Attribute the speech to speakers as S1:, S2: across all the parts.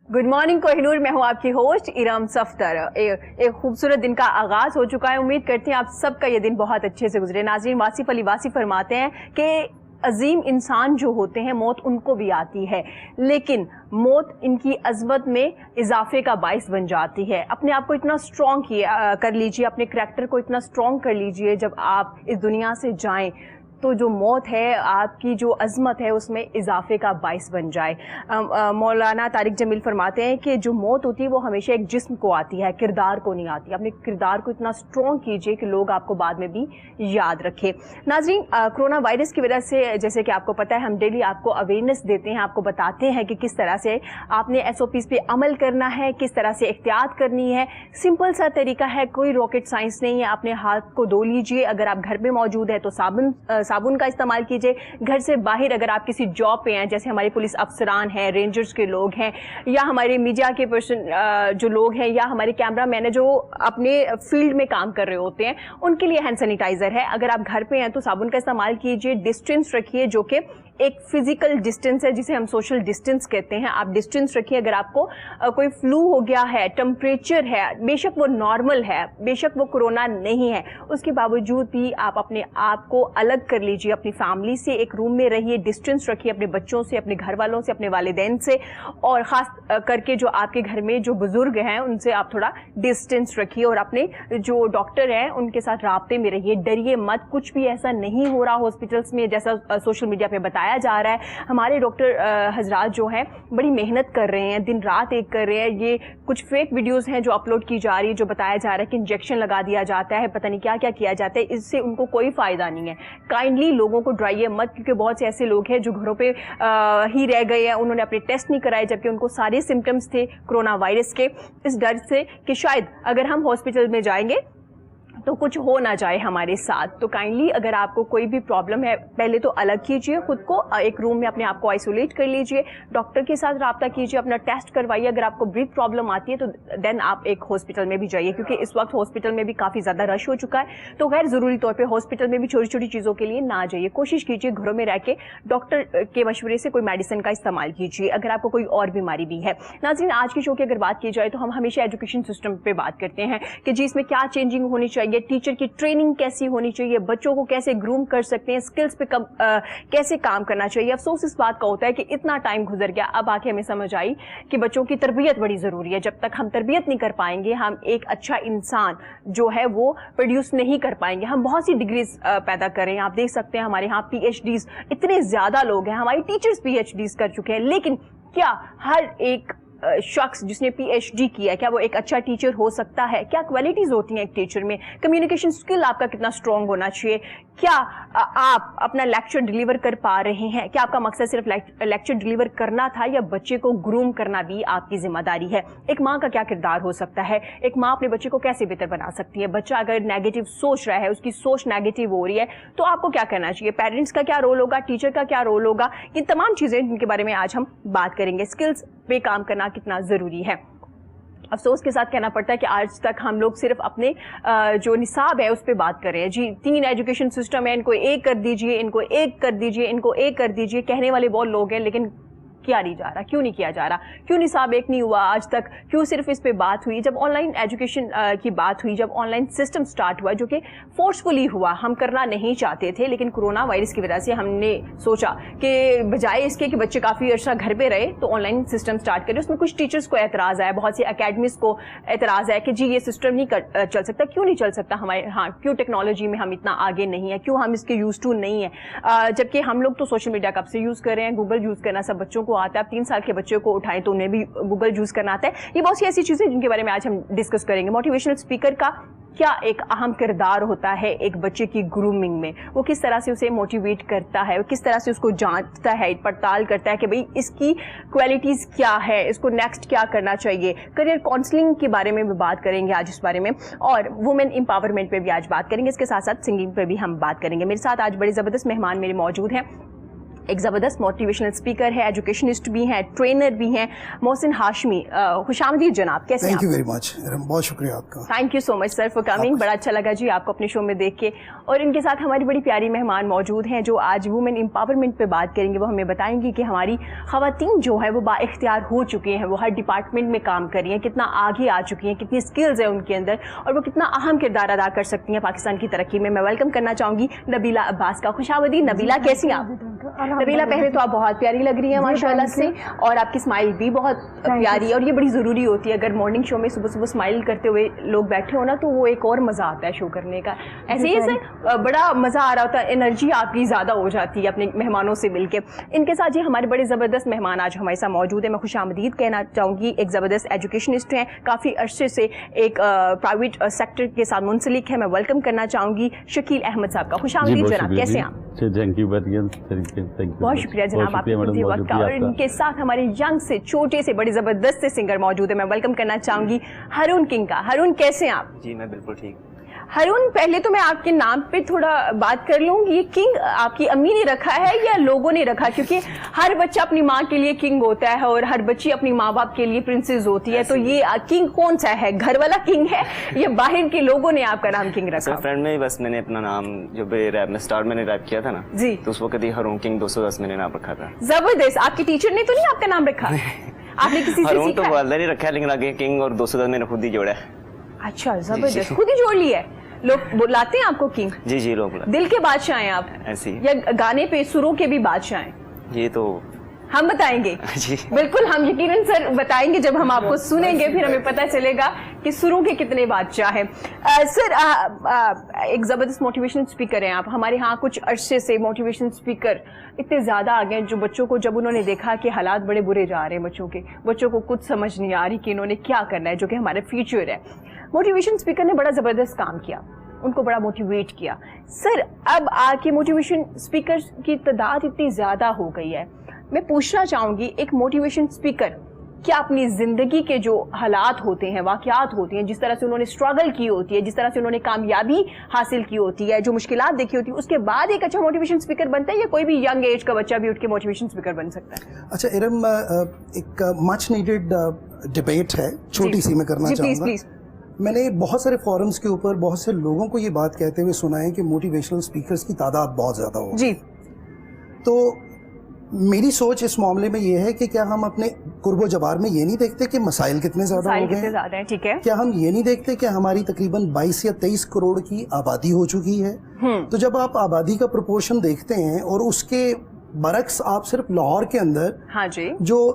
S1: Good morning Kohinoor, मैं हूं आपकी होस्ट इरम सफ्तर। एक खूबसूरत दिन का आगाज हो चुका है। उम्मीद करती हैं आप सबका ये दिन बहुत अच्छे से गुजरे। नाज़रीन, वासिफ अली वासी फरमाते हैं कि अजीम इंसान जो होते हैं मौत उनको भी आती है, लेकिन मौत इनकी अजमत में इजाफे का बाइस बन जाती है। अपने आप को इतना स्ट्रॉन्ग कर लीजिए, अपने करैक्टर को इतना स्ट्रॉन्ग कर लीजिए, जब आप इस दुनिया से जाएं तो जो मौत है आपकी जो अजमत है उसमें इजाफे का बाइस बन जाए। मौलाना तारिक जमील फरमाते हैं कि जो मौत होती है वो हमेशा एक जिस्म को आती है, किरदार को नहीं आती। अपने किरदार को इतना स्ट्रॉन्ग कीजिए कि लोग आपको बाद में भी याद रखें। नाज़रीन, कोरोना वायरस की वजह से जैसे कि आपको पता है हम डेली आपको अवेयरनेस देते हैं, आपको बताते हैं कि किस तरह से आपने SOPs पे अमल करना है, किस तरह से एहतियात करनी है। सिंपल सा तरीका है, कोई रॉकेट साइंस नहीं है। अपने हाथ को धो लीजिए, अगर आप घर में मौजूद है तो साबुन का इस्तेमाल कीजिए। घर से बाहर अगर आप किसी जॉब पे हैं, जैसे हमारे पुलिस अफसरान हैं, रेंजर्स के लोग हैं, या हमारे मीडिया के पर्सन जो लोग हैं, या हमारे कैमरा मैन जो अपने फील्ड में काम कर रहे होते हैं, उनके लिए हैंड सैनिटाइजर है। अगर आप घर पे हैं तो साबुन का इस्तेमाल कीजिए। डिस्टेंस रखिए, जो कि एक फिजिकल डिस्टेंस है जिसे हम सोशल डिस्टेंस कहते हैं। आप डिस्टेंस रखिए। अगर आपको कोई फ्लू हो गया है, टेम्परेचर है, बेशक वो नॉर्मल है, बेशक वो कोरोना नहीं है, उसके बावजूद भी आप अपने आप को अलग कर लीजिए अपनी फैमिली से। एक रूम में रहिए, डिस्टेंस रखिए अपने बच्चों से, अपने घर वालों से, अपने वालिदैन से, और ख़ास करके जो आपके घर में जो बुजुर्ग हैं उनसे आप थोड़ा डिस्टेंस रखिए। और अपने जो डॉक्टर हैं उनके साथ राब्ते में रहिए। डरिए मत, कुछ भी ऐसा नहीं हो रहा हॉस्पिटल्स में जैसा सोशल मीडिया पे बताया जा रहा है। हमारे डॉक्टर हजरात जो हैं बड़ी मेहनत कर रहे हैं, दिन रात एक कर रहे हैं। ये कुछ फेक वीडियोस हैं जो अपलोड की जा रही है, जो बताया जा रहा है कि इंजेक्शन लगा दिया जाता है, पता नहीं क्या क्या किया जाता है, इससे उनको कोई फायदा नहीं है। काइंडली लोगों को डराइए मत, क्योंकि बहुत से ऐसे लोग हैं जो घरों पे ही रह गए हैं, उन्होंने अपने टेस्ट नहीं कराए जबकि उनको सारे सिम्टम्स थे कोरोना वायरस के, इस डर से कि शायद अगर हम हॉस्पिटल में जाएंगे तो कुछ हो ना जाए हमारे साथ। तो काइंडली अगर आपको कोई भी प्रॉब्लम है, पहले तो अलग कीजिए खुद को, एक रूम में अपने आप को आइसोलेट कर लीजिए, डॉक्टर के साथ राब्ता कीजिए, अपना टेस्ट करवाइए। अगर आपको ब्रीथ प्रॉब्लम आती है तो देन आप एक हॉस्पिटल में भी जाइए, क्योंकि इस वक्त हॉस्पिटल में भी काफ़ी ज़्यादा रश हो चुका है। तो गैर ज़रूरी तौर पर हॉस्पिटल में भी छोटी छोटी चीज़ों के लिए ना जाइए। कोशिश कीजिए घरों में रह के डॉक्टर के मशवरे से कोई मेडिसिन का इस्तेमाल कीजिए अगर आपको कोई और बीमारी भी है। नाज़रीन, आज की शो की अगर बात की जाए तो हम हमेशा एजुकेशन सिस्टम पर बात करते हैं कि जी इसमें क्या चेंजिंग होनी चाहिए, टीचर की ट्रेनिंग कैसी होनी चाहिए, बच्चों को कैसे ग्रूम कर सकते हैं, स्किल्स पे कैसे काम करना चाहिए। अफसोस इस बात का होता है कि इतना टाइम गुजर गया, अब आके हमें समझ आई कि बच्चों की तरबियत बड़ी ज़रूरी है। जब तक हम तरबियत नहीं कर पाएंगे, हम एक अच्छा इंसान जो है वो प्रोड्यूस नहीं कर पाएंगे। हम बहुत सी डिग्रीज पैदा कर रहे हैं, आप देख सकते हैं हमारे यहाँ PhDs इतने ज़्यादा लोग हैं, हमारी टीचर्स PhDs कर चुके हैं, लेकिन क्या हर एक शख्स जिसने PhD किया है क्या वो एक अच्छा टीचर हो सकता है? क्या क्वालिटीज होती हैं एक टीचर में? कम्युनिकेशन स्किल आपका कितना स्ट्रांग होना चाहिए? क्या आप अपना लेक्चर डिलीवर कर पा रहे हैं? क्या आपका मकसद सिर्फ लेक्चर डिलीवर करना था, या बच्चे को ग्रूम करना भी आपकी जिम्मेदारी है? एक माँ का क्या किरदार हो सकता है? एक माँ अपने बच्चे को कैसे बेहतर बना सकती है? बच्चा अगर नेगेटिव सोच रहा है, उसकी सोच नेगेटिव हो रही है, तो आपको क्या करना चाहिए? पेरेंट्स का क्या रोल होगा? टीचर का क्या रोल होगा? ये तमाम चीज़ें जिनके बारे में आज हम बात करेंगे। स्किल्स पे काम करना कितना ज़रूरी है। अफसोस के साथ कहना पड़ता है कि आज तक हम लोग सिर्फ अपने जो निसाब है उस पर बात कर रहे हैं। जी 3 एजुकेशन सिस्टम है, इनको एक कर दीजिए, इनको एक कर दीजिए, इनको एक कर दीजिए, कहने वाले बहुत लोग हैं, लेकिन किया नहीं जा रहा। क्यों नहीं किया जा रहा? क्यों निसाब एक नहीं हुआ आज तक? क्यों सिर्फ इस पे बात हुई? जब ऑनलाइन एजुकेशन की बात हुई, जब ऑनलाइन सिस्टम स्टार्ट हुआ, जो कि फोर्सफुली हुआ, हम करना नहीं चाहते थे, लेकिन कोरोना वायरस की वजह से हमने सोचा कि बजाय इसके कि बच्चे काफ़ी अर्सा घर पे रहे तो ऑनलाइन सिस्टम स्टार्ट करें। उसमें कुछ टीचर्स को एतराज़ आया, बहुत सी अकेडमीज को एतराज़ आया कि जी ये सिस्टम नहीं चल सकता। क्यों नहीं चल सकता हमारे यहाँ? क्यों टेक्नोलॉजी में हम इतना आगे नहीं है? क्यों हम इसके यूज टू नहीं है? जबकि हम लोग तो सोशल मीडिया कब से यूज़ कर रहे हैं, गूगल यूज़ करना सब बच्चों को आता है। आप 3 साल के बच्चे को उठाएं तो उन्हें भी गूगल यूज करना आता है। ये बहुत सी ऐसी चीजें जिनके बारे में आज हम डिस्कस करेंगे। मोटिवेशनल स्पीकर का क्या एक अहम किरदार होता है एक बच्चे की ग्रूमिंग में? वो किस तरह से उसे मोटिवेट करता है, वो किस तरह से उसको जांचता है, पड़ताल करता है कि भाई इसकी क्वालिटीज क्या है, इसको नेक्स्ट क्या करना चाहिए। करियर काउंसलिंग के बारे में भी बात करेंगे आज इस बारे में, और वुमेन एम्पावरमेंट पे भी आज बात करेंगे। इसके साथ साथ सिंगिंग पे भी हम बात करेंगे। मेरे साथ आज बड़े जबरदस्त मेहमान मेरे मौजूद हैं। ایک زبردست موٹیویشنل اسپیکر ہے, ایجوکیشنسٹ بھی ہیں, ٹرینر بھی ہیں, محسن ہاشمی. خوش آمدید جناب, کیسے ہیں آپ؟
S2: تھینک یو ویری مچ, بہت شکریہ آپ کا.
S1: Thank you so much sir for coming. بڑا اچھا لگا جی آپ کو اپنے شو میں دیکھ کے. اور ان کے ساتھ ہماری بڑی پیاری مہمان موجود ہیں جو آج وومن امپاورمنٹ پہ بات کریں گے. وہ ہمیں بتائیں گی کہ ہماری خواتین جو ہے وہ با اختیار ہو چکی ہیں, وہ ہر ڈپارٹمنٹ میں کام کر رہی ہیں, کتنا آگے آ چکی ہیں, کتنی اسکلز ہیں ان کے اندر, اور وہ کتنا اہم کردار ادا کر سکتی ہیں پاکستان کی ترقی میں. میں ویلکم کرنا چاہوں گی نبیلہ عباس کا. خوش آمدید نبیلہ, کیسی ہیں آپ؟ نبیلہ پہلے تو آپ بہت پیاری لگ رہی ہیں ماشاءاللہ سے, اور آپ کی اسمائل بھی بہت پیاری ہے, اور یہ بڑی ضروری ہوتی ہے. اگر مارننگ شو میں صبح صبح اسمائل کرتے ہوئے لوگ بیٹھے ہو نا تو وہ ایک اور مزہ آتا ہے شو کرنے کا. ایسے ہی سر بڑا مزہ آ رہا ہوتا ہے, انرجی آپ کی زیادہ ہو جاتی ہے اپنے مہمانوں سے مل کے. ان کے ساتھ یہ ہمارے بڑے زبردست مہمان آج ہمارے ساتھ موجود ہیں. میں خوش آمدید کہنا چاہوں گی. ایک زبردست ایجوکیشنسٹ ہیں, کافی عرصے سے ایک پرائیویٹ سیکٹر کے ساتھ منسلک ہے. میں ویلکم کرنا چاہوں گی شکیل احمد صاحب کا. خوش آمدید جناب, کیسے ہیں آپ؟ بہت شکریہ جناب آپ کے وقت کا. اور ان کے ساتھ ہمارے ینگ سے چھوٹے سے بڑے زبردست سے سنگر موجود ہیں. میں ویلکم کرنا چاہوں گی ہارون کنگ کا. ہارون, کیسے ہیں آپ؟
S3: جی میں بالکل ٹھیک.
S1: ہارون, پہلے تو میں آپ کے نام پہ تھوڑا بات کر لوں. یہ کنگ آپ کی امی نے رکھا ہے یا لوگوں نے رکھا؟ کیونکہ ہر بچہ اپنی ماں کے لیے کنگ ہوتا ہے اور ہر بچی اپنی ماں باپ کے لیے پرنسس ہوتی ہے. تو یہ کنگ کون سا ہے, گھر والا کنگ ہے یا باہر کے لوگوں نے آپ کا نام کنگ رکھا؟
S3: فرینڈ میں بس میں نے اپنا نام جو ریپ میں اسٹارٹ میں نے ریپ کیا تھا نا
S1: جی,
S3: تو اس وقت ہی ہارون کنگ 210 میں نے نام رکھا تھا.
S1: زبردست. آپ کے ٹیچر نے تو نہیں آپ کا نام رکھا؟ آپ نے کسی سے
S3: ہارون تو
S1: سیکھا؟
S3: والدہ نے رکھا ہے, لیکن آگے کنگ اور 210 میں نے خود ہی جوڑا ہے.
S1: اچھا, زبردست. خود ہی جوڑ لیا ہے. لوگ بلاتے ہیں آپ کو کنگ؟
S3: جی جی, لوگ
S1: دل کے بادشاہ ہیں آپ
S3: ایسے ہی,
S1: یا گانے پہ سروں کے بھی بادشاہ ہیں؟
S3: یہ تو
S1: ہم بتائیں گے.
S3: جی
S1: بالکل, ہم یقیناً سر بتائیں گے. جب ہم آپ کو سنیں گے پھر ہمیں پتہ چلے گا کہ سروں کے کتنے بادشاہ ہیں. سر ایک زبردست موٹیویشن اسپیکر ہیں آپ. ہمارے ہاں کچھ عرصے سے موٹیویشن اسپیکر اتنے زیادہ آ گئے جو بچوں کو, جب انہوں نے دیکھا کہ حالات بڑے برے جا رہے ہیں بچوں کو کچھ سمجھ نہیں آ رہی کہ انہوں نے کیا کرنا ہے, جو کہ ہمارا فیوچر ہے. موٹیویشن اسپیکر نے بڑا زبردست کام کیا, ان کو بڑا موٹیویٹ کیا. سر اب آ کے موٹیویشن اسپیکر کی تعداد اتنی زیادہ ہو گئی ہے. میں پوچھنا چاہوں گی, ایک موٹیویشن اسپیکر کیا اپنی زندگی کے جو حالات ہوتے ہیں, واقعات ہوتی ہیں, جس طرح سے انہوں نے اسٹرگل کی ہوتی ہے, جس طرح سے انہوں نے کامیابی حاصل کی ہوتی ہے, جو مشکلات دیکھی ہوتی ہے, اس کے بعد ایک اچھا موٹیویشن اسپیکر بنتا ہے, یا کوئی بھی ینگ ایج کا بچہ بھی اٹھ کے موٹیویشن اسپیکر بن سکتا ہے؟
S2: اچھا ارم, ایک مچ نیڈیڈ ڈبیٹ ہے, چھوٹی سی میں کرنا چاہوں گا. میں نے بہت سارے فورمز کے اوپر بہت سے لوگوں کو یہ بات کہتے ہوئے سنا ہے کہ موٹیویشنل اسپیکرز کی تعداد بہت زیادہ ہو
S1: جی.
S2: تو میری سوچ اس معاملے میں یہ ہے کہ کیا ہم اپنے قرب و جوار میں یہ نہیں دیکھتے کہ مسائل کتنے زیادہ ہو گئے ہیں؟
S1: ٹھیک ہے.
S2: کیا ہم یہ نہیں دیکھتے کہ ہماری تقریباً 22 یا 23 کروڑ کی آبادی ہو چکی ہے؟ تو جب آپ آبادی کا پروپورشن دیکھتے ہیں اور اس کے برعکس آپ صرف لاہور کے اندر جو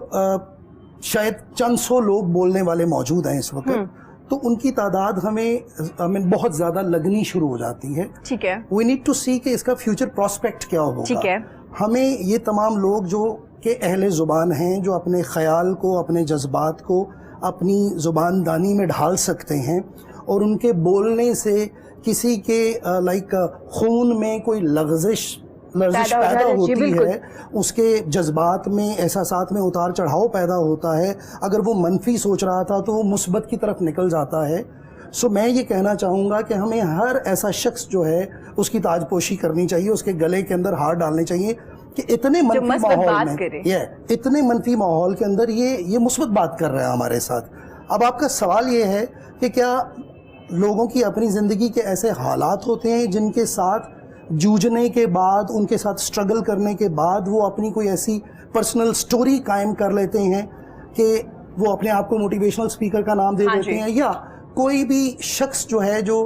S2: شاید چند سو لوگ بولنے والے موجود ہیں اس وقت, تو ان کی تعداد ہمیں بہت زیادہ لگنی شروع ہو جاتی ہے.
S1: ٹھیک ہے.
S2: وی نیڈ ٹو سی کہ اس کا فیوچر پراسپیکٹ کیا ہوگا.
S1: ٹھیک ہے.
S2: ہمیں یہ تمام لوگ جو کہ اہل زبان ہیں, جو اپنے خیال کو, اپنے جذبات کو اپنی زبان دانی میں ڈھال سکتے ہیں, اور ان کے بولنے سے کسی کے لائک خون میں کوئی لرزش پیدا ہوتی ہے, اس کے جذبات میں, احساسات میں اتار چڑھاؤ پیدا ہوتا ہے. اگر وہ منفی سوچ رہا تھا تو وہ مثبت کی طرف نکل جاتا ہے. سو میں یہ کہنا چاہوں گا کہ ہمیں ہر ایسا شخص جو ہے اس کی تاج پوشی کرنی چاہیے, اس کے گلے کے اندر ہار ڈالنے چاہیے کہ اتنے منفی ماحول میں, اتنے منفی ماحول کے اندر یہ مثبت بات کر رہا ہے ہمارے ساتھ. اب آپ کا سوال یہ ہے کہ کیا لوگوں کی اپنی زندگی کے ایسے حالات ہوتے ہیں جن کے ساتھ جوجھنے کے بعد, ان کے ساتھ سٹرگل کرنے کے بعد وہ اپنی کوئی ایسی پرسنل سٹوری قائم کر لیتے ہیں کہ وہ اپنے آپ کو موٹیویشنل اسپیکر کا نام دے دیتے ہیں, یا کوئی بھی شخص جو ہے جو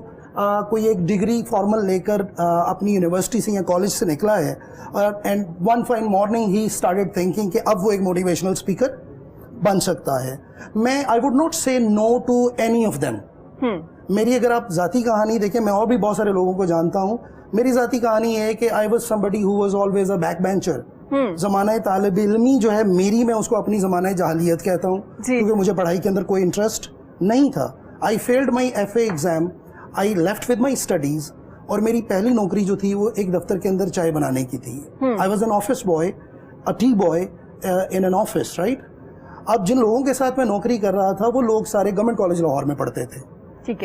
S2: کوئی ایک ڈگری فارمل لے کر اپنی یونیورسٹی سے یا کالج سے نکلا ہے, اینڈ ون فائن مارننگ ہی اسٹارٹڈ تھنکنگ کہ اب وہ ایک موٹیویشنل اسپیکر بن سکتا ہے. میں آئی ووڈ ناٹ سے نو ٹو اینی آف دیم. میری اگر آپ ذاتی کہانی دیکھیں, میں اور بھی بہت سارے لوگوں کو جانتا ہوں. میری ذاتی کہانی یہ ہے کہ I was somebody who was always a back bencher. زمانہ طالب علمی جو ہے میری, میں اس کو اپنی زمانہ جاہلیت کہتا ہوں, کیونکہ مجھے پڑھائی کے اندر کوئی انٹرسٹ نہیں تھا. I failed my FA exam, I left with my studies, اور میری پہلی نوکری جو تھی وہ ایک دفتر کے اندر چائے بنانے کی تھی. I was an office boy, a tea boy in an office, right? اب جن لوگوں کے ساتھ میں نوکری کر رہا تھا وہ لوگ سارے گورنمنٹ کالج لاہور میں پڑھتے تھے,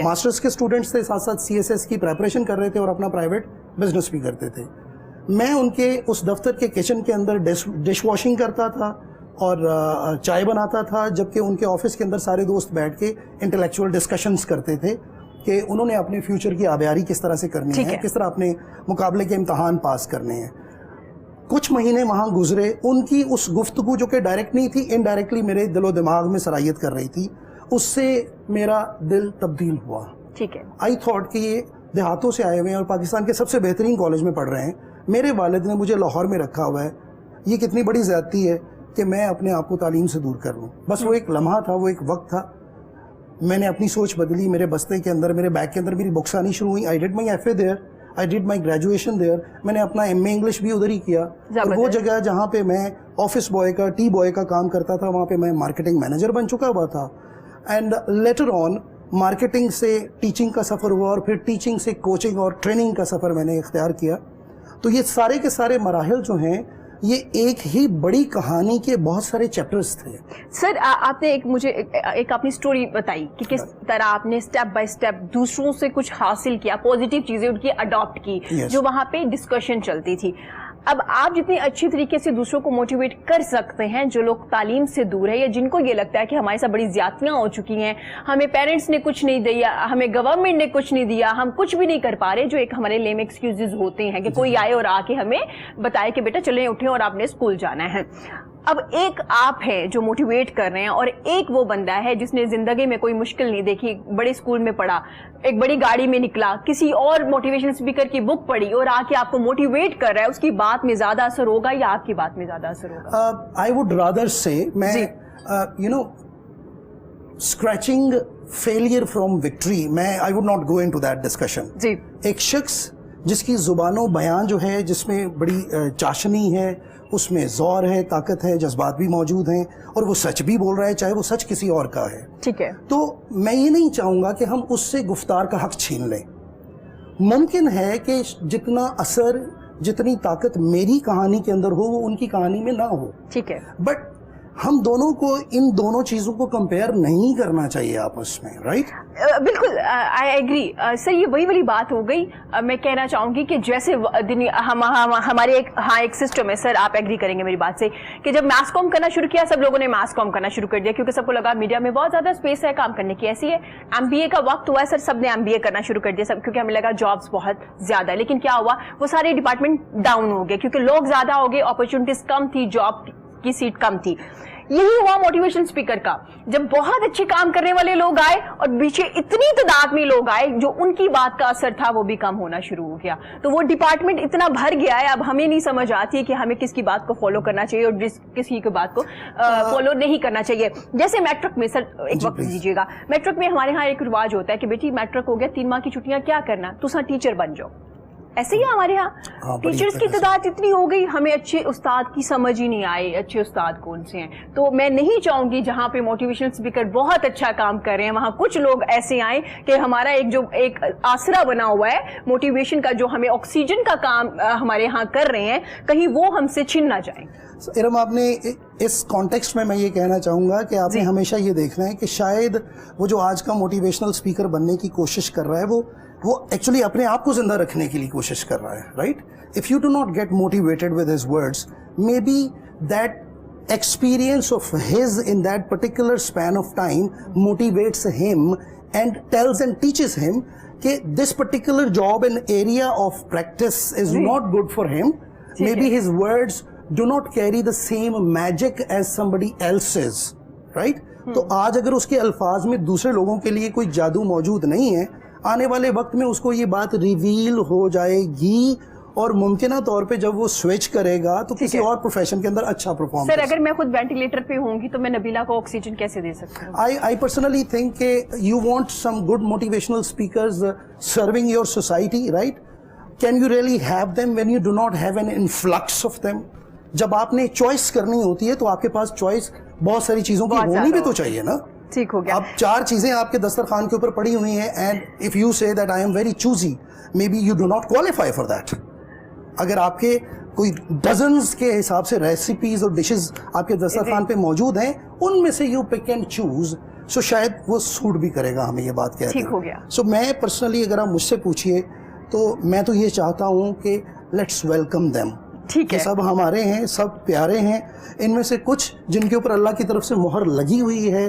S2: ماسٹرز کے اسٹوڈنٹس تھے, ساتھ ساتھ CSS کی پریپریشن کر رہے تھے اور اپنا پرائیویٹ بزنس بھی کرتے تھے. میں ان کے اس دفتر کے کچن کے اندر ڈش واشنگ کرتا تھا اور چائے بناتا تھا، جبکہ ان کے آفس کے اندر سارے دوست بیٹھ کے انٹلیکچوئل ڈسکشنز کرتے تھے کہ انہوں نے اپنے فیوچر کی آبیاری کس طرح سے کرنی ہے، کس طرح اپنے مقابلے کے امتحان پاس کرنے ہیں. کچھ مہینے وہاں گزرے، ان کی اس گفتگو جو کہ ڈائریکٹ نہیں تھی، انڈائریکٹلی میرے دل و دماغ میں سرایت کر رہی تھی، اس سے میرا دل تبدیل ہوا.
S1: ٹھیک ہے.
S2: آئی تھاٹ کہ یہ دیہاتوں سے آئے ہوئے ہیں اور پاکستان کے سب سے بہترین کالج میں پڑھ رہے ہیں، میرے والد نے مجھے لاہور میں رکھا ہوا ہے، یہ کتنی بڑی زیادتی ہے کہ میں اپنے آپ کو تعلیم سے دور کر لوں. بس وہ ایک لمحہ تھا، وہ ایک وقت تھا. میں نے اپنی سوچ بدلی، میرے بستے کے اندر، میرے بیگ کے اندر میری بکس آنی شروع ہوئی. I did my F A there, I did my graduation there. میں نے اپنا ایم اے انگلش بھی ادھر ہی کیا. اور وہ جگہ جہاں پہ میں آفس بوائے کا، ٹی بوائے کا کام کرتا تھا، وہاں پہ میں مارکیٹنگ مینیجر بن چکا ہوا تھا. اینڈ لیٹر آن مارکیٹنگ سے ٹیچنگ کا سفر ہوا، اور پھر ٹیچنگ سے کوچنگ اور ٹریننگ کا سفر میں نے اختیار کیا. تو یہ سارے کے سارے مراحل جو ہیں، یہ ایک ہی بڑی کہانی کے بہت سارے چیپٹرز تھے.
S1: سر آپ نے مجھے ایک اپنی سٹوری بتائی کہ کس طرح آپ نے سٹیپ بائی سٹیپ دوسروں سے کچھ حاصل کیا، پازیٹیو چیزیں ان کی اڈاپٹ کی، جو وہاں پہ ڈسکشن چلتی تھی. اب آپ جتنی اچھی طریقے سے دوسروں کو موٹیویٹ کر سکتے ہیں، جو لوگ تعلیم سے دور ہے یا جن کو یہ لگتا ہے کہ ہمارے ساتھ بڑی زیادتیاں ہو چکی ہیں، ہمیں پیرنٹس نے کچھ نہیں دیا، ہمیں گورنمنٹ نے کچھ نہیں دیا، ہم کچھ بھی نہیں کر پا رہے، جو ایک ہمارے لیم ایکسکیوزز ہوتے ہیں کہ کوئی آئے اور آ کے ہمیں بتائے کہ بیٹا چلیں اٹھیں اور آپ نے اسکول جانا ہے. اب ایک آپ ہیں جو موٹیویٹ کر رہے ہیں، اور ایک وہ بندہ ہے جس نے زندگی میں کوئی مشکل نہیں دیکھی، بڑے اسکول میں پڑھا، ایک بڑی گاڑی میں نکلا، کسی اور موٹیویشن اسپیکر کی بک پڑھی اور آ کے آپ کو موٹیویٹ کر رہا ہے. اس کی بات میں زیادہ اثر ہوگا یا آپ کی بات میں زیادہ اثر ہوگا؟
S2: آئی وڈ رادر سے میں اسکریچنگ فیلئر فرام وکٹری، میں I would not go into that دیٹ ڈسکشن.
S1: جی.
S2: ایک شخص جس کی زبان و بیان جو ہے، جس میں بڑی چاشنی ہے، اس میں زور ہے، طاقت ہے، جذبات بھی موجود ہیں، اور وہ سچ بھی بول رہا ہے، چاہے وہ سچ کسی اور کا ہے.
S1: ٹھیک ہے.
S2: تو میں یہ نہیں چاہوں گا کہ ہم اس سے گفتار کا حق چھین لیں. ممکن ہے کہ جتنا اثر، جتنی طاقت میری کہانی کے اندر ہو، وہ ان کی کہانی میں نہ ہو.
S1: ٹھیک ہے.
S2: بٹ ہم دونوں کو ان دونوں چیزوں کو کمپیئر نہیں کرنا چاہیے آپس میں، رائٹ؟
S1: بالکل، آئی ایگری. سر یہ وہی والی بات ہو گئی. میں کہنا چاہوں گی کہ جیسے ہمارے ایک سسٹم ہے، سر آپ ایگری کریں گے میری بات سے، کہ جب میس کام کرنا شروع کیا، سب لوگوں نے میس کام کرنا شروع کر دیا کیونکہ سب کو لگا میڈیا میں بہت زیادہ اسپیس ہے کام کرنے کی. ایسی ہے ایم بی اے کا وقت ہوا ہے سر، سب نے ایم بی اے کرنا شروع کر دیا سب، کیونکہ ہمیں لگا جابس بہت زیادہ ہے. لیکن کیا ہوا، وہ سارے ڈپارٹمنٹ ڈاؤن ہو گئے کیونکہ لوگ زیادہ ہو گئے، اپرچونٹیز کم تھی، جاب کی سیٹ کم تھی. یہی ہوا موٹیویشن اسپیکر کا، جب بہت اچھے کام کرنے والے لوگ آئے اور پیچھے اتنی تعداد میں لوگ آئے جو ان کی بات کا اثر تھا وہ بھی کم ہونا شروع ہو گیا. تو وہ ڈپارٹمنٹ اتنا بھر گیا ہے، اب ہمیں نہیں سمجھ آتی کہ ہمیں کس کی بات کو فالو کرنا چاہیے اور کسی کی بات کو فالو نہیں کرنا چاہیے. جیسے میٹرک میں، سر ایک وقت دیجیے گا، میٹرک میں ہمارے ہاں ایک رواج ہوتا ہے کہ بیٹی میٹرک ہو گیا، 3 ماہ کی چھٹیاں کیا کرنا، تو ٹیچر بن جاؤ. ایسے ہی ہمارے ہاں ٹیچرز کی تعداد اتنی ہو گئی، ہمیں اچھے استاد کی سمجھ ہی نہیں آئی، اچھے استاد کون سے ہیں. تو میں نہیں چاہوں گی جہاں پہ موٹیویشنل اسپیکر بہت اچھا کام کر رہے ہیں وہاں کچھ لوگ ایسے آئیں کہ ہمارا ایک آسرا بنا ہوا ہے موٹیویشن کا، جو ہمیں آکسیجن کا کام ہمارے ہاں کر رہے ہیں، کہیں وہ ہم سے چھن نہ جائیں.
S2: ارم، آپ نے اس کانٹیکسٹ میں یہ کہنا چاہوں گا کہ آپ نے ہمیشہ یہ دیکھنا ہے کہ شاید وہ جو آج کا موٹیویشنل اسپیکر بننے کی کوشش کر رہا ہے، وہ ایکچولی اپنے آپ کو زندہ رکھنے کے لیے کوشش کر رہا ہے، right? If you do not get motivated with his words, maybe that experience of his in that particular span of time motivates him and tells and teaches him کہ this particular job in area of practice is not good for him. Maybe his words do not carry the same magic as somebody else's, right? تو آج اگر اس کے الفاظ میں دوسرے لوگوں کے لیے کوئی جادو موجود نہیں ہے، آنے والے وقت میں اس کو یہ بات ریویل ہو جائے گی، اور ممکنہ طور پہ جب وہ سوئچ کرے گا تو کسی اور پروفیشن کے اندر اچھا پرفارم کرے.
S1: سر اگر میں خود وینٹیلیٹر پہ ہوں گی تو میں نبیلہ کو آکسیجن کیسے دے سکتا ہوں؟
S2: I personally think کہ you want some good motivational speakers serving your society, right? Can you really have them when you do not have an influx of them? جب آپ نے چوائس کرنی ہوتی ہے تو آپ کے پاس چوائس بہت ساری چیزوں کی ہونی بھی تو چاہیے نا.
S1: ٹھیک ہو گیا.
S2: اب 4 چیزیں آپ کے دسترخوان کے اوپر پڑی ہوئی ہیں، and if you say that I am very choosy, may be you do not qualify for that. اگر آپ کے کوئی ڈزنز کے حساب سے ریسیپیز اور ڈشز آپ کے دسترخوان پہ موجود ہیں، ان میں سے یو پک اینڈ چوز، سو شاید وہ سوٹ بھی کرے گا ہمیں یہ بات کہتے ہیں.
S1: ٹھیک ہو گیا.
S2: سو میں پرسنلی اگر آپ مجھ سے پوچھیے تو میں تو یہ چاہتا ہوں کہ लेट्स वेलकम देम।
S1: ठीक है,
S2: ये सब हमारे हैं, सब प्यारे हैं। इनमें से कुछ जिनके ऊपर अल्लाह की तरफ से मोहर लगी हुई है,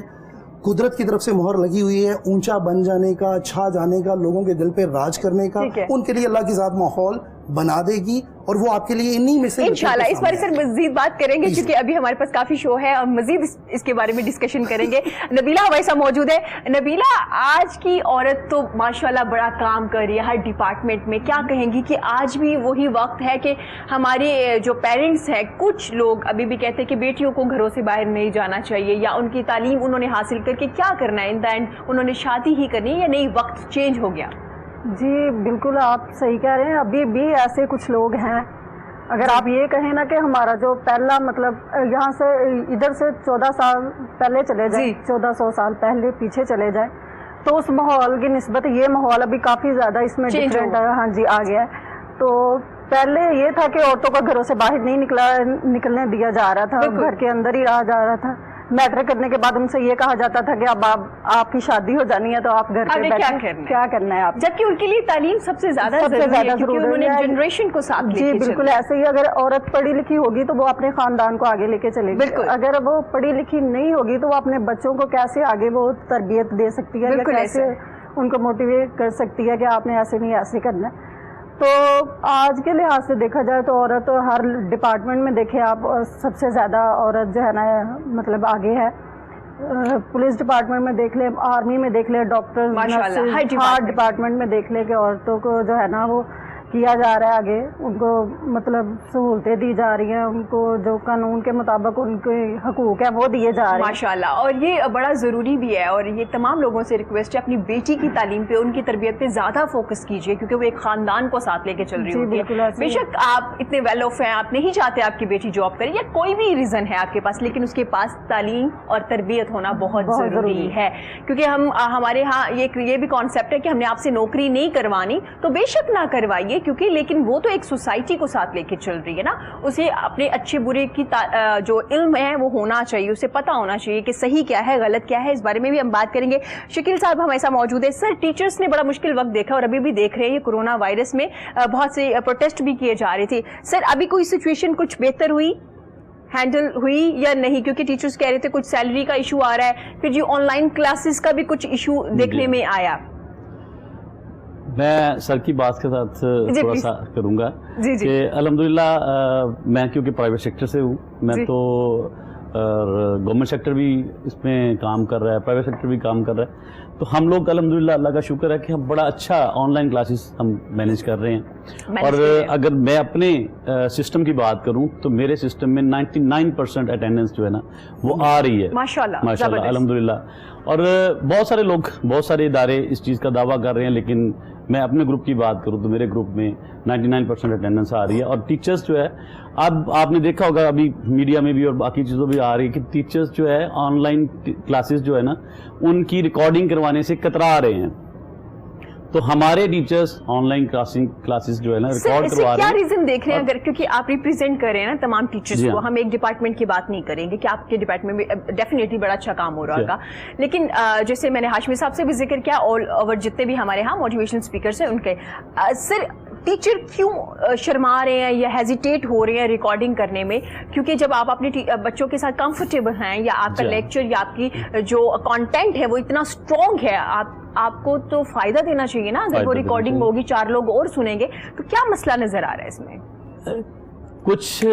S2: कुदरत की तरफ से मोहर लगी हुई है ऊंचा बन जाने का, छा जाने का, लोगों के दिल पे राज करने का,
S1: ठीक है।
S2: उनके लिए अल्लाह की ज़ात माहौल बना देगी और वो आपके लिए इन्हीं में से
S1: इंशाल्लाह इस बार सर मजीद बात करेंगे, क्योंकि अभी हमारे पास काफी शो है और मजीद इसके बारे में डिस्कशन करेंगे। नबीला हमारे साथ मौजूद है। नबीला, आज की औरत तो माशाल्लाह बड़ा काम कर रही है हर डिपार्टमेंट में। क्या कहेंगी कि आज भी वही वक्त है कि हमारे जो पेरेंट्स हैं, कुछ लोग अभी भी कहते हैं कि बेटियों को घरों से बाहर नहीं जाना चाहिए, या उनकी तालीम उन्होंने हासिल करके क्या करना है, इन द एंड उन्होंने शादी ही करनी है, या नहीं वक्त चेंज हो गया?
S4: जी बिल्कुल, आप सही कह रहे हैं। अभी भी ऐसे कुछ लोग हैं। अगर आप ये कहें ना कि हमारा जो पहला मतलब यहाँ से इधर से 14 साल पहले चले जाए, 1400 साल पहले पीछे चले जाए, तो उस माहौल की निस्बत ये माहौल अभी काफ़ी ज़्यादा इसमें डिफरेंट, हाँ जी, आ गया है। तो पहले ये था कि औरतों को घरों से बाहर नहीं निकलने दिया जा रहा था, घर के अंदर ही रहा जा रहा था। मैट्रिक करने के बाद उनसे ये कहा जाता था कि अब आपकी शादी हो जानी है तो आप घर पे बैठे क्या करना है आप,
S1: जबकि उनके लिए तालीम सबसे ज्यादा जरूरी है, क्योंकि उन्होंने जनरेशन को साथ लेके
S4: जी बिल्कुल ऐसे ही। अगर औरत पढ़ी लिखी होगी तो वो अपने खानदान को आगे लेके चलेगी, अगर वो पढ़ी लिखी नहीं होगी तो वो अपने बच्चों को कैसे आगे वो तरबियत दे सकती है, या कैसे उनको मोटिवेट कर सकती है कि आपने ऐसे नहीं ऐसे करना है। तो आज के लिहाज से देखा जाए तो औरत हर डिपार्टमेंट में देखें आप, सबसे ज़्यादा औरत जो है ना मतलब आगे है। पुलिस डिपार्टमेंट में देख ले, आर्मी में देख ले, डॉक्टर्स, नर्सेज, हर डिपार्टमेंट में देख ले कि औरतों को जो है ना वो किया जा रहा है आगे, उनको मतलब सहूलतें दी जा रही हैं, उनको जो कानून के मुताबिक उनके हकूक है वो दिए जा रहे हैं
S1: माशाल्लाह। और ये बड़ा ज़रूरी भी है, और ये तमाम लोगों से रिक्वेस्ट है अपनी बेटी की तालीम पे, उनकी तरबियत पे ज़्यादा फोकस कीजिए, क्योंकि वो एक ख़ानदान को साथ लेके चल रही होती है। बेशक आप इतने वेल ऑफ हैं, आप नहीं चाहते आपकी बेटी जॉब करे, या कोई भी रीज़न है आपके पास, लेकिन उसके पास तालीम और तरबियत होना बहुत ज़रूरी है। क्योंकि हमारे यहाँ ये भी कॉन्सेप्ट है कि हमने आपसे नौकरी नहीं करवानी, तो बेशक ना करवाइए, क्योंकि लेकिन वो तो एक सोसाइटी को साथ लेके चल रही है ना, उसे अपने अच्छे बुरे की जो इल्म है वो होना चाहिए, उसे पता होना चाहिए कि सही क्या है गलत क्या है। इस बारे में भी हम बात करेंगे। शकील साहब हमारे साथ मौजूद है। सर, टीचर्स ने बड़ा मुश्किल वक्त देखा और अभी भी देख रहे हैं, ये कोरोना वायरस में बहुत से प्रोटेस्ट भी किए जा रहे थे। सर, अभी कोई सिचुएशन कुछ बेहतर हुई, हैंडल हुई या नहीं? क्योंकि टीचर्स कह रहे थे कुछ सैलरी का इशू आ रहा है, फिर जी ऑनलाइन क्लासेस का भी कुछ इशू देखने में आया।
S5: मैं सर की बात के साथ थोड़ा सा करूंगा कि अल्हम्दुलिल्लाह मैं क्योंकि प्राइवेट सेक्टर से हूँ, मैं तो गवर्नमेंट सेक्टर भी इसमें काम कर रहा है, प्राइवेट सेक्टर भी काम कर रहा है, तो हम लोग अल्हम्दुलिल्लाह अल्लाह का शुक्र है कि हम बड़ा अच्छा ऑनलाइन क्लासेस हम मैनेज कर रहे हैं। और अगर मैं अपने सिस्टम की बात करूं तो मेरे सिस्टम में 99% अटेंडेंस जो है ना वो आ रही है, माशाल्लाह अल्हम्दुलिल्लाह। और बहुत सारे लोग, बहुत सारे इदारे इस चीज़ का दावा कर रहे हैं, लेकिन मैं अपने ग्रुप की बात करूं तो मेरे ग्रुप में 99% अटेंडेंस आ रही है। और टीचर्स जो है, अब आपने देखा होगा अभी मीडिया में भी और बाकी चीज़ों भी आ रही है कि टीचर्स जो है ऑनलाइन क्लासेस जो है ना उनकी रिकॉर्डिंग करवाने से कतरा रहे हैं। तो हमारे टीचर्स ऑनलाइन क्लासेस जो है ना रिकॉर्ड करवा रहे हैं।
S1: क्या रीजन देख रहे हैं? अगर क्योंकि आप रिप्रेजेंट कर रहे हैं ना तमाम टीचर्स को, हम एक डिपार्टमेंट की बात नहीं करेंगे कि आपके डिपार्टमेंट में डेफिनेटली बड़ा अच्छा काम हो रहा होगा, लेकिन जैसे मैंने हाशमी साहब से भी जिक्र किया और जितने भी हमारे यहाँ मोटिवेशनल स्पीकर्स हैं उनके, सर टीचर क्यों शर्मा रहे हैं या हेजिटेट हो रहे हैं रिकॉर्डिंग करने में? क्योंकि जब आप अपने बच्चों के साथ कंफर्टेबल हैं, या आपका लेक्चर या आपकी जो कंटेंट है वो इतना स्ट्रॉन्ग है, आपको तो फायदा देना चाहिए ना। अगर वो रिकॉर्डिंग होगी 4 लोग और सुनेंगे, तो क्या मसला नजर आ रहा है इसमें?
S5: कुछ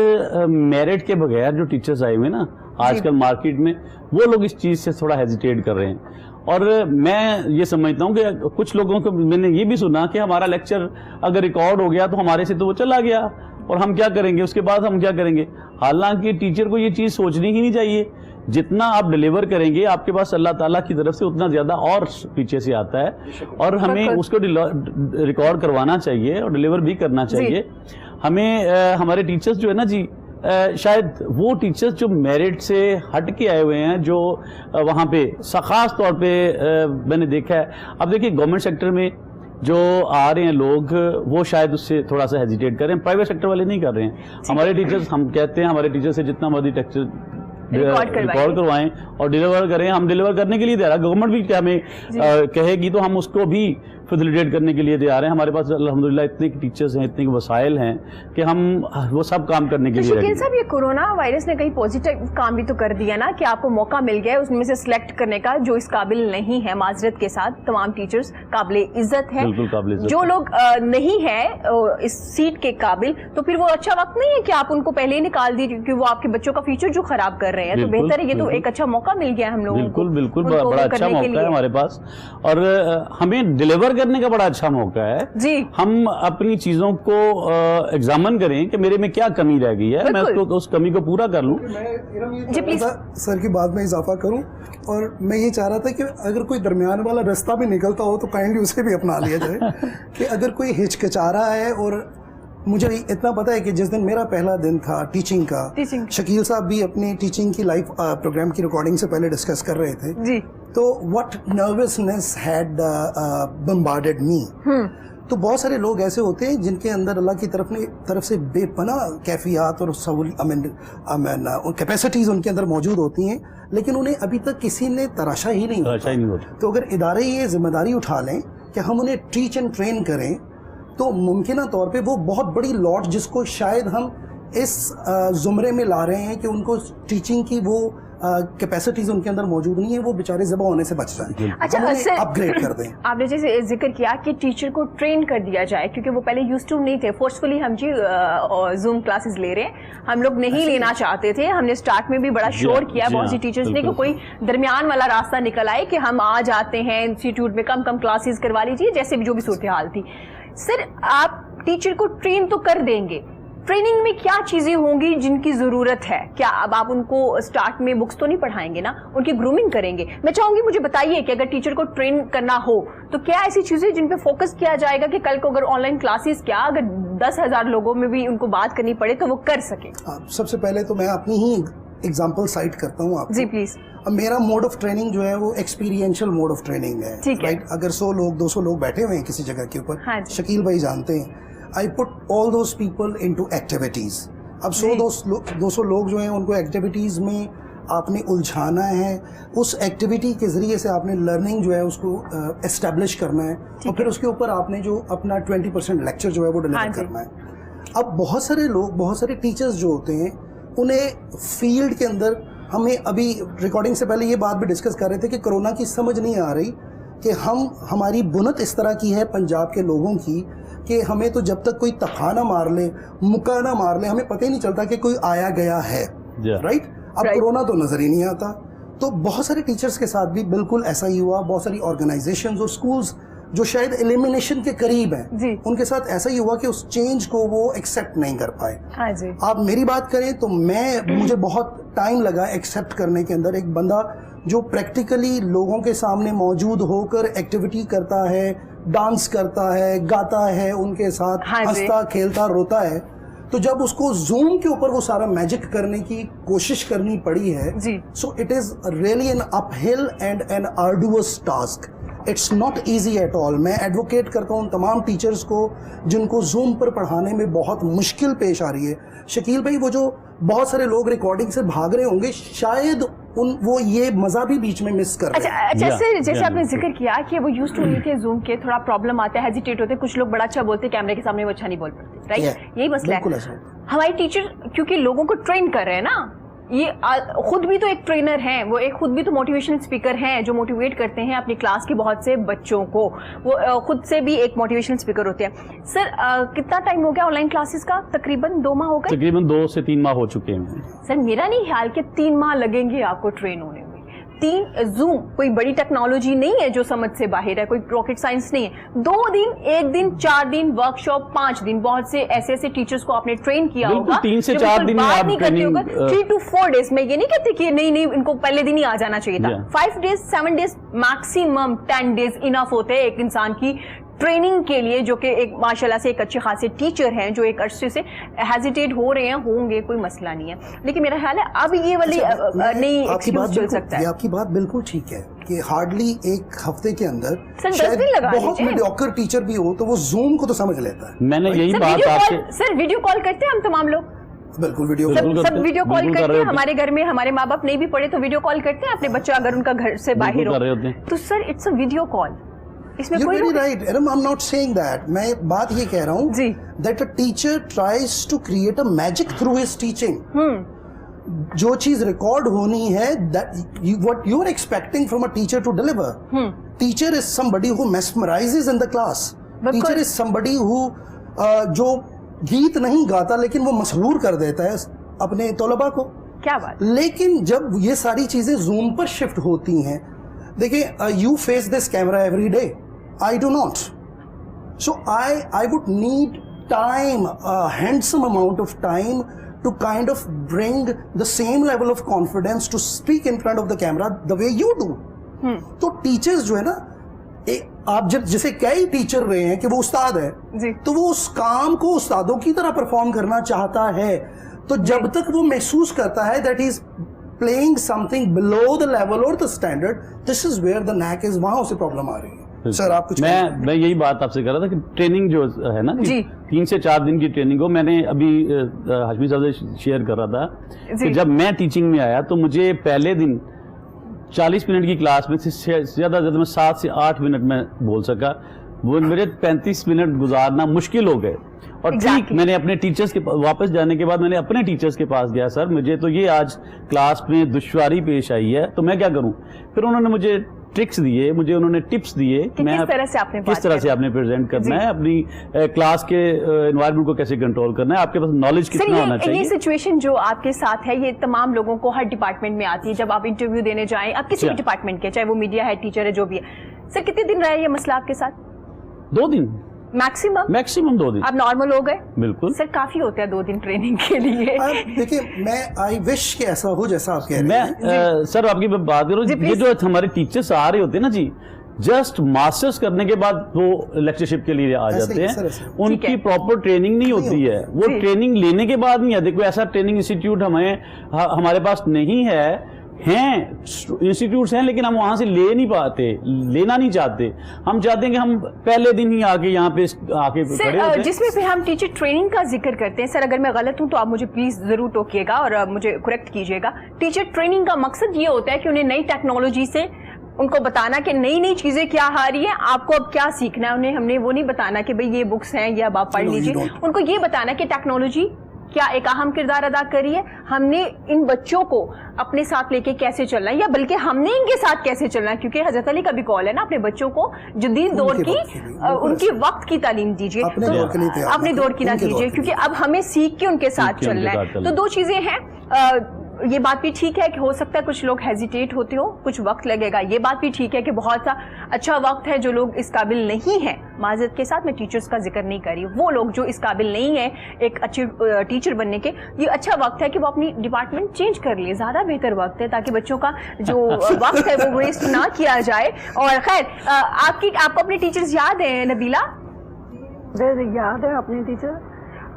S5: मेरिट के बगैर जो टीचर्स आए हुए ना आजकल मार्केट में, वो लोग इस चीज़ से थोड़ा हेजिटेट कर रहे हैं। और मैं ये समझता हूँ कि कुछ लोगों को मैंने ये भी सुना कि हमारा लेक्चर अगर रिकॉर्ड हो गया तो हमारे से तो वो चला गया और हम क्या करेंगे, उसके बाद हम क्या करेंगे। हालांकि टीचर को ये चीज़ सोचनी ही नहीं चाहिए। जितना आप डिलीवर करेंगे आपके पास अल्लाह ताला की तरफ से उतना ज़्यादा और पीछे से आता है, और हमें उसको रिकॉर्ड करवाना चाहिए और डिलीवर भी करना चाहिए। हमें हमारे टीचर्स जो है ना जी, शायद वो टीचर्स जो मेरिट से हट के आए हुए हैं, जो वहाँ पे ख़ास तौर पे मैंने देखा है। अब देखिए गवर्नमेंट सेक्टर में जो आ रहे हैं लोग, वो शायद उससे थोड़ा सा हेजिटेट कर रहे हैं, प्राइवेट सेक्टर वाले नहीं कर रहे हैं। हमारे टीचर्स, हम कहते हैं हमारे टीचर से जितना मर्जी रिकॉर्ड करवाएं और डिलीवर करें, हम डिलीवर करने के लिए तैयार। गवर्नमेंट भी क्या हमें कहेगी तो हम उसको भी फैसिलिटेट करने के लिए तैयार हैं। हमारे पास अल्हम्दुलिल्लाह इतने टीचर्स हैं, इतने वसाइल हैं कि हम वो सब काम करने के लिए
S1: शकील साहब, ये कोरोना वायरस ने कहीं पॉजिटिव काम भी तो कर दिया ना कि आपको मौका मिल गया है उसमें से सिलेक्ट करने का जो इस काबिल नहीं है। माजरत के साथ तमाम टीचर्स काबिल इज्जत है,
S5: बिल्कुल काबिल इज्जत
S1: जो लोग नहीं है इस सीट के काबिल, तो फिर वो अच्छा वक्त नहीं है कि आप उनको पहले ही निकाल दीजिए क्योंकि वो आपके बच्चों का फ्यूचर जो खराब कर रहे हैं। तो बेहतर है, ये तो एक अच्छा मौका मिल गया हम लोगों को।
S5: बिल्कुल बड़ा अच्छा मौका है हमारे पास, और हमें डिलीवर करने का बड़ा अच्छा मौका है
S1: जी।
S5: हम अपनी चीजों को एग्जामिन करें कि मेरे में क्या कमी रह गई है, मैं उस कमी को पूरा कर लूं।
S1: जी प्लीज।
S2: सर की बात में इजाफा करूं, और मैं ये चाह रहा था कि अगर कोई दरमियान वाला रास्ता भी निकलता हो तो काइंडली उसे भी अपना लिया जाए कि अगर कोई हिचकिचा रहा है, और मुझे इतना पता है कि जिस दिन मेरा पहला दिन था टीचिंग का, शकील साहब भी अपनी टीचिंग की लाइव प्रोग्राम की रिकॉर्डिंग से पहले डिस्कस कर रहे थे
S1: जी।
S2: तो व्हाट नर्वसनेस हैड बम्बार्डेड मी। तो बहुत सारे लोग ऐसे होते हैं जिनके अंदर अल्लाह की तरफ से बेपनाह कैफियत और कैपेसिटीज़ उनके अंदर मौजूद होती हैं, लेकिन उन्हें अभी तक किसी ने तराशा ही नहीं होता। तो अगर इदारे ये जिम्मेदारी उठा लें कि हम उन्हें टीच एंड ट्रेन करें, तो मुमकिन तौर पे वो बहुत बड़ी लॉट जिसको शायद हम इस ज़ुमरे में ला रहे हैं कि उनको टीचिंग की वो कैपेसिटीज उनके अंदर मौजूद नहीं है, वो बेचारे ज़बा होने से बच जाएं।
S1: अच्छा सर,
S2: अपग्रेड कर दें।
S1: आपने जैसे जिक्र किया कि टीचर को ट्रेन कर दिया जाए क्योंकि वो पहले यूज्ड टू नहीं थे। फोर्सफुली हम जी जूम क्लासेस ले रहे हैं, हम लोग नहीं लेना चाहते थे। हमने स्टार्ट में भी बड़ा शोर किया बहुत सी टीचर्स ने कि कोई दरमियान वाला रास्ता निकल आए कि हम आ जाते हैं इंस्टीट्यूट में, कम क्लासेस करवा लीजिए, जैसे भी जो भी सूरत हाल थी। सर, आप टीचर को ट्रेन तो कर देंगे, ट्रेनिंग में क्या चीजें होंगी जिनकी जरूरत है? क्या अब आप उनको स्टार्ट में बुक्स तो नहीं पढ़ाएंगे ना, उनकी ग्रूमिंग करेंगे? मैं चाहूंगी मुझे बताइए कि अगर टीचर को ट्रेन करना हो तो क्या ऐसी चीजें जिन पे फोकस किया जाएगा कि कल को अगर ऑनलाइन क्लासेस क्या अगर 10,000 लोगों में भी उनको बात करनी पड़े तो वो कर सके?
S2: सबसे पहले तो मैं अपनी ही एग्जाम्पल साइट करता हूँ आपको।
S1: जी प्लीज।
S2: अब मेरा मोड ऑफ ट्रेनिंग जो है वो एक्सपीरियंशियल मोड ऑफ ट्रेनिंग है, राइट? अगर 100 लोग 200 लोग बैठे हुए हैं किसी जगह के ऊपर, शकील भाई जानते हैं, I put all those people into activities. अब 100-200 लोग जो हैं उनको एक्टिविटीज़ में आपने उलझाना है, उस एक्टिविटी के ज़रिए से आपने लर्निंग जो है उसको एस्टेब्लिश करना है, और फिर उसके ऊपर आपने जो अपना 20% लेक्चर जो है वो डिलीवर करना है। अब बहुत सारे लोग, बहुत सारे टीचर्स जो होते हैं, उन्हें फील्ड के अंदर, हमें अभी रिकॉर्डिंग से पहले ये बात भी डिस्कस कर रहे थे कि कोरोना की समझ नहीं आ रही कि हमारी बुनत इस तरह की है पंजाब के लोगों की कि हमें तो जब तक कोई तखा ना मार ले, मुक्का ना मार ले, हमें पता ही नहीं चलता कि कोई आया गया है, राइट? अब कोरोना तो नजर ही नहीं आता। तो बहुत सारे टीचर्स के साथ भी बिल्कुल ऐसा ही हुआ। बहुत सारी ऑर्गेनाइजेशंस और स्कूल्स जो शायद एलिमिनेशन के करीब हैं, उनके साथ ऐसा ही हुआ कि उस चेंज को वो एक्सेप्ट नहीं कर पाए।
S1: हाँ जी।
S2: आप मेरी बात करें तो मुझे बहुत टाइम लगा एक्सेप्ट करने के अंदर। एक बंदा जो प्रैक्टिकली लोगों के सामने मौजूद होकर एक्टिविटी करता है, डांस करता है, गाता है, उनके साथ हंसता खेलता रोता है, तो जब उसको जूम के ऊपर वो सारा मैजिक करने की कोशिश करनी पड़ी है, so it is really an uphill and an arduous task. It's not easy at all. मैं एडवोकेट करता हूँ तमाम टीचर्स को जिनको जूम पर पढ़ाने में बहुत मुश्किल पेश आ रही है। शकील भाई, वो जो बहुत सारे लोग रिकॉर्डिंग से भाग रहे होंगे, शायद वो ये मजा भी बीच में मिस कर रहे हैं।
S1: अच्छा सर, जैसे आपने जिक्र किया कि वो यूज्ड टू नहीं थे जूम के, थोड़ा प्रॉब्लम आता है, हेजिटेट होते, कुछ लोग बड़ा अच्छा बोलते हैं कैमरे के सामने, वो अच्छा नहीं बोल पाते, राइट? यही मसला है। हमारे टीचर क्योंकि लोगों को ट्रेन कर रहे हैं ना, ये खुद भी तो एक ट्रेनर हैं, वो एक खुद भी तो मोटिवेशनल स्पीकर हैं जो मोटिवेट करते हैं अपनी क्लास के बहुत से बच्चों को। वो खुद से भी एक मोटिवेशनल स्पीकर होते हैं। सर, कितना टाइम हो गया ऑनलाइन क्लासेस का? तकरीबन 2 माह हो गए?
S5: तकरीबन 2 से 3 माह हो चुके हैं।
S1: सर, मेरा नहीं ख्याल कि 3 माह लगेंगे आपको ट्रेन होने में। जूम कोई बड़ी टेक्नोलॉजी नहीं है जो समझ से बाहर है, कोई रॉकेट साइंस नहीं है। 2 दिन, 1 दिन, 4 दिन वर्कशॉप, 5 दिन, बहुत से ऐसे टीचर्स को आपने ट्रेन किया होगा।
S5: 3 से 4 दिन आप ट्रेनिंग,
S1: 3 to 4 डेज में ये नहीं कहते कि नहीं इनको पहले दिन ही आ जाना चाहिए था। 5 days, 7 days, maximum 10 days enough होते हैं एक इंसान की ट्रेनिंग के लिए, जो कि एक माशाल्लाह से एक अच्छे खासे टीचर हैं जो एक अरसे से हेजिटेट हो रहे हैं, होंगे, कोई मसला नहीं है। लेकिन मेरा ख्याल है अब ये वाली नई एक्सक्यूज चल सकता है।
S2: आपकी बात बिल्कुल ठीक है कि हार्डली एक हफ्ते के अंदर
S1: शायद
S2: बहुत मीडियोकर टीचर भी हो तो वो जूम को तो समझ लेता है।
S5: मैंने यही बात आपसे,
S1: सर वीडियो कॉल करते हैं हम तमाम लोग,
S2: बिल्कुल वीडियो
S1: सब वीडियो कॉल करते हैं। हमारे घर में हमारे माँ बाप नहीं भी पढ़े तो वीडियो कॉल करते हैं अपने बच्चा अगर उनका घर से बाहर हो तो sir it's a video call. इसमें
S2: You're
S1: कोई
S2: very right. I'm not saying that. मैं बात ये कह रहा हूँ
S1: जी।
S2: that a teacher tries to create a magic through his teaching. जो चीज रिकॉर्ड होनी है, what you are expecting from a teacher to deliver. Teacher is somebody who mesmerizes in the class. Teacher is somebody who जो गीत नहीं गाता लेकिन वो मसहूर कर देता है अपने तलबा को.
S1: क्या बात.
S2: लेकिन जब ये सारी चीजें जूम पर शिफ्ट होती हैं, देखिए, you face this camera every day. I do not. So I would need time, a handsome amount of time to kind of bring the same level of confidence to speak in front of the camera the way you do. तो teachers जो है ना, आप जब जैसे कई teacher रहे हैं कि वो उस्ताद है
S1: जी।
S2: तो वो उस काम को उस्तादों की तरह परफॉर्म करना चाहता है, तो जब तक वो महसूस करता है that he is playing something below the level or the standard, this is where the knack is, वहां उसे प्रॉब्लम आ रही है. सर आप कुछ
S5: मैं यही बात आपसे कर रहा था कि ट्रेनिंग जो है ना
S1: जी।
S5: 3 से 4 दिन की ट्रेनिंग को मैंने अभी हाशमी साहब से शेयर कर रहा था कि जब मैं टीचिंग में आया तो मुझे पहले दिन 40 मिनट की क्लास में से ज्यादा मैं 7 से 8 मिनट में बोल सका. वो मेरे 35 मिनट गुजारना मुश्किल हो गए. और ठीक मैंने अपने टीचर्स के वापस जाने के बाद मैंने अपने टीचर्स के पास गया, सर मुझे तो ये आज क्लास में दुश्वारी पेश आई है, तो मैं क्या करूं. फिर उन्होंने मुझे ट्रिक्स दिए, मुझे उन्होंने टिप्स दिए कि
S1: किस तरह से आपने
S5: प्रेजेंट करना है, अपनी क्लास के एनवायरनमेंट को कैसे कंट्रोल करना है, आपके पास नॉलेज कितना होना चाहिए.
S1: ये सिचुएशन जो आपके साथ है ये तमाम लोगों को हर डिपार्टमेंट में आती है. जब आप इंटरव्यू देने जाएं, आप किसी भी डिपार्टमेंट के, चाहे वो मीडिया है, टीचर है, जो भी है. सर कितने दिन रहा है ये मसला आपके साथ?
S5: 2 दिन मैक्सिमम 2 दिन.
S1: आप नॉर्मल हो गए?
S5: बिल्कुल
S1: सर, काफी होता है 2 दिन ट्रेनिंग के लिए.
S2: देखिए, मैं आई विश कि ऐसा हो जैसा आप कह रहे हैं.
S5: सर आपकी बात करूं, ये जो हमारे टीचर्स आ रहे होते हैं ना जी, जस्ट मास्टर्स करने के बाद वो लेक्चरशिप के लिए आ जाते हैं, उनकी प्रॉपर ट्रेनिंग नहीं होती है. वो ट्रेनिंग लेने के बाद नहीं आते. कोई ऐसा ट्रेनिंग इंस्टीट्यूट हमारे पास नहीं है. हैं इंस्टीट्यूट्स हैं लेकिन हम वहां से लेना नहीं चाहते. हम चाहते हैं कि हम पहले दिन ही आके यहाँ पे आके खड़े होते हैं.
S1: जिसमें फिर हम टीचर ट्रेनिंग का जिक्र करते हैं. सर अगर मैं गलत हूं तो आप मुझे प्लीज जरूर टोकिएगा और मुझे करेक्ट कीजिएगा. टीचर ट्रेनिंग का मकसद ये होता है कि उन्हें नई टेक्नोलॉजी से उनको बताना कि नई नई चीजें क्या आ रही है, आपको अब क्या सीखना है. उन्हें हमने वो नहीं बताना कि भाई ये बुक्स हैं, ये अब आप पढ़ लीजिए. उनको ये बताना कि टेक्नोलॉजी क्या एक अहम किरदार अदा कर रही है, हमने इन बच्चों को अपने साथ लेके कैसे चलना है, या बल्कि हमने इनके साथ कैसे चलना है. क्योंकि हजरत अली का भी कॉल है ना, अपने बच्चों को जदीद दौर की उनकी वक्त की तालीम दीजिए, अपने दौर की ना दीजिए, क्योंकि अब हमें सीख के उनके साथ चलना है. तो 2 चीजें हैं. ये बात भी ठीक है कि हो सकता है कुछ लोग हेजिटेट होते हो, कुछ वक्त लगेगा. ये बात भी ठीक है कि बहुत सा अच्छा वक्त है जो लोग इस काबिल नहीं है. माजरत के साथ मैं टीचर्स का जिक्र नहीं कर रही हूँ. वो लोग जो इस काबिल नहीं है एक अच्छे टीचर बनने के, ये अच्छा वक्त है कि वो अपनी डिपार्टमेंट चेंज कर लिए. ज्यादा बेहतर वक्त है ताकि बच्चों का जो वक्त है वो वेस्ट ना किया जाए. और खैर, आपको अपने टीचर्स याद है नबीला?
S4: याद है अपने टीचर.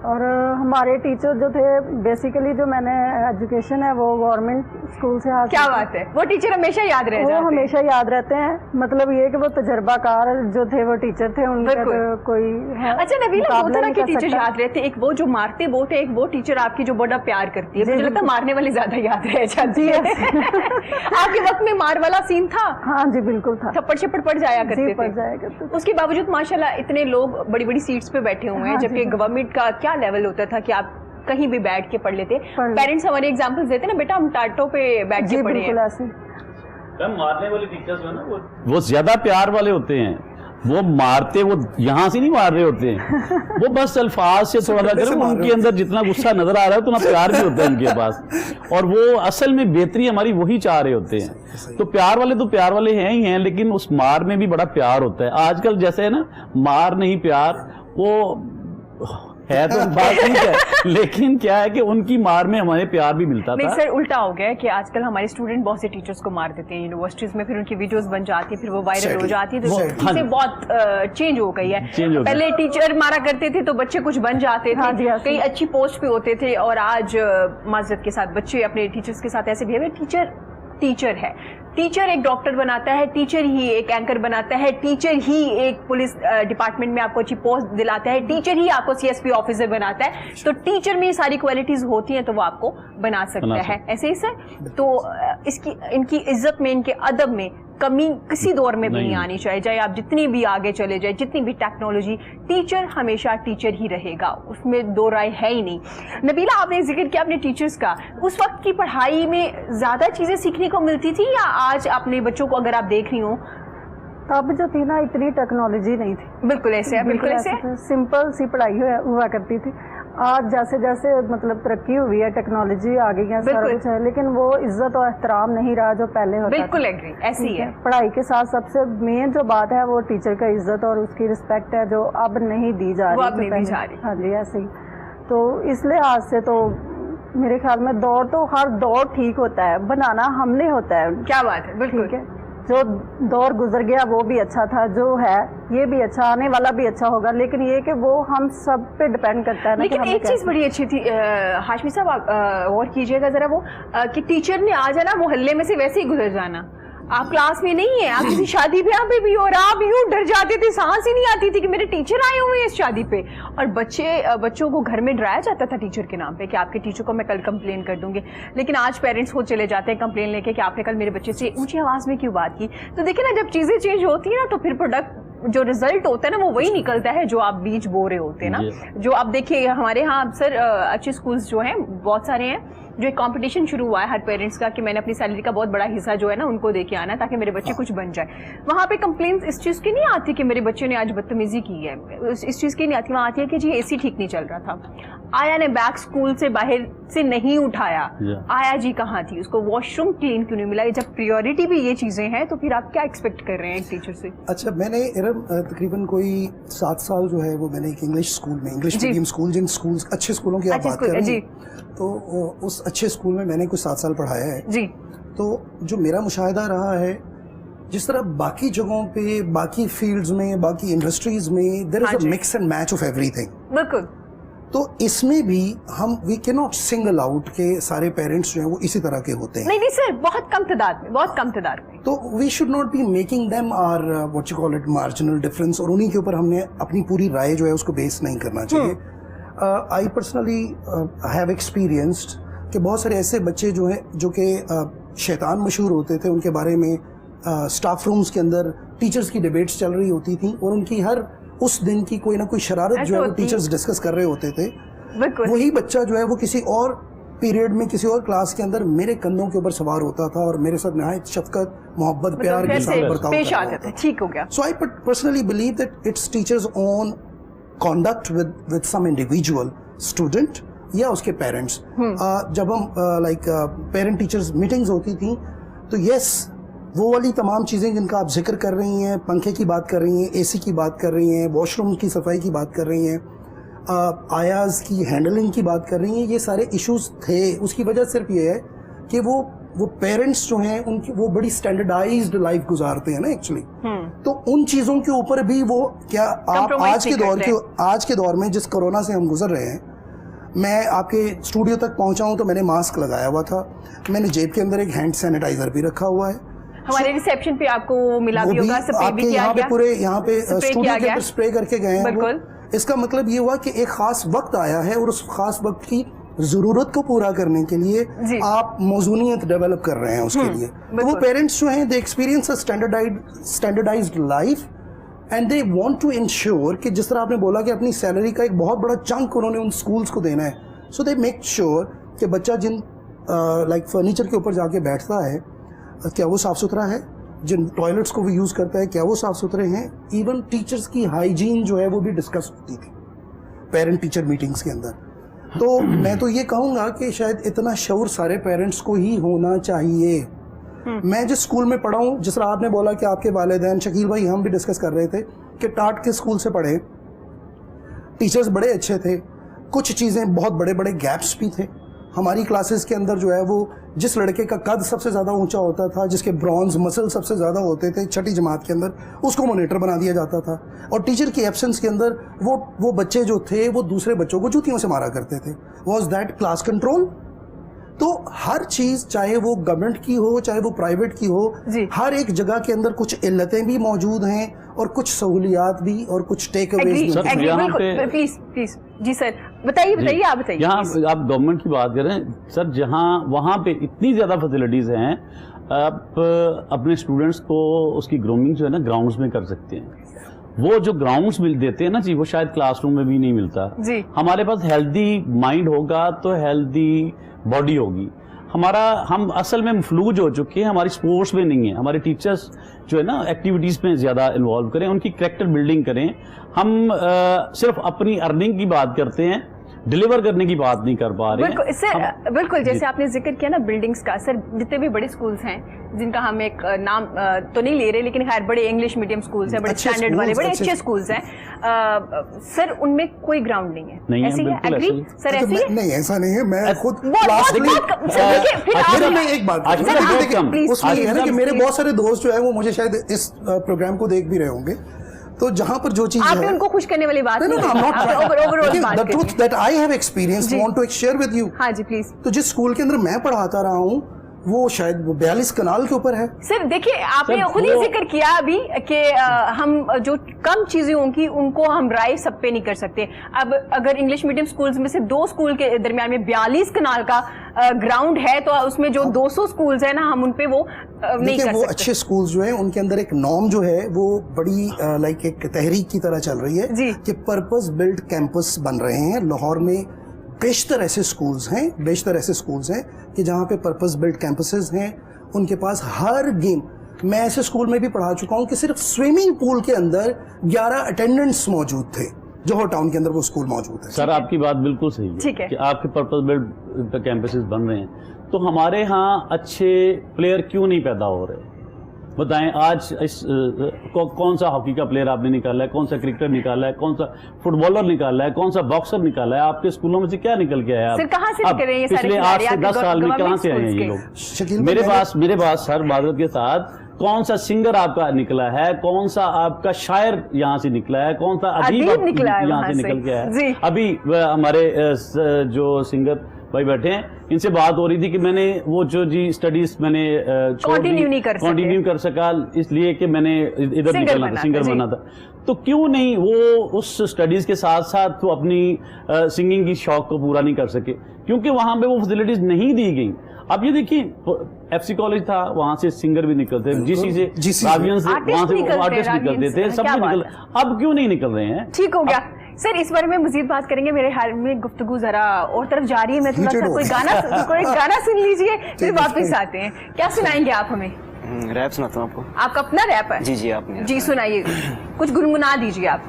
S4: और हमारे टीचर जो थे, बेसिकली जो मैंने एजुकेशन है वो गवर्नमेंट स्कूल से हासिल.
S1: क्या बात है. वो टीचर हमेशा याद रह जाते हैं.
S4: वो हमेशा याद रहते हैं. मतलब ये कि वो तजर्बाकार जो थे वो टीचर थे, उनका तो कोई है.
S1: अच्छा नबीला, 2 तरह के टीचर याद रहते हैं. एक वो जो मारते बहुत है, एक वो टीचर आपकी जो बड़ा प्यार करती है. मुझे लगता है मारने वाली ज्यादा याद रह जाती है. आपके वक्त में मार वाला सीन था?
S4: हाँ जी बिल्कुल था.
S1: थप्पड़ छप्पड़ पड़ जाया करते थे. उसके बावजूद माशाल्लाह इतने लोग बड़ी बड़ी सीट्स पे बैठे हुए हैं, जबकि गवर्नमेंट का क्या लेवल होता था कि आप कहीं भी बैठ के पढ़ लेते. पेरेंट्स हमारे एग्जांपल्स देते ना, बेटा हम टाटो पे बैठ के पढ़े हैं.
S5: मारने वाले टीचर्स जो है ना, वो ज्यादा प्यार वाले होते हैं. वो मारते, वो यहाँ से नहीं मार रहे होते हैं, वो बस अल्फाज से थोड़ा सा करें. उनके अंदर जितना गुस्सा नजर आ रहा है उतना प्यार भी होता है उनके पास. और वो असल में बेहतरी हमारी वही चाह रहे होते हैं. तो प्यार वाले हैं ही हैं, लेकिन उस मार में भी बड़ा प्यार होता है. आजकल जैसे है ना, मार नहीं प्यार, वो है तो बात ठीक है, लेकिन क्या है कि उनकी मार में हमारे प्यार भी मिलता था.
S1: नहीं सर, उल्टा हो गया है कि आजकल हमारे स्टूडेंट बहुत से टीचर्स को मार देते हैं यूनिवर्सिटीज में, फिर उनकी वीडियोस बन जाती है, फिर वो वायरल हो जाती है. तो चीजें बहुत चेंज हो गई है. पहले टीचर मारा करते थे तो बच्चे कुछ बन जाते थे, कई अच्छी पोस्ट पे होते थे, और आज माजरत के साथ बच्चे अपने टीचर्स के साथ ऐसे बिहेवियर. टीचर है, टीचर एक डॉक्टर बनाता है, टीचर ही एक एंकर बनाता है, टीचर ही एक पुलिस डिपार्टमेंट में आपको अच्छी पोस्ट दिलाता है, टीचर ही आपको CSP ऑफिसर बनाता है. तो टीचर में ये सारी क्वालिटीज होती हैं तो वो आपको बना सकता है. ऐसे ही सर, तो इनकी इज्जत में, इनके अदब में कमी किसी दौर में भी नहीं आनी चाहिए, चाहे आप जितनी भी आगे चले जाए, जितनी भी टेक्नोलॉजी, टीचर हमेशा टीचर ही रहेगा, उसमें दो राय है ही नहीं। नबीला, आपने जिक्र किया अपने टीचर्स का, उस वक्त की पढ़ाई में ज़्यादा चीज़ें सीखने को मिलती थी या आज अपने बच्चों को अगर आप देख रही हो?
S4: तब जो थी ना इतनी टेक्नोलॉजी नहीं थी।
S1: बिल्कुल ऐसे है, बिल्कुल ऐसे
S4: सिंपल सी पढ़ाई हुआ करती थी। आज जैसे जैसे मतलब तरक्की हुई है, टेक्नोलॉजी आ गई है, सारा कुछ है, लेकिन वो इज्जत और एहतराम नहीं रहा जो पहले होता था।
S1: बिल्कुल एग्री, ऐसी है।
S4: पढ़ाई के साथ सबसे मेन जो बात है वो टीचर का इज्जत और उसकी रिस्पेक्ट है, जो अब नहीं दी जा रही।
S1: वो अब नहीं दी जा रही।
S4: हाँ जी, ऐसे ही। तो इसलिए आज से तो मेरे ख्याल में दौर तो हर दौर ठीक होता है, बनाना हमने होता है।
S1: क्या बात है, बिल्कुल
S4: ठीक है। जो दौर गुजर गया वो भी अच्छा था, जो है ये भी अच्छा, आने वाला भी अच्छा होगा, लेकिन ये कि वो हम सब पे डिपेंड करता है ना।
S1: लेकिन एक चीज बड़ी अच्छी थी हाशमी साहब, आप और कीजिएगा जरा वो कि टीचर ने आ जाना मोहल्ले में से वैसे ही गुजर जाना, आप क्लास में नहीं है, आप किसी शादी ब्याह पे भी और आप यूं डर जाते थे, सांस ही नहीं आती थी कि मेरे टीचर आए हुए हैं इस शादी पे। और बच्चों को घर में डराया जाता था टीचर के नाम पे कि आपके टीचर को मैं कल कंप्लेन कर दूंगी। लेकिन आज पेरेंट्स खुद चले जाते हैं कंप्लेन लेके कि आपने कल मेरे बच्चे से ऊंची आवाज में क्यों बात की। तो देखिए ना, जब चीजें चेंज होती है ना तो फिर प्रोडक्ट जो रिजल्ट होता है ना वो वही निकलता है जो आप बीज बो रहे होते हैं ना। जो आप देखिए हमारे यहाँ सर अच्छे स्कूल्स जो हैं बहुत सारे हैं, जो एक कंपटीशन शुरू हुआ है हर पेरेंट्स का कि मैंने अपनी सैलरी का बहुत बड़ा हिस्सा जो है ना उनको दे के आना ताकि मेरे बच्चे कुछ बन जाए। वहाँ पे कंप्लेंट्स इस चीज़ की नहीं आती कि मेरे बच्चे ने आज बदतमीजी की है, इस चीज़ की नहीं आती। वहाँ आती है कि जी एसी ठीक नहीं चल रहा था, आया ने बैग स्कूल से बाहर से नहीं उठाया, आया जी कहाँ थी, उसको वॉशरूम क्लीन क्यों नहीं मिला। जब प्रियोरिटी भी ये चीज़ें हैं तो फिर आप क्या एक्सपेक्ट कर रहे हैं टीचर से?
S2: अच्छा, मैंने तकरीबन कोई 7 साल जो है वो मैंने एक इंग्लिश स्कूल में, इंग्लिश मीडियम स्कूल, जिन स्कूल अच्छे स्कूलों की आप बात कर रहे हैं, तो उस अच्छे स्कूल में मैंने कुछ 7 साल पढ़ाया है
S1: जी।
S2: तो जो मेरा मुशाहिदा रहा है, जिस तरह बाकी जगहों पे, बाकी फील्ड्स में, बाकी इंडस्ट्रीज में there is a mix and match of everything.
S1: बिल्कुल।
S2: तो इसमें भी हम we can not single out के सारे पेरेंट्स जो हैं वो इसी तरह के होते हैं।
S1: नहीं सर, बहुत कम तादाद में, बहुत कम तादाद में।
S2: तो we should not be making them or what you call it marginal difference, और उन्हीं के ऊपर हमने अपनी पूरी राय जो है उसको बेस नहीं करना चाहिए। आई पर्सनली हैव एक्सपीरियंस्ड कि बहुत सारे ऐसे बच्चे जो हैं जो कि शैतान मशहूर होते थे, उनके बारे में स्टाफ रूम्स के अंदर टीचर्स की डिबेट्स चल रही होती थी और उनकी हर उस दिन की कोई ना कोई शरारत जो है वो टीचर्स डिस्कस कर रहे होते थे। वही बच्चा जो है वो किसी और पीरियड में, किसी और क्लास के अंदर मेरे कंधों के ऊपर सवार होता था और मेरे साथ नहायत शफकत, मोहब्बत, प्यार के साथ बर्ताव
S1: पेश आते थे। ठीक हो गया।
S2: So I personally believe that it's teachers own conduct with some individual student या उसके पेरेंट्स। जब हम पेरेंट टीचर्स मीटिंग्स होती थी तो यस, वो वाली तमाम चीज़ें जिनका आप जिक्र कर रही हैं, पंखे की बात कर रही हैं, एसी की बात कर रही हैं, वॉशरूम की सफाई की बात कर रही हैं, आयाज की हैंडलिंग की बात कर रही हैं, ये सारे इश्यूज थे। उसकी वजह सिर्फ ये है कि वो पेरेंट्स जो हैं उनकी वो बड़ी स्टैंडर्डाइज्ड लाइफ गुजारते हैं ना एक्चुअली। तो उन चीज़ों के ऊपर भी वो क्या आप आज के दौर में जिस कोरोना से हम गुजर रहे हैं, मैं आपके स्टूडियो तक पहुंचा हूं तो मैंने मास्क लगाया हुआ था, मैंने जेब के अंदर एक हैंड सैनिटाइजर भी रखा हुआ है।
S1: हमारे रिसेप्शन पे आपको मिला भी होगा, स्प्रे भी किया गया,
S2: पूरे यहाँ पे स्टूडियो के अंदर स्प्रे करके गए हैं।
S1: बिल्कुल।
S2: इसका मतलब ये हुआ कि एक खास वक्त आया है और उस खास वक्त की जरूरत को पूरा करने के लिए आप मौजूनियत डेवलप कर रहे हैं उसके लिए। तो वो पेरेंट्स जो हैं they experience a standardised life and they want to ensure कि जिस तरह आपने बोला कि अपनी सैलरी का एक बहुत बड़ा चंक उन्होंने उन स्कूल्स को देना है, सो दे मेक श्योर कि बच्चा जिन लाइक फर्नीचर के ऊपर जाके बैठता है क्या वो साफ़ सुथरा है, जिन टॉयलेट्स को वो यूज़ करता है क्या वो साफ़ सुथरे हैं। इवन टीचर्स की हाइजीन जो है वो भी डिस्कस होती थी पेरेंट टीचर मीटिंग्स के अंदर। तो मैं तो ये कहूँगा कि शायद इतना शऊर सारे पेरेंट्स को ही होना चाहिए। मैं जिस स्कूल में पढ़ा हूँ, जिस तरह आपने बोला कि आपके वालिदैन, शकील भाई हम भी डिस्कस कर रहे थे कि टाट के स्कूल से पढ़े, टीचर्स बड़े अच्छे थे, कुछ चीज़ें बहुत बड़े बड़े गैप्स भी थे। हमारी क्लासेस के अंदर जो है वो जिस लड़के का कद सबसे ज़्यादा ऊंचा होता था, जिसके ब्रॉन्ज मसल सबसे ज़्यादा होते थे छठी जमात के अंदर, उसको मॉनिटर बना दिया जाता था। और टीचर की एब्सेंस के अंदर वो बच्चे जो थे वो दूसरे बच्चों को जूतियों से मारा करते थे। Was that class control? तो हर चीज़, चाहे वो गवर्नमेंट की हो चाहे वो प्राइवेट की हो, हर एक जगह के अंदर कुछ इल्लतें भी मौजूद हैं और कुछ सहूलियात भी और कुछ टेक अवेज भी।
S1: प्लीज जी सर बताइए आप बताइए।
S5: यहाँ आप गवर्नमेंट की बात करें सर, जहाँ वहाँ पे इतनी ज़्यादा फैसिलिटीज़ हैं, آپ اپنے اسٹوڈنٹس کو اس کی گرومنگ جو ہے نا گراؤنڈز میں کر سکتے ہیں. وہ جو گراؤنڈز مل دیتے ہیں نا جی وہ شاید کلاس روم میں بھی نہیں ملتا.
S1: جی
S5: ہمارے پاس ہیلدی مائنڈ ہوگا تو ہیلدی باڈی ہوگی. ہم اصل میں مفلوج ہو چکے ہیں, ہماری سپورٹس میں نہیں ہے. ہمارے ٹیچرز جو ہے نا ایکٹیویٹیز میں زیادہ انوالو کریں, ان کی کریکٹر بلڈنگ کریں. ہم صرف اپنی ارننگ کی بات کرتے ہیں, ڈیلیور کرنے کی بات نہیں کر پا رہے ہیں.
S1: بالکل سر, بالکل جیسے آپ نے ذکر کیا نا بلڈنگز کا, سر جتنے بھی بڑے اسکولز ہیں جن کا ہم ایک نام تو نہیں لے رہے لیکن خیر بڑے انگلش میڈیم اسکولز ہیں, بڑے اسٹینڈرڈ والے بڑے اچھے اسکولز ہیں, سر ان میں کوئی گراؤنڈ نہیں ہے. ایسی ہے ایگری سر, ایسی ہے
S2: نہیں ایسا نہیں ہے. میں خود ایک بات اس میں یہ ہے کہ میرے بہت سارے دوست جو ہیں وہ مجھے شاید اس پروگرام کو دیکھ بھی رہے ہوں گے, تو جہاں پر جو چیز
S1: آپ ان کو خوش کرنے والی بات
S2: the truth that I have experienced want to share with you.
S1: ہاں جی پلیز.
S2: تو جس اسکول کے اندر میں پڑھاتا رہا ہوں وہ شاید 42 کنال کے اوپر ہے.
S1: سر دیکھیے آپ نے خود ہی ذکر کیا ابھی کہ ہم جو کم چیزیں ہوں گی ان کو ہم رائے سب پہ نہیں کر سکتے. اب اگر انگلش میڈیم اسکولز میں سے 2 اسکول کے درمیان میں 42 کنال کا گراؤنڈ ہے تو اس میں جو 200 اسکولز ہیں نا ہم ان پہ وہ نہیں کر سکتے.
S2: وہ اچھے اسکولز جو ہیں ان کے اندر ایک نارم جو ہے وہ بڑی لائک ایک تحریک کی طرح چل رہی ہے کہ پرپز بلڈ کیمپس بن رہے ہیں. لاہور میں بیشتر ایسے اسکولز ہیں کہ جہاں پہ پرپز بلڈ کیمپسز ہیں. ان کے پاس ہر گیم, میں ایسے اسکول میں بھی پڑھا چکا ہوں کہ صرف سوئمنگ پول کے اندر 11 اٹینڈنٹس موجود تھے. جوہر ٹاؤن کے اندر وہ اسکول موجود ہے.
S5: سر آپ کی بات بالکل صحیح ہے کہ آپ کے پرپز بلڈ کیمپسز بن رہے ہیں, تو ہمارے ہاں اچھے پلیئر کیوں نہیں پیدا ہو رہے؟ بتائیں آج کون سا ہاکی کا پلیئر آپ نے نکالا ہے, کون سا کرکٹر نکالا ہے, کون سا فٹ بالر نکالا ہے, کون سا باکسر نکالا ہے؟ آپ کے اسکولوں میں سے کیا نکل کے آیا؟ پچھلے 8 سے 10 سال میں کہاں سے آئے ہیں یہ لوگ؟ میرے پاس سر معذرت کے ساتھ کون سا سنگر آپ کا نکلا ہے, کون سا آپ کا شاعر یہاں سے نکلا ہے, کون سا ادیب یہاں سے نکل کے آیا ہے؟ ابھی ہمارے جو سنگر بھائی بیٹھے ہیں ان سے بات ہو رہی تھی کہ میں نے وہ جو جی اسٹڈیز میں نے کنٹینیو کر سکا اس لیے کہ میں نے ادھر نکلنا تھا, سنگر بننا تھا. تو کیوں نہیں وہ اس اسٹڈیز کے ساتھ ساتھ وہ اپنی سنگنگ کی شوق کو پورا نہیں کر سکے کیونکہ وہاں پہ وہ فیسلٹیز نہیں دی گئیں. اب یہ دیکھیے ایف سی کالج تھا, وہاں سے سنگر بھی نکلتے, جی سی سے راوین سے وہاں سے آرٹسٹ نکلتے تھے, سب بھی نکل. اب کیوں نہیں نکل رہے ہیں؟
S1: ٹھیک ہو گیا سر, اس بارے میں مزید بات کریں گے. میرے حال میں گفتگو ذرا اور طرف جا رہی ہے, میں تھوڑا سا کوئی گانا سن لیجئے پھر واپس آتے ہیں. کیا سنائیں گے آپ ہمیں؟
S3: ریپ سناتا ہوں آپ کو.
S1: آپ کا اپنا ریپ ہے؟
S3: جی آپ نے.
S1: جی سنائیے, کچھ گنگنا دیجئے آپ.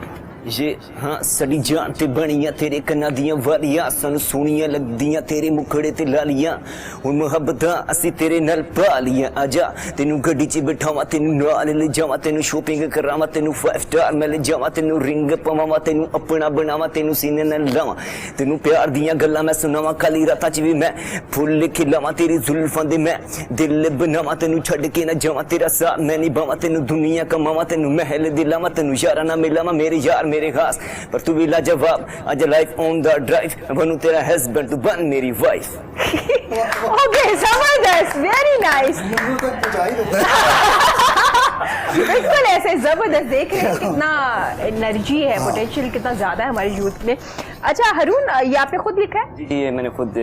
S6: یہ ہاں سڑی جان تے بنیاں تیرے کنا دیاں والیاں, سانو سونیاں لگدیاں تیرے مکھڑے تے لالیاں, ہن محبتاں اسی تیرے نال پا لیاں. آجا تینوں گڈی چ بٹھاواں, تینوں نال لے جاواں, تینوں شاپنگ کراواں, تینوں 5 سٹار میں لے جاواں, تینوں رنگ پواواں, تینوں اپنا بناواں, تینوں سینے نال لاواں, تینوں پیار دیاں گلاں میں سناواں, کالی راتاں چ وی میں پھول کھلاواں, تیری زلفاں دے میں دل بناواں, تینوں چھڈ کے نہ جاواں, تیرا ساتھ میں نبھاواں, تینوں دنیا کماواں, تینوں محل دلاواں, تینوں یاراں نہ ملاواں, میرے یار میرے خاص پر تو بھی لاجواب. آج لائف آن دا ڈرائیو, بنوں تیرا ہسبینڈ تو بن میری وائف.
S1: اوکے زبردست, ویری نائس. بالکل ایسے زبردست, دیکھ رہے ہیں کتنا انرجی ہے, پوٹینشیل کتنا زیادہ ہے ہمارے یوتھ میں. اچھا ہارون, یہ آپ نے خود لکھا ہے؟
S3: جی میں نے خود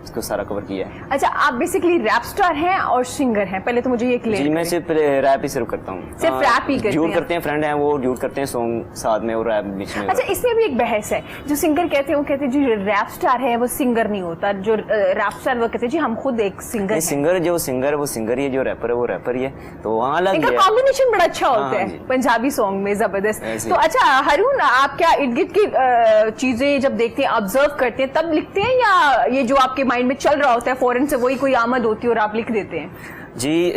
S3: اس کو سارا کور کیا ہے.
S1: اچھا آپ بیسیکلی ریپ سٹار ہیں اور سنگر ہیں, پہلے تو مجھے یہ کلیئر.
S3: جی میں صرف ریپ ہی صرف کرتا ہوں.
S1: صرف ریپ ہی کرتے ہیں؟
S3: ڈیوٹ کرتے ہیں, فرینڈ ہیں وہ ڈیوٹ کرتے ہیں سانگ ساتھ میں اور ریپ بیچ میں.
S1: اچھا اس میں بھی ایک بحث ہے, جو سنگر کہتے ہیں وہ کہتے ہیں جی ریپ سٹار ہے وہ سنگر نہیں ہوتا, جو ریپ سٹار وہ کہتے ہیں جی ہم خود ایک سنگر ہیں.
S3: سنگر جو سنگر ہے وہ سنگر ہی ہے, جو ریپر ہے وہ ریپر ہی ہے. تو وہاں الگ
S1: ان کا کمبینیشن بڑا اچھا ہوتا ہے پنجابی سانگ میں, زبردست. تو اچھا ہارون, آپ کیا ارد گرد کی چیزیں جب دیکھتے ہیں, آبزرو کرتے ہیں, تب لکھتے ہیں یا یہ جو آپ کے مائنڈ میں چل رہا ہوتا ہے فوراً سے وہی کوئی آمد ہوتی ہے اور آپ لکھ دیتے ہیں؟
S3: جی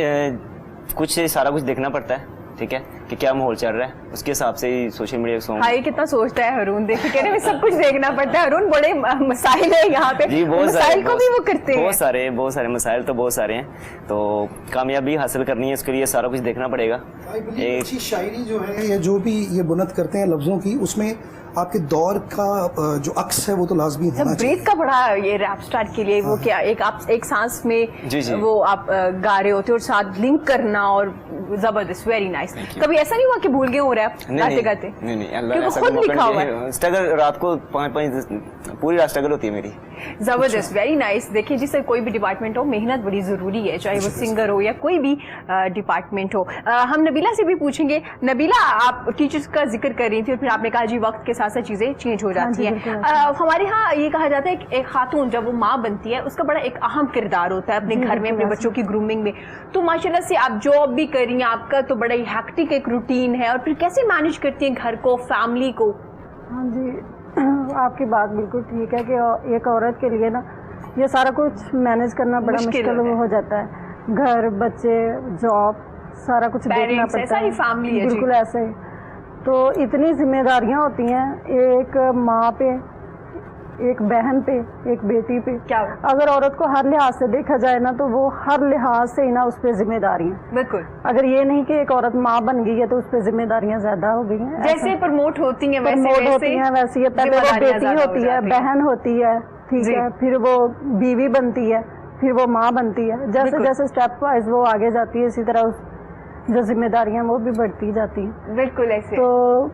S3: کچھ سارا کچھ دیکھنا پڑتا ہے, ٹھیک ہے, کہ کیا ماحول چل رہا ہے, اس کے حساب سے ہی سوشل میڈیا سانگ.
S1: ہاں کتنا سوچتا ہے ہارون, دیکھیں کہنے میں سب کچھ دیکھنا پڑتا ہے. ہارون بڑے مسائل ہیں یہاں پہ, مسائل کو بھی وہ کرتے ہیں.
S3: بہت سارے مسائل تو بہت سارے ہیں, تو کامیابی حاصل کرنی ہے اس کے لیے سارا کچھ دیکھنا پڑے گا.
S2: اچھی شاعری جو ہے یا جو بھی یہ بنت کرتے ہیں لفظوں کی, اس میں آپ کے دور کا جو عکس ہے وہ تو لازمی ہونا چاہیے.
S1: بریتھ کا بڑا یہ ریپ سٹار کے لیے وہ کیا ایک سانس میں وہ آپ گا رہے ہوتے اور ساتھ لنک کرنا, اور زبردست, ویری نائس. کبھی ऐसा नहीं हुआ कि भूल गए हो रहे आप गाते गाते?
S3: नहीं अल्लाह ने
S1: क्योंकि
S3: ऐसा
S1: खुद
S3: मौका
S1: लिखा
S3: नहीं
S1: हुआ
S3: दिया। स्ट्रगल रात को 5 पूरी रात स्ट्रगल होती है मेरी।
S1: जबरदस्त, वेरी नाइस। देखिए जिससे कोई भी डिपार्टमेंट हो, मेहनत बड़ी ज़रूरी है, चाहे वो सिंगर हो या कोई भी डिपार्टमेंट हो। हम नबीला से भी पूछेंगे। नबीला, आप टीचर्स का जिक्र कर रही थी और फिर आपने कहा जी वक्त के साथ साथ चीज़ें चेंज हो जाती हैं। हमारे यहाँ ये कहा जाता है कि एक खातून जब वो माँ बनती है उसका बड़ा एक अहम किरदार होता है अपने घर में, अपने बच्चों की ग्रूमिंग में। तो माशाल्लाह से आप जॉब भी कर रही हैं, आपका तो बड़ा ही हैक्टिक एक रूटीन है, और फिर कैसे मैनेज करती हैं घर को, फैमिली को?
S4: हाँ जी, आपकी बात बिल्कुल ठीक है कि एक औरत के लिए ना ये सारा कुछ मैनेज करना बड़ा मुश्किल हो जाता है। घर, बच्चे, जॉब, सारा कुछ देखना पड़ता है,
S1: फैमिली है,
S4: बिल्कुल ऐसे ही। तो इतनी जिम्मेदारियां होती हैं एक माँ पे, एक बहन पे, एक बेटी पे।
S1: क्या
S4: अगर औरत को हर लिहाज से देखा जाए ना तो वो हर लिहाज से ही ना उस पर जिम्मेदारी है।
S1: बिल्कुल,
S4: अगर ये नहीं कि एक औरत माँ बन गई है तो उस पर जिम्मेदारियां ज्यादा हो गई हैं।
S1: जैसे प्रमोट होती हैं वैसे
S4: वैसे पहले वो बेटी होती है, बहन होती है, ठीक है, फिर वो बीवी बनती है, फिर वो माँ बनती है। जैसे जैसे स्टेप वाइज वो आगे जाती है इसी तरह जो जिम्मेदारियां वो भी बढ़ती जाती हैं।
S1: बिल्कुल ऐसे।
S4: तो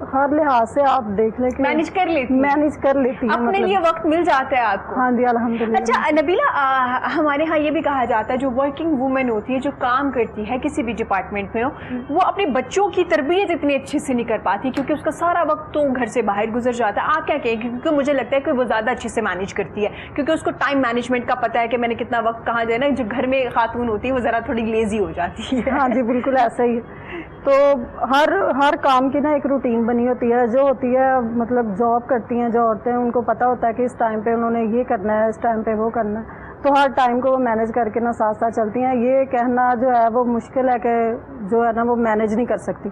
S4: हर लिहाज से आप देख लें कि
S1: मैनेज कर लेती हैं, अपने लिए वक्त मिल जाता है आपको।
S4: हाँ जी, अल्हम्दुलिल्लाह।
S1: अच्छा नबीला, हमारे यहाँ ये भी कहा जाता है जो वर्किंग वुमेन होती है, जो काम करती है किसी भी डिपार्टमेंट में हो, वो अपने बच्चों की तरबियत इतनी अच्छे से नहीं कर पाती क्योंकि उसका सारा वक्त तो घर से बाहर गुजर जाता है। आप क्या कहेंगे? क्योंकि मुझे लगता है कि वो ज़्यादा अच्छे से मैनेज करती है क्योंकि उसको टाइम मैनेजमेंट का पता है कि मैंने कितना वक्त कहाँ देना है। जो घर में खातून होती है वो ज़रा थोड़ी लेजी हो जाती है।
S4: हाँ जी, बिल्कुल ऐसा ही है। तो हर काम की ना एक रूटीन बनी होती है। जो होती है मतलब जॉब करती हैं जो औरतें, उनको पता होता है कि इस टाइम पे उन्होंने ये करना है, इस टाइम पे वो करना है, तो हर टाइम को वो मैनेज करके ना साथ साथ चलती हैं। ये कहना जो है वो मुश्किल है कि जो है ना वो मैनेज नहीं कर सकती।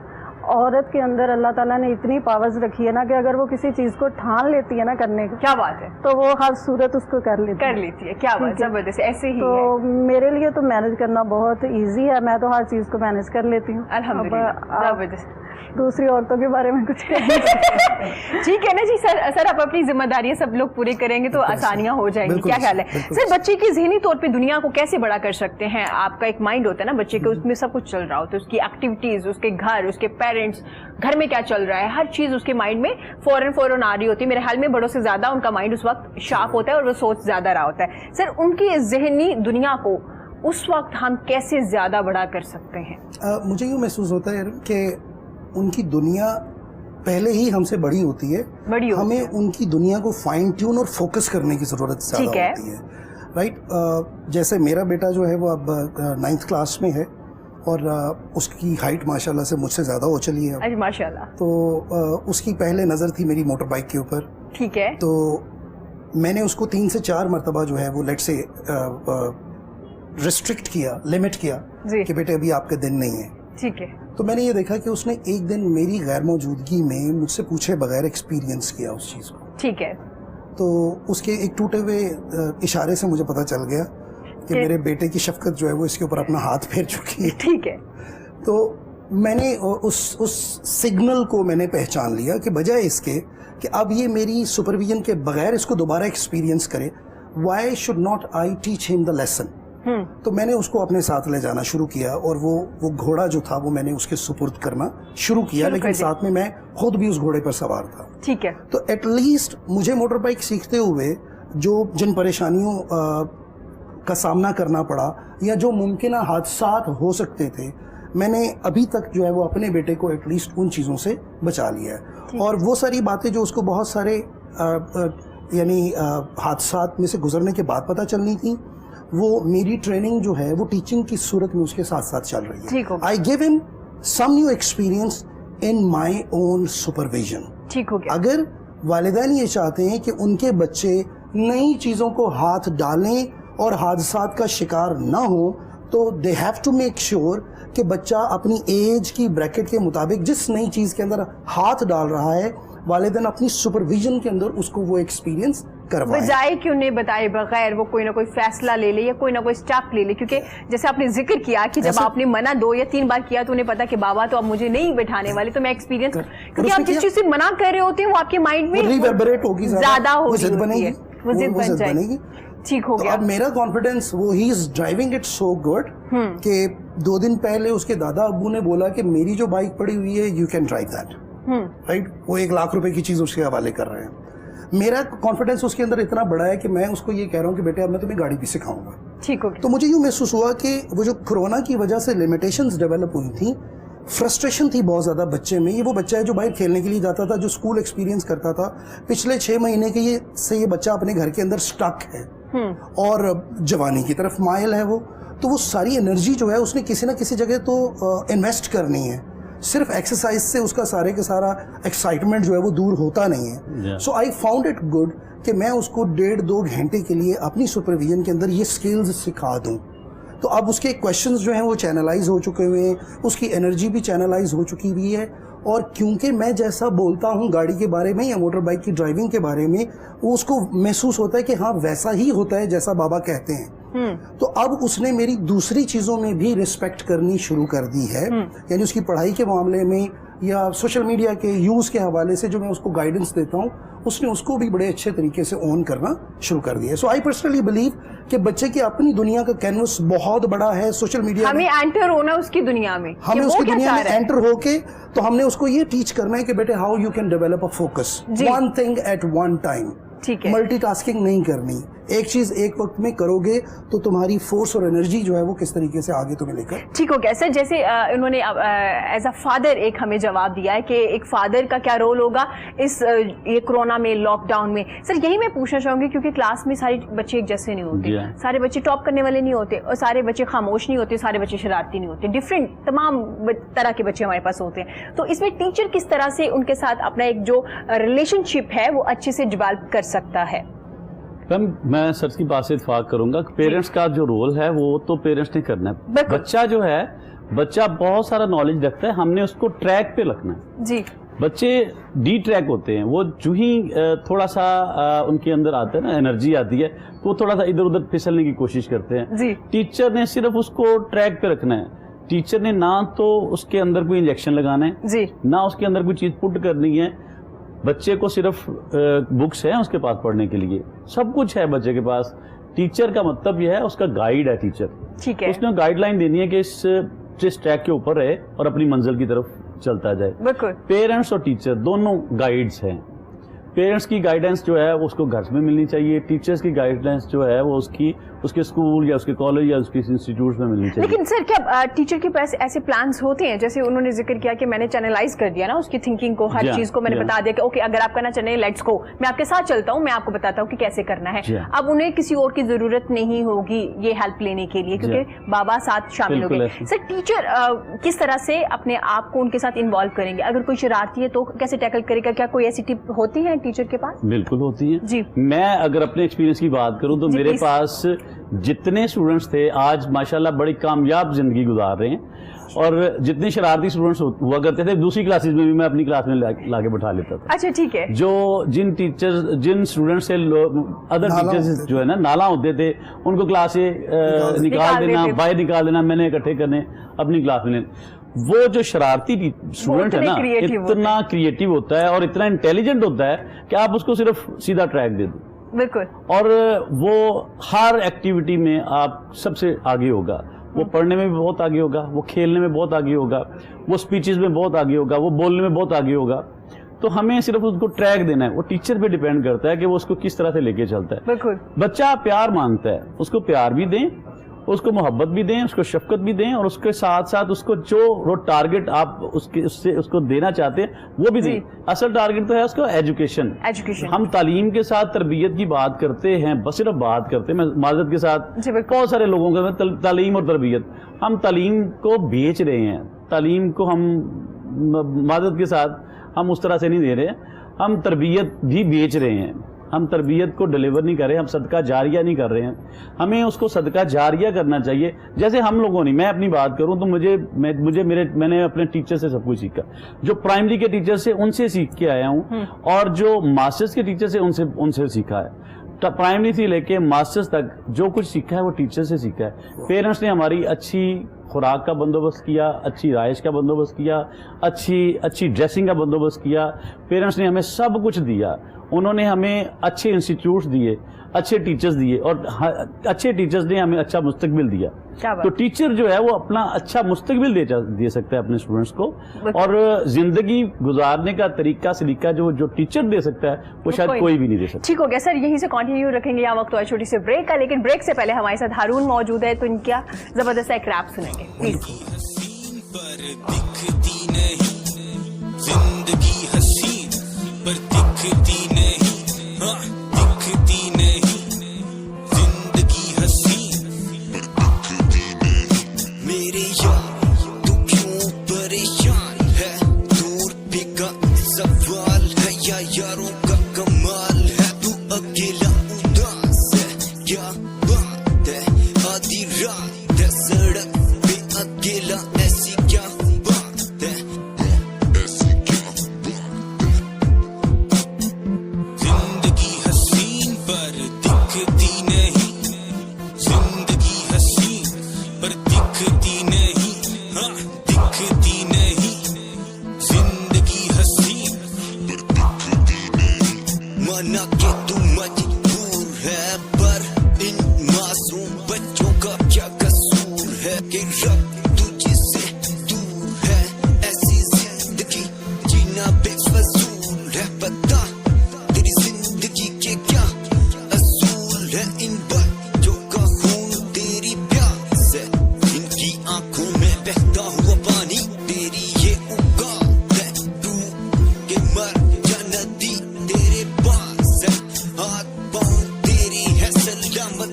S4: औरत के अंदर अल्लाह ताला ने इतनी पावर्स रखी है ना कि अगर वो किसी चीज़ को ठान लेती है ना करने की,
S1: क्या बात है,
S4: तो वो हर सूरत उसको कर लेती
S1: है। क्या बात, जबरदस्त, ऐसे ही
S4: तो
S1: है।
S4: मेरे लिए तो मैनेज करना बहुत ईजी है, मैं तो हर चीज़ को मैनेज कर लेती हूँ।
S1: अल्हम्दुलिल्लाह, जबरदस्त।
S4: दूसरी औरतों के बारे में कुछ
S1: ठीक है ना जी सर आप अपनी जिम्मेदारियां सब लोग पूरे करेंगे तो आसानियां हो जाएंगी। क्या ख्याल है सर, बच्चे की ज़हनी तौर पे दुनिया को कैसे बड़ा कर सकते हैं? आपका एक माइंड होता है ना बच्चे के, उसमें सब कुछ चल रहा होता है, उसकी एक्टिविटीज, उसके घर, उसके पेरेंट्स, घर में क्या चल रहा है, हर चीज उसके माइंड में फौरन आ रही होती है। मेरे ख्याल में बड़ों से ज्यादा उनका माइंड उस वक्त शार्प होता है और वो सोच ज्यादा रहा होता है। सर उनकी ज़हनी दुनिया को उस वक्त हम कैसे ज्यादा बड़ा कर सकते हैं?
S2: मुझे यूँ महसूस होता है कि उनकी दुनिया पहले ही हमसे बड़ी होती है, हमें उनकी दुनिया को फाइन ट्यून और फोकस करने की ज़रूरत ज़्यादा होती है। राइट, जैसे मेरा बेटा जो है वो अब 9th क्लास में है और उसकी हाइट माशाल्लाह से मुझसे ज़्यादा हो चली है।
S1: अरे माशाल्लाह।
S2: तो उसकी पहले नज़र थी मेरी मोटर बाइक के ऊपर।
S1: ठीक है।
S2: तो मैंने उसको 3 से 4 मरतबा जो है वो लेट से रिस्ट्रिक्ट किया, लिमिट किया कि बेटे अभी आपके दिन नहीं है।
S1: ठीक है।
S2: तो मैंने ये देखा कि उसने एक दिन मेरी गैर मौजूदगी में मुझसे पूछे बगैर एक्सपीरियंस किया उस चीज़ को।
S1: ठीक है।
S2: तो उसके एक टूटे हुए इशारे से मुझे पता चल गया कि मेरे बेटे की शफकत जो है वो इसके ऊपर अपना हाथ फेर चुकी है।
S1: ठीक है।
S2: तो मैंने उस सिग्नल को मैंने पहचान लिया कि बजाय इसके कि अब ये मेरी सुपरविजन के बगैर इसको दोबारा एक्सपीरियंस करे, why should not I teach him the lesson. तो मैंने उसको अपने साथ ले जाना शुरू किया और वो घोड़ा जो था वो मैंने उसके सुपुर्द करना शुरू किया, लेकिन साथ में मैं खुद भी उस घोड़े पर सवार था।
S1: ठीक है।
S2: तो एटलीस्ट मुझे मोटर बाइक सीखते हुए जिन परेशानियों का सामना करना पड़ा या जो मुमकिन हादसात हो सकते थे, मैंने अभी तक जो है वो अपने बेटे को एटलीस्ट उन चीज़ों से बचा लिया है। और वो सारी बातें जो उसको बहुत सारे यानी हादसात में से गुजरने के बाद पता चलनी थी, वो मेरी ट्रेनिंग जो है वो टीचिंग की सूरत में उसके साथ साथ चल रही है। I give him some new experience in my own supervision.
S1: ठीक हो गया।
S2: अगर वालिदैन ये चाहते हैं कि उनके बच्चे नई चीज़ों को हाथ डालें और हादसात का शिकार ना हो, तो they have to make sure कि बच्चा अपनी एज की ब्रैकेट के मुताबिक जिस नई चीज़ के अंदर हाथ डाल रहा है, वालिदैन अपनी सुपरविजन के अंदर उसको वो एक्सपीरियंस करवाएं।
S1: बजाय कि उन्हें बताए बगैर वो कोई ना कोई फैसला ले ले या कोई ना कोई स्टेप ले ले, क्योंकि जैसे आपने जिक्र किया कि जब आपने मना 2 या 3 बार किया तो उन्हें पता कि बाबा तो अब मुझे नहीं बैठाने वाले, तो मैं एक्सपीरियंस, क्योंकि आप जिस चीज से मना कर रहे होते हैं वो आपके माइंड में
S2: रिवर्बरेट होगी,
S1: ज्यादा हो
S2: वो जिद बनेगी,
S1: वो जिद बन जाएगी। ठीक हो
S2: तो
S1: गया।
S2: अब मेरा कॉन्फिडेंस, वो he is driving it so good कि 2 दिन पहले उसके दादा अब्बू ने बोला कि मेरी जो बाइक पड़ी हुई है you can drive that, right. वो 1 लाख रुपए की चीज उसके हवाले कर रहे हैं। मेरा कॉन्फिडेंस उसके अंदर इतना बड़ा है कि मैं उसको ये कह रहा हूँ कि बेटे अब मैं तुम्हें गाड़ी भी सिखाऊंगा।
S1: ठीक हो गया।
S2: तो मुझे यूँ महसूस हुआ कि वो जो कोरोना की वजह से लिमिटेशंस डेवलप हुई थी, फ्रस्ट्रेशन थी बहुत ज़्यादा बच्चे में। ये वो बच्चा है जो बाहर खेलने के लिए जाता था, जो स्कूल एक्सपीरियंस करता था। पिछले 6 महीने के ये बच्चा अपने घर के अंदर स्टक है और जवानी की तरफ माइल है वो। तो वो सारी एनर्जी जो है उसने किसी ना किसी जगह तो इन्वेस्ट करनी है। सिर्फ एक्सरसाइज से उसका सारे के सारा एक्साइटमेंट जो है वो दूर होता नहीं है। सो आई फाउंड इट गुड कि मैं उसको 1.5-2 घंटे के लिए अपनी सुपरविजन के अंदर ये स्किल्स सिखा दूं। तो अब उसके क्वेश्चंस जो हैं वो चैनलाइज हो चुके हुए हैं, उसकी एनर्जी भी चैनलाइज हो चुकी हुई है। और क्योंकि मैं जैसा बोलता हूँ गाड़ी के बारे में या मोटर बाइक की ड्राइविंग के बारे में, वो उसको महसूस होता है कि हाँ वैसा ही होता है जैसा बाबा कहते हैं। तो अब उसने मेरी दूसरी चीज़ों में भी रिस्पेक्ट करनी शुरू कर दी है। यानी उसकी पढ़ाई के मामले में या सोशल मीडिया के यूज़ के हवाले से जो मैं उसको गाइडेंस देता हूँ, उसने उसको भी बड़े अच्छे तरीके से ऑन करना शुरू कर दिया है। सो आई पर्सनली बिलीव कि बच्चे की अपनी दुनिया का कैनवस बहुत बड़ा है। सोशल मीडिया
S1: हमें एंटर होना उसकी दुनिया में,
S2: हमें उसकी दुनिया में एंटर होके तो हमने उसको ये टीच करना है कि बेटे how you can develop a focus, one thing at one time.
S1: ठीक है।
S2: मल्टीटास्किंग नहीं करनी, एक चीज एक वक्त में करोगे तो तुम्हारी फोर्स और एनर्जी जो है वो किस तरीके से आगे तुम्हें लेकर।
S1: ठीक हो गया सर। जैसे उन्होंने एज अ फादर एक हमें जवाब दिया है कि एक फादर का क्या रोल होगा इस ये कोरोना में, लॉकडाउन में। सर यही मैं पूछना चाहूंगी, क्योंकि क्लास में सारे बच्चे एक जैसे नहीं होते, सारे बच्चे टॉप करने वाले नहीं होते और सारे बच्चे खामोश नहीं होते, सारे बच्चे शरारती नहीं होते। डिफरेंट तमाम तरह के बच्चे हमारे पास होते हैं। तो इसमें टीचर किस तरह से उनके साथ अपना एक जो रिलेशनशिप है वो अच्छे से डेवलप कर सकता है?
S5: मैं सर की बात से इत्फाक करूंगा। पेरेंट्स का जो रोल है वो तो पेरेंट्स ने करना है। बच्चा जो है, बच्चा बहुत सारा नॉलेज रखता है, हमने उसको ट्रैक पे रखना है जी। बच्चे डी ट्रैक होते हैं, वो जो ही थोड़ा सा उनके अंदर आता है ना, एनर्जी आती है, तो वो थोड़ा सा इधर उधर फिसलने की कोशिश करते हैं जी। टीचर ने सिर्फ उसको ट्रैक पे रखना है। टीचर ने ना तो उसके अंदर कोई इंजेक्शन लगाना है जी, ना उसके अंदर कोई चीज पुट करनी है। बच्चे को सिर्फ बुक्स हैं उसके पास पढ़ने के लिए, सब कुछ है बच्चे के पास। टीचर का मतलब यह है, उसका गाइड है टीचर। ठीक है। उसने गाइडलाइन देनी है कि इस ट्रैक के ऊपर रहे और अपनी मंजिल की तरफ चलता जाए। बिल्कुल। पेरेंट्स और टीचर दोनों गाइड्स हैं। पेरेंट्स की गाइडेंस जो है वो उसको घर में मिलनी चाहिए, टीचर्स की गाइडेंस जो है वो उसके स्कूल या उसके कॉलेज या उसके इंस्टीट्यूट में मिलनी चाहिए।
S1: लेकिन सर क्या टीचर के पास ऐसे प्लान्स होते हैं, जैसे उन्होंने जिक्र किया कि मैंने चैनलाइज कर दिया ना उसकी थिंकिंग को, हर चीज को मैंने बता दिया कि ओके अगर आप करना चाहते हैं लेट्स गो, मैं आपके साथ चलता हूँ, मैं आपको बताता हूँ कि कैसे करना है। अब उन्हें किसी और की जरूरत नहीं होगी ये हेल्प लेने के लिए, क्योंकि बाबा साथ शामिल हो गए। सर टीचर किस तरह से अपने आप को उनके साथ इन्वॉल्व करेंगे? अगर कोई शरारती है तो कैसे टैकल करेगा? क्या कोई ऐसी टिप होती है टीचर के पास?
S5: बिल्कुल होती है जी। मैं अगर अपने एक्सपीरियंस की बात करूं तो मेरे पास जितने स्टूडेंट्स थे आज माशाल्लाह बड़ी कामयाब जिंदगी गुजार रहे हैं, और जितने शरारती स्टूडेंट्स हुआ करते थे दूसरी क्लासेस में भी मैं अपनी क्लास में लाके बैठा लेता था। अच्छा ठीक है। जिन स्टूडेंट्स से अदर टीचर्स जो है ना नाला होते थे, उनको क्लास से निकाल देना, बाहर निकाल देना, मैंने इकट्ठे करने अपनी क्लास में। वो जो शरारती स्टूडेंट है ना, इतना क्रिएटिव होता है और इतना इंटेलिजेंट होता है कि आप उसको सिर्फ सीधा ट्रैक दे दो। बिल्कुल। और वो हर एक्टिविटी में आप सबसे आगे होगा। वो पढ़ने में भी बहुत आगे होगा, वो खेलने में बहुत आगे होगा, वो स्पीचेस में बहुत आगे होगा, वो बोलने में बहुत आगे होगा। तो हमें सिर्फ उसको ट्रैक देना है। वो टीचर पे डिपेंड करता है कि वो उसको किस तरह से लेके चलता है। बिल्कुल। बच्चा प्यार मांगता है, उसको प्यार भी दें, उसको मोहब्बत भी दें, उसको शफकत भी दें, और उसके साथ साथ उसको जो टारगेट आप उसको देना चाहते हैं वो भी दें। असल टारगेट तो है उसका एजुकेशन। हम तालीम के साथ तरबियत की बात करते हैं, बस सिर्फ बात करते हैं। मैं माजरत के साथ बहुत सारे लोगों का तालीम और तरबियत, हम तालीम को बेच रहे हैं। तालीम को हम माजरत के साथ हम उस तरह से नहीं दे रहे हैं, हम तरबियत भी बेच रहे हैं। हम तरबियत को डिलीवर नहीं कर रहे, हम सदका जारिया नहीं कर रहे हैं। हमें उसको सदका जारिया करना चाहिए। जैसे हम लोगों ने, मैं अपनी बात करूं तो मैंने अपने टीचर से सब कुछ सीखा। जो प्राइमरी के टीचर से उनसे सीख के आया हूं, और जो मास्टर्स के टीचर से उनसे सीखा है। प्राइमरी से लेके मास्टर्स तक जो कुछ सीखा है वो टीचर से सीखा है। पेरेंट्स ने हमारी अच्छी खुराक का बंदोबस्त किया, अच्छी रहाइश का बंदोबस्त किया, अच्छी ड्रेसिंग का बंदोबस्त किया। पेरेंट्स ने हमें सब कुछ दिया, उन्होंने हमें अच्छे इंस्टीट्यूट्स दिए, अच्छे टीचर्स दिए, और अच्छे टीचर्स ने हमें अच्छा मुस्तकबिल दिया। तो टीचर जो है वो अपना अच्छा मुस्तकबिल दे सकता है अपने स्टूडेंट्स को, और जिंदगी गुजारने का तरीका सलीका जो टीचर दे सकता है वो शायद कोई भी नहीं दे सकता।
S1: ठीक हो गया सर, यहीं से कंटिन्यू रखेंगे यहाँ वक्त हुआ छोटी सी ब्रेक का, लेकिन ब्रेक से पहले हमारे साथ हारून मौजूद है, तो इनका जबरदस्त एक रैप सुनेंगे प्लीज।
S7: जिंदगी हसीन पर दिखती नहीं, हाँ दिखती नहीं, जिंदगी हसीन पर दिखती नहीं। मेरे यार तू क्यों परेशान है, दूर भी का सवाल है या यारों का कमाल है, तू अकेला उदास है क्या बात है, आधी रात है सड़क पे अकेला, ऐसी क्या बात है, ऐसी क्या बात है। जिंदगी हसीन पर दिखती नहीं, जिंदगी हसीन पर दिखती नहीं, हाँ दिखती नहीं, जिंदगी हसीन पर दिखती नहीं। माना कि तू मजबूर है, पर इन मासूम बच्चों का क्या कसूर है कि रब तुझसे दूर है, ऐसी जिंदगी जीना बेफजूल है। पता तेरी जिंदगी के क्या असूल है, इन बच्चों का खून तेरी प्यास है, इनकी आंखों में बहता हुआ पानी तेरी ये औकात है, तू के मर जा नदी तेरे पास है, हाथ पाँव तेरी है सलामत,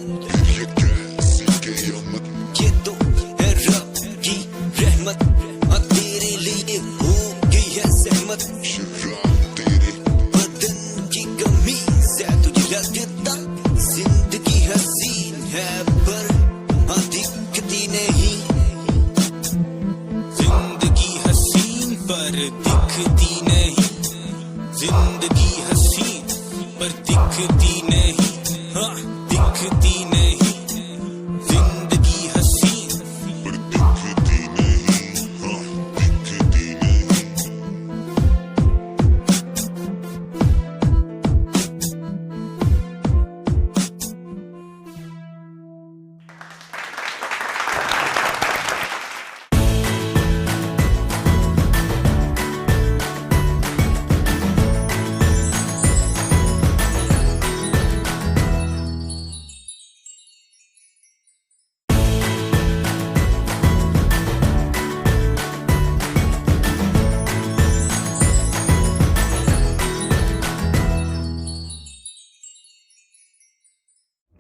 S7: ये कैसी क़यामत, ये तो है रब की रहमत, हाँ तेरे लिए हो गई है सहमत, शराब तेरे बदन की कमी से तुझे लगता जिंदगी हसीन है, पर हाँ दिखती नहीं, जिंदगी हसीन पर दिखती नहीं, जिंदगी हसीन पर दिखती नहीं, हाँ दिखती नहीं, जिंदगी हसीन पर दिखती नहीं, हाँ दिखती नहीं।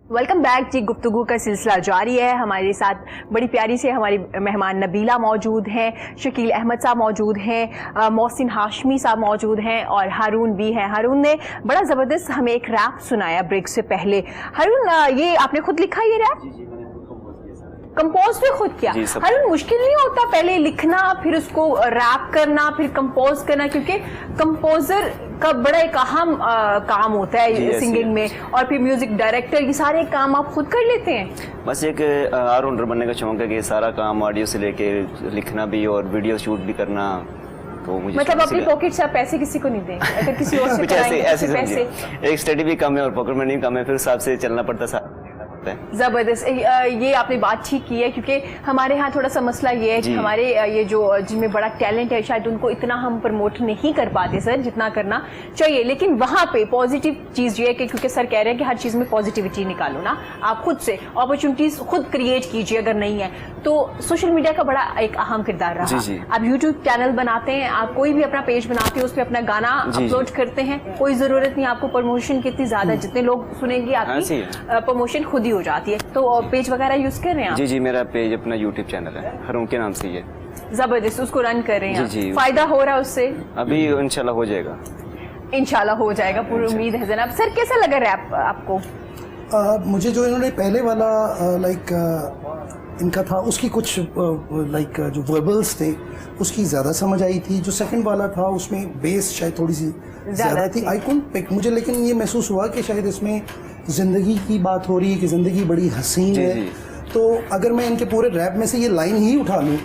S1: वेलकम बैक जी। गुफ्तगू का सिलसिला जारी है। हमारे साथ बड़ी प्यारी से हमारी मेहमान नबीला मौजूद हैं, शकील अहमद साहब मौजूद हैं, मोहसिन हाशमी साहब मौजूद हैं, और हारून भी हैं। हारून ने बड़ा ज़बरदस्त हमें एक रैप सुनाया ब्रेक से पहले। हारून, ये आपने खुद लिखा ये रैप? कंपोज भी खुद किया? हारून, मुश्किल नहीं होता पहले लिखना, फिर उसको रैप करना, फिर कंपोज करना? क्योंकि कंपोजर का बड़ा एक अहम काम होता है सिंगिंग में, और फिर म्यूजिक डायरेक्टर, ये सारे काम आप खुद कर लेते हैं?
S3: बस एक ऑलराउंडर बनने का शौक है कि सारा काम ऑडियो से लेके लिखना भी और वीडियो शूट भी करना। तो मुझे
S1: मतलब अपनी पॉकेट से आप पैसे किसी को नहीं देंगे? अगर किसी और से कराएंगे
S3: ऐसे
S1: पैसे?
S3: एक स्टडी भी कम है और पॉकेट मनी भी कम है, फिर हिसाब से चलना पड़ता है।
S1: जबरदस्त, ये आपने बात ठीक की है, क्योंकि हमारे यहाँ थोड़ा सा मसला ये है कि हमारे ये जो जिनमें बड़ा टैलेंट है, शायद उनको इतना हम प्रमोट नहीं कर पाते सर जितना करना चाहिए। लेकिन वहाँ पे पॉजिटिव चीज़ ये है कि क्योंकि सर कह रहे हैं कि हर चीज़ में पॉजिटिविटी निकालो ना, आप खुद से अपॉर्चुनिटीज खुद क्रिएट कीजिए। अगर नहीं है तो सोशल मीडिया का बड़ा एक अहम किरदार रहा। आप यूट्यूब चैनल बनाते हैं, आप कोई भी अपना पेज बनाते हैं, उस पर अपना गाना अपलोड करते हैं, कोई ज़रूरत नहीं आपको प्रमोशन की इतनी ज़्यादा, जितने लोग सुनेंगे आपकी प्रमोशन खुद ही हो जाती है। तो पेज वगैरह यूज कर रहे हैं आप?
S3: जी, मेरा पेज अपना यूट्यूब चैनल है, हारून के नाम से ही है।
S1: जबरदस्त, उसको रन कर रहे हैं? फायदा हो रहा है उससे?
S3: अभी इंशाल्लाह हो जाएगा।
S1: इंशाल्लाह हो जाएगा, पूरी उम्मीद है जनाब। सर कैसा लगा रैप आपको?
S2: मुझे जो इन्होंने पहले वाला इनका था उसकी कुछ जो वर्बल्स थे उसकी ज़्यादा समझ आई थी। जो सेकंड वाला था उसमें बेस शायद थोड़ी सी ज़्यादा थी। आई कुडंट पिक मुझे, लेकिन ये महसूस हुआ कि शायद इसमें ज़िंदगी की बात हो रही है कि ज़िंदगी बड़ी हसीन है, تو اگر میں ان کے پورے ریپ میں سے یہ لائن ہی اٹھا لوں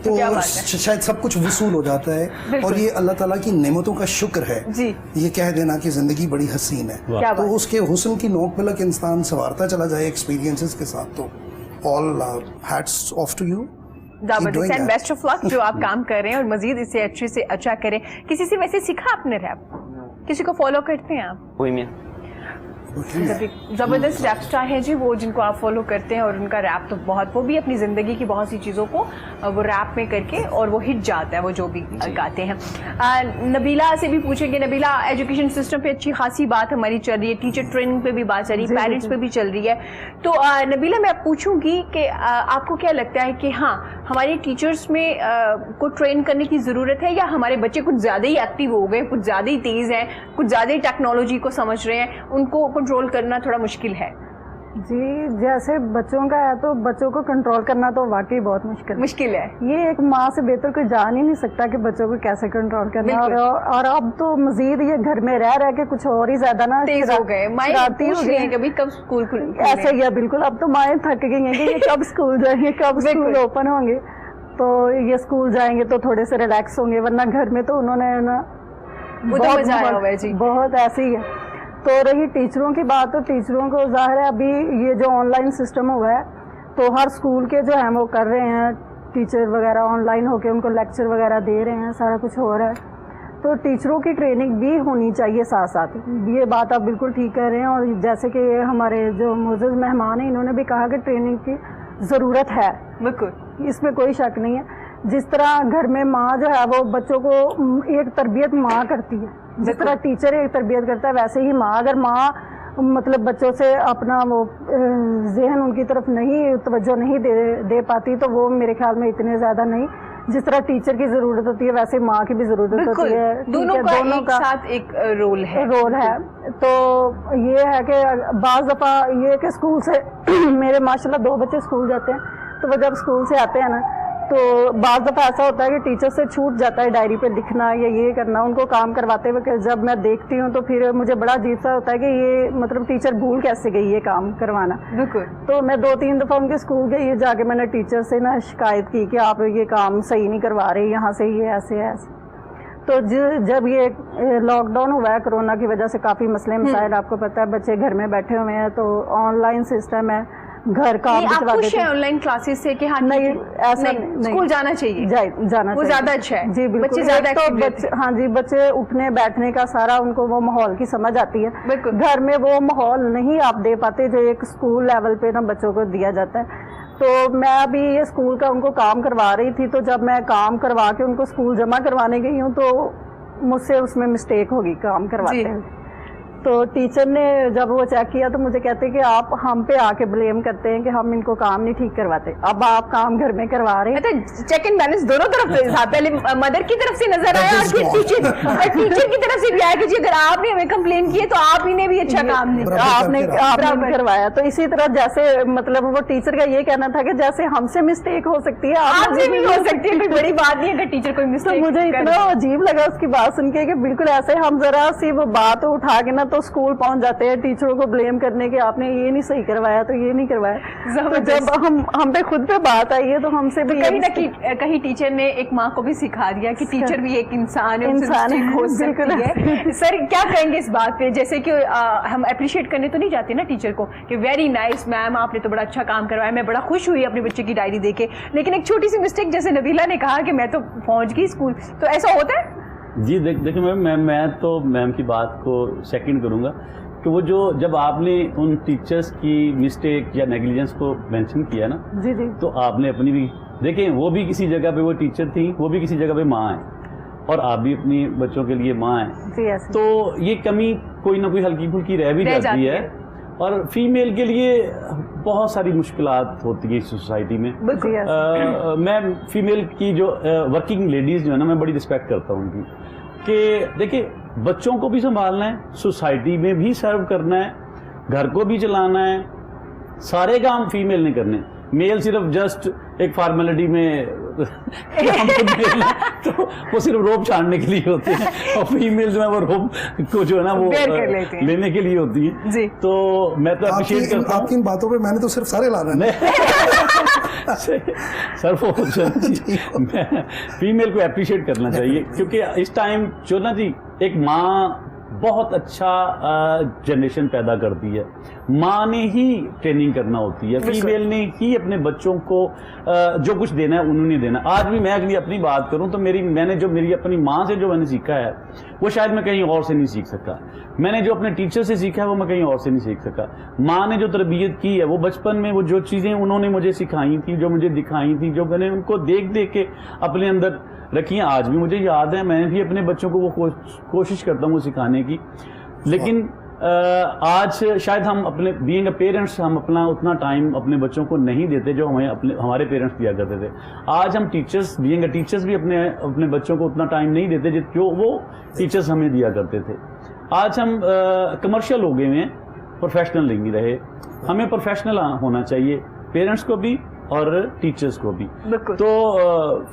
S2: تو
S1: کیا بات ہے؟
S2: شاید سب کچھ وصول ہو جاتا ہے.
S1: بالکل.
S2: اور یہ اللہ تعالیٰ کی نعمتوں کا شکر ہے
S1: جی.
S2: یہ کہہ دینا کہ زندگی بڑی حسین ہے.
S1: کیا بات
S2: تو اس کے حسن کی نوک پہ لگ انسان سنوارتا چلا جائے ایکسپیرینسز کے ساتھ. تو آل ہیٹس آف ٹو یو.
S1: زبردست اینڈ بیسٹ آف لک جو آپ کام کر رہے ہیں اور مزید اسے اچھے سے اچھا کریں. کسی سے ویسے سیکھا آپ نے ریپ؟ کسی کو فالو کرتے ہیں آپ؟
S3: وہی میں
S1: زبردست ریپ اسٹار ہے جی وہ جن کو آپ فالو کرتے ہیں اور ان کا ریپ تو بہت وہ بھی اپنی زندگی کی بہت سی چیزوں کو وہ ریپ میں کر کے اور وہ ہٹ جاتا ہے وہ جو بھی گاتے ہیں. نبیلہ سے بھی پوچھیں گے. نبیلہ ایجوکیشن سسٹم پہ اچھی خاصی بات ہماری چل رہی ہے, ٹیچر ٹریننگ پہ بھی بات چل رہی ہے, پیرنٹس پہ بھی چل رہی ہے. تو نبیلہ میں پوچھوں گی کہ آپ کو کیا لگتا ہے کہ ہاں ہمارے ٹیچرس میں کو ٹرین کرنے کی ضرورت ہے یا ہمارے بچے کچھ زیادہ ہی ایکٹیو ہو گئے, کچھ زیادہ ہی تیز ہیں, کچھ زیادہ ہی ٹیکنالوجی کو سمجھ رہے ہیں, ان کو کنٹرول کرنا تھوڑا مشکل ہے؟
S4: جی جیسے بچوں کا ہے تو بچوں کو کنٹرول کرنا تو واقعی بہت مشکل
S1: ہے.
S4: یہ ایک ماں سے بہتر کوئی جان ہی نہیں سکتا کہ بچوں کو کیسے کنٹرول کرنا. اور اب تو مزید یہ گھر میں رہ کے کچھ اور ہی زیادہ نا
S1: تیز ہو گئے,
S4: شرارتی ہو گئے
S1: کبھی کب اسکول
S4: ایسے ہی ہے. بالکل اب تو مائیں تھک گئی ہیں کہ یہ کب اسکول جائیں گے, کب اسکول اوپن ہوں گے. تو یہ اسکول جائیں گے تو تھوڑے سے ریلیکس ہوں گے, ورنہ گھر میں تو انہوں نے نا بہت ایسے ہی ہے. تو رہی ٹیچروں کی بات, تو ٹیچروں کو ظاہر ہے ابھی یہ جو آن لائن سسٹم ہوا ہے تو ہر اسکول کے جو ہیں وہ کر رہے ہیں, ٹیچر وغیرہ آن لائن ہو کے ان کو لیکچر وغیرہ دے رہے ہیں, سارا کچھ ہو رہا ہے. تو ٹیچروں کی ٹریننگ بھی ہونی چاہیے ساتھ ساتھ. یہ بات آپ بالکل ٹھیک کہہ رہے ہیں. اور جیسے کہ ہمارے جو معزز مہمان ہیں انہوں نے بھی کہا کہ ٹریننگ کی ضرورت ہے, بالکل اس میں کوئی شک نہیں ہے. جس طرح گھر میں ماں جو ہے وہ بچوں کو ایک تربیت ماں کرتی ہے, جس طرح ٹیچر ایک تربیت کرتا ہے ویسے ہی ماں, اگر ماں مطلب بچوں سے اپنا وہ ذہن ان کی طرف نہیں توجہ نہیں دے پاتی تو وہ میرے خیال میں اتنے زیادہ نہیں. جس طرح ٹیچر کی ضرورت ہوتی ہے ویسے ماں کی بھی ضرورت ہوتی ہے.
S1: دونوں کا ساتھ ایک رول ہے.
S4: تو یہ ہے کہ بعض دفعہ یہ کہ اسکول سے میرے ماشاءاللہ 2 بچے اسکول جاتے ہیں, تو وہ جب اسکول سے آتے ہیں نا تو بعض دفعہ ایسا ہوتا ہے کہ ٹیچر سے چھوٹ جاتا ہے ڈائری پہ لکھنا یا یہ کرنا, ان کو کام کرواتے ہوئے کہ جب میں دیکھتی ہوں تو پھر مجھے بڑا عجیب سا ہوتا ہے کہ یہ مطلب ٹیچر بھول کیسے گئی یہ کام کروانا. بالکل. تو میں 2-3 دفعہ ان کے اسکول گئی, جا کے میں نے ٹیچر سے نا شکایت کی کہ آپ یہ کام صحیح نہیں کروا رہے, یہاں سے یہ ایسے ایسے. تو جب یہ لاک ڈاؤن ہوا ہے کرونا کی وجہ سے کافی مسئلے مسائل, آپ کو پتہ ہے بچے گھر میں بیٹھے ہوئے ہیں تو آن لائن سسٹم ہے, گھر کا
S1: آپ خوش ہیں آن لائن کلاسز سے کہ ہاں
S4: نہیں ایسا
S1: اسکول جانا چاہیے,
S4: جانا
S1: وہ زیادہ اچھا ہے.
S4: جی بالکل. ہاں جی بچے اٹھنے بیٹھنے کا سارا ان کو وہ ماحول کی سمجھ آتی ہے. بالکل. گھر میں وہ ماحول نہیں آپ دے پاتے جو ایک اسکول لیول پہ نا بچوں کو دیا جاتا ہے. تو میں ابھی یہ اسکول کا ان کو کام کروا رہی تھی, تو جب میں کام کروا کے ان کو اسکول جمع کروانے گئی ہوں تو مجھ سے اس میں مسٹیک ہوگی کام کرواتے ہیں. تو ٹیچر نے جب وہ چیک کیا تو مجھے کہتے کہ آپ ہم پہ آ کے بلیم کرتے ہیں کہ ہم ان کو کام نہیں ٹھیک کرواتے. اب آپ کام گھر میں کروا رہے ہیں.
S1: چیک اینڈ بیلنس دونوں طرف سے, پہلے مدر کی طرف سے نظر آیا اور پھر ٹیچر کی طرف سے بھی آیا کہ جی اگر آپ نے ہمیں کمپلین کی ہے تو آپ ہی نے بھی اچھا کام نہیں آپ نے کروایا. تو اسی طرح جیسے مطلب وہ ٹیچر کا یہ کہنا تھا کہ جیسے ہم سے مسٹیک ہو سکتی ہے آپ سے بھی ہو سکتی ہے, کوئی بڑی بات نہیں اگر ٹیچر کوئی مسٹیک. مجھے اتنا عجیب لگا اس کی بات سن کے کہ بالکل ایسے ہم ذرا سی وہ بات اٹھا کے نا تو اسکول پہنچ جاتے ہیں ٹیچروں کو بلیم کرنے کے, آپ نے یہ نہیں صحیح کروایا تو یہ نہیں کروایا. تو جب ہم پہ خود پہ بات آئی ہے تو ہم سے بھی کہیں ٹیچر نے ایک ماں کو بھی سکھا دیا کہ ٹیچر بھی ایک انسان ہو سکتی ہے. سر کیا کہیں گے اس بات پہ, جیسے کہ ہم اپریشیٹ کرنے تو نہیں جاتے نا ٹیچر کو کہ ویری نائس میم آپ نے تو بڑا اچھا کام کروایا, میں بڑا خوش ہوئی اپنے بچے کی ڈائری دیکھ کے, لیکن ایک چھوٹی سی مسٹیک جیسے نبیلہ نے کہا کہ میں تو پہنچ گئی اسکول, تو ایسا ہوتا ہے؟
S5: جی دیکھیں میم, میں تو میم کی بات کو سیکنڈ کروں گا کہ وہ جو جب آپ نے ان ٹیچرز کی مسٹیک یا نیگلیجنس کو مینشن کیا نا, جی تو آپ نے اپنی بھی دیکھیں, وہ بھی کسی جگہ پہ وہ ٹیچر تھی, وہ بھی کسی جگہ پہ ماں ہیں, اور آپ بھی اپنی بچوں کے لیے ماں ہیں. تو یہ کمی کوئی نہ کوئی ہلکی پھلکی رہ بھی جاتی ہے, اور فیمیل کے لیے بہت ساری مشکلات ہوتی ہیں اس سوسائٹی میں. میں فیمیل کی جو ورکنگ لیڈیز جو ہے نا, میں بڑی رسپیکٹ کرتا ہوں ان کی, کہ دیکھیں بچوں کو بھی سنبھالنا ہے, سوسائٹی میں بھی سرو کرنا ہے, گھر کو بھی چلانا ہے, سارے کام فیمیل نے کرنے. میل صرف جسٹ एक फॉर्मेलिटी में हमको देना, तो वो सिर्फ रोप छाड़ने के लिए होते हैं, और फीमेल जो है वो रोप को जो है ना वो लेने के लिए होती है जी। तो मैं तो अप्रिशिएट करता हूँ
S2: आपकी इन बातों पे, मैंने तो सिर्फ सारे ला रहे
S5: सर वो मैं फीमेल को अप्रिशिएट करना चाहिए, क्योंकि इस टाइम जो ना जी एक माँ बहुत अच्छा जनरेशन पैदा करती है, माँ ने ही ट्रेनिंग करना होती है, फीमेल ने ही अपने बच्चों को जो कुछ देना है उन्होंने देना। आज भी मैं अगर अपनी बात करूं तो मैंने जो मेरी अपनी माँ से जो मैंने सीखा है वो शायद मैं कहीं और से नहीं सीख सका, मैंने जो अपने टीचर से सीखा है वो मैं कहीं और से नहीं सीख सका। माँ ने जो तरबियत की है वो बचपन में वो जो चीज़ें उन्होंने मुझे सिखाई थी, जो मुझे दिखाई थी, जो मैंने उनको देख देख के अपने अंदर रखी हैं, आज भी मुझे याद है। मैं भी अपने बच्चों को वो कोशिश करता हूँ सिखाने की, लेकिन आज शायद हम अपने बीइंग अ पेरेंट्स हम अपना उतना टाइम अपने बच्चों को नहीं देते जो हमें हमारे पेरेंट्स दिया करते थे। आज हम टीचर्स बीइंग अ टीचर्स भी अपने बच्चों को उतना टाइम नहीं देते जो वो टीचर्स हमें दिया करते थे। आज हम कमर्शियल हो गए हैं, प्रोफेशनल नहीं रहे। हमें प्रोफेशनल होना चाहिए, पेरेंट्स को भी और टीचर्स को भी। तो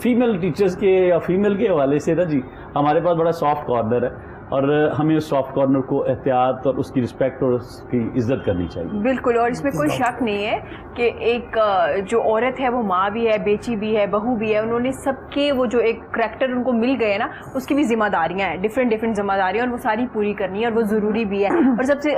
S5: फीमेल टीचर्स के या फीमेल के हवाले से ना जी हमारे पास बड़ा सॉफ्ट कॉर्नर है, और हमें उस सॉफ्ट कॉर्नर को एहतियात और उसकी रिस्पेक्ट और उसकी इज्जत करनी चाहिए।
S1: बिल्कुल, और इसमें कोई शक नहीं है कि एक जो औरत है वो माँ भी है, बेटी भी है, बहू भी है, उन्होंने सबके वो जो एक करैक्टर उनको मिल गए ना, उसकी भी जिम्मेदारियाँ हैं, डिफरेंट जिम्मेदारियाँ, और वो सारी पूरी करनी है और वो ज़रूरी भी है। और सबसे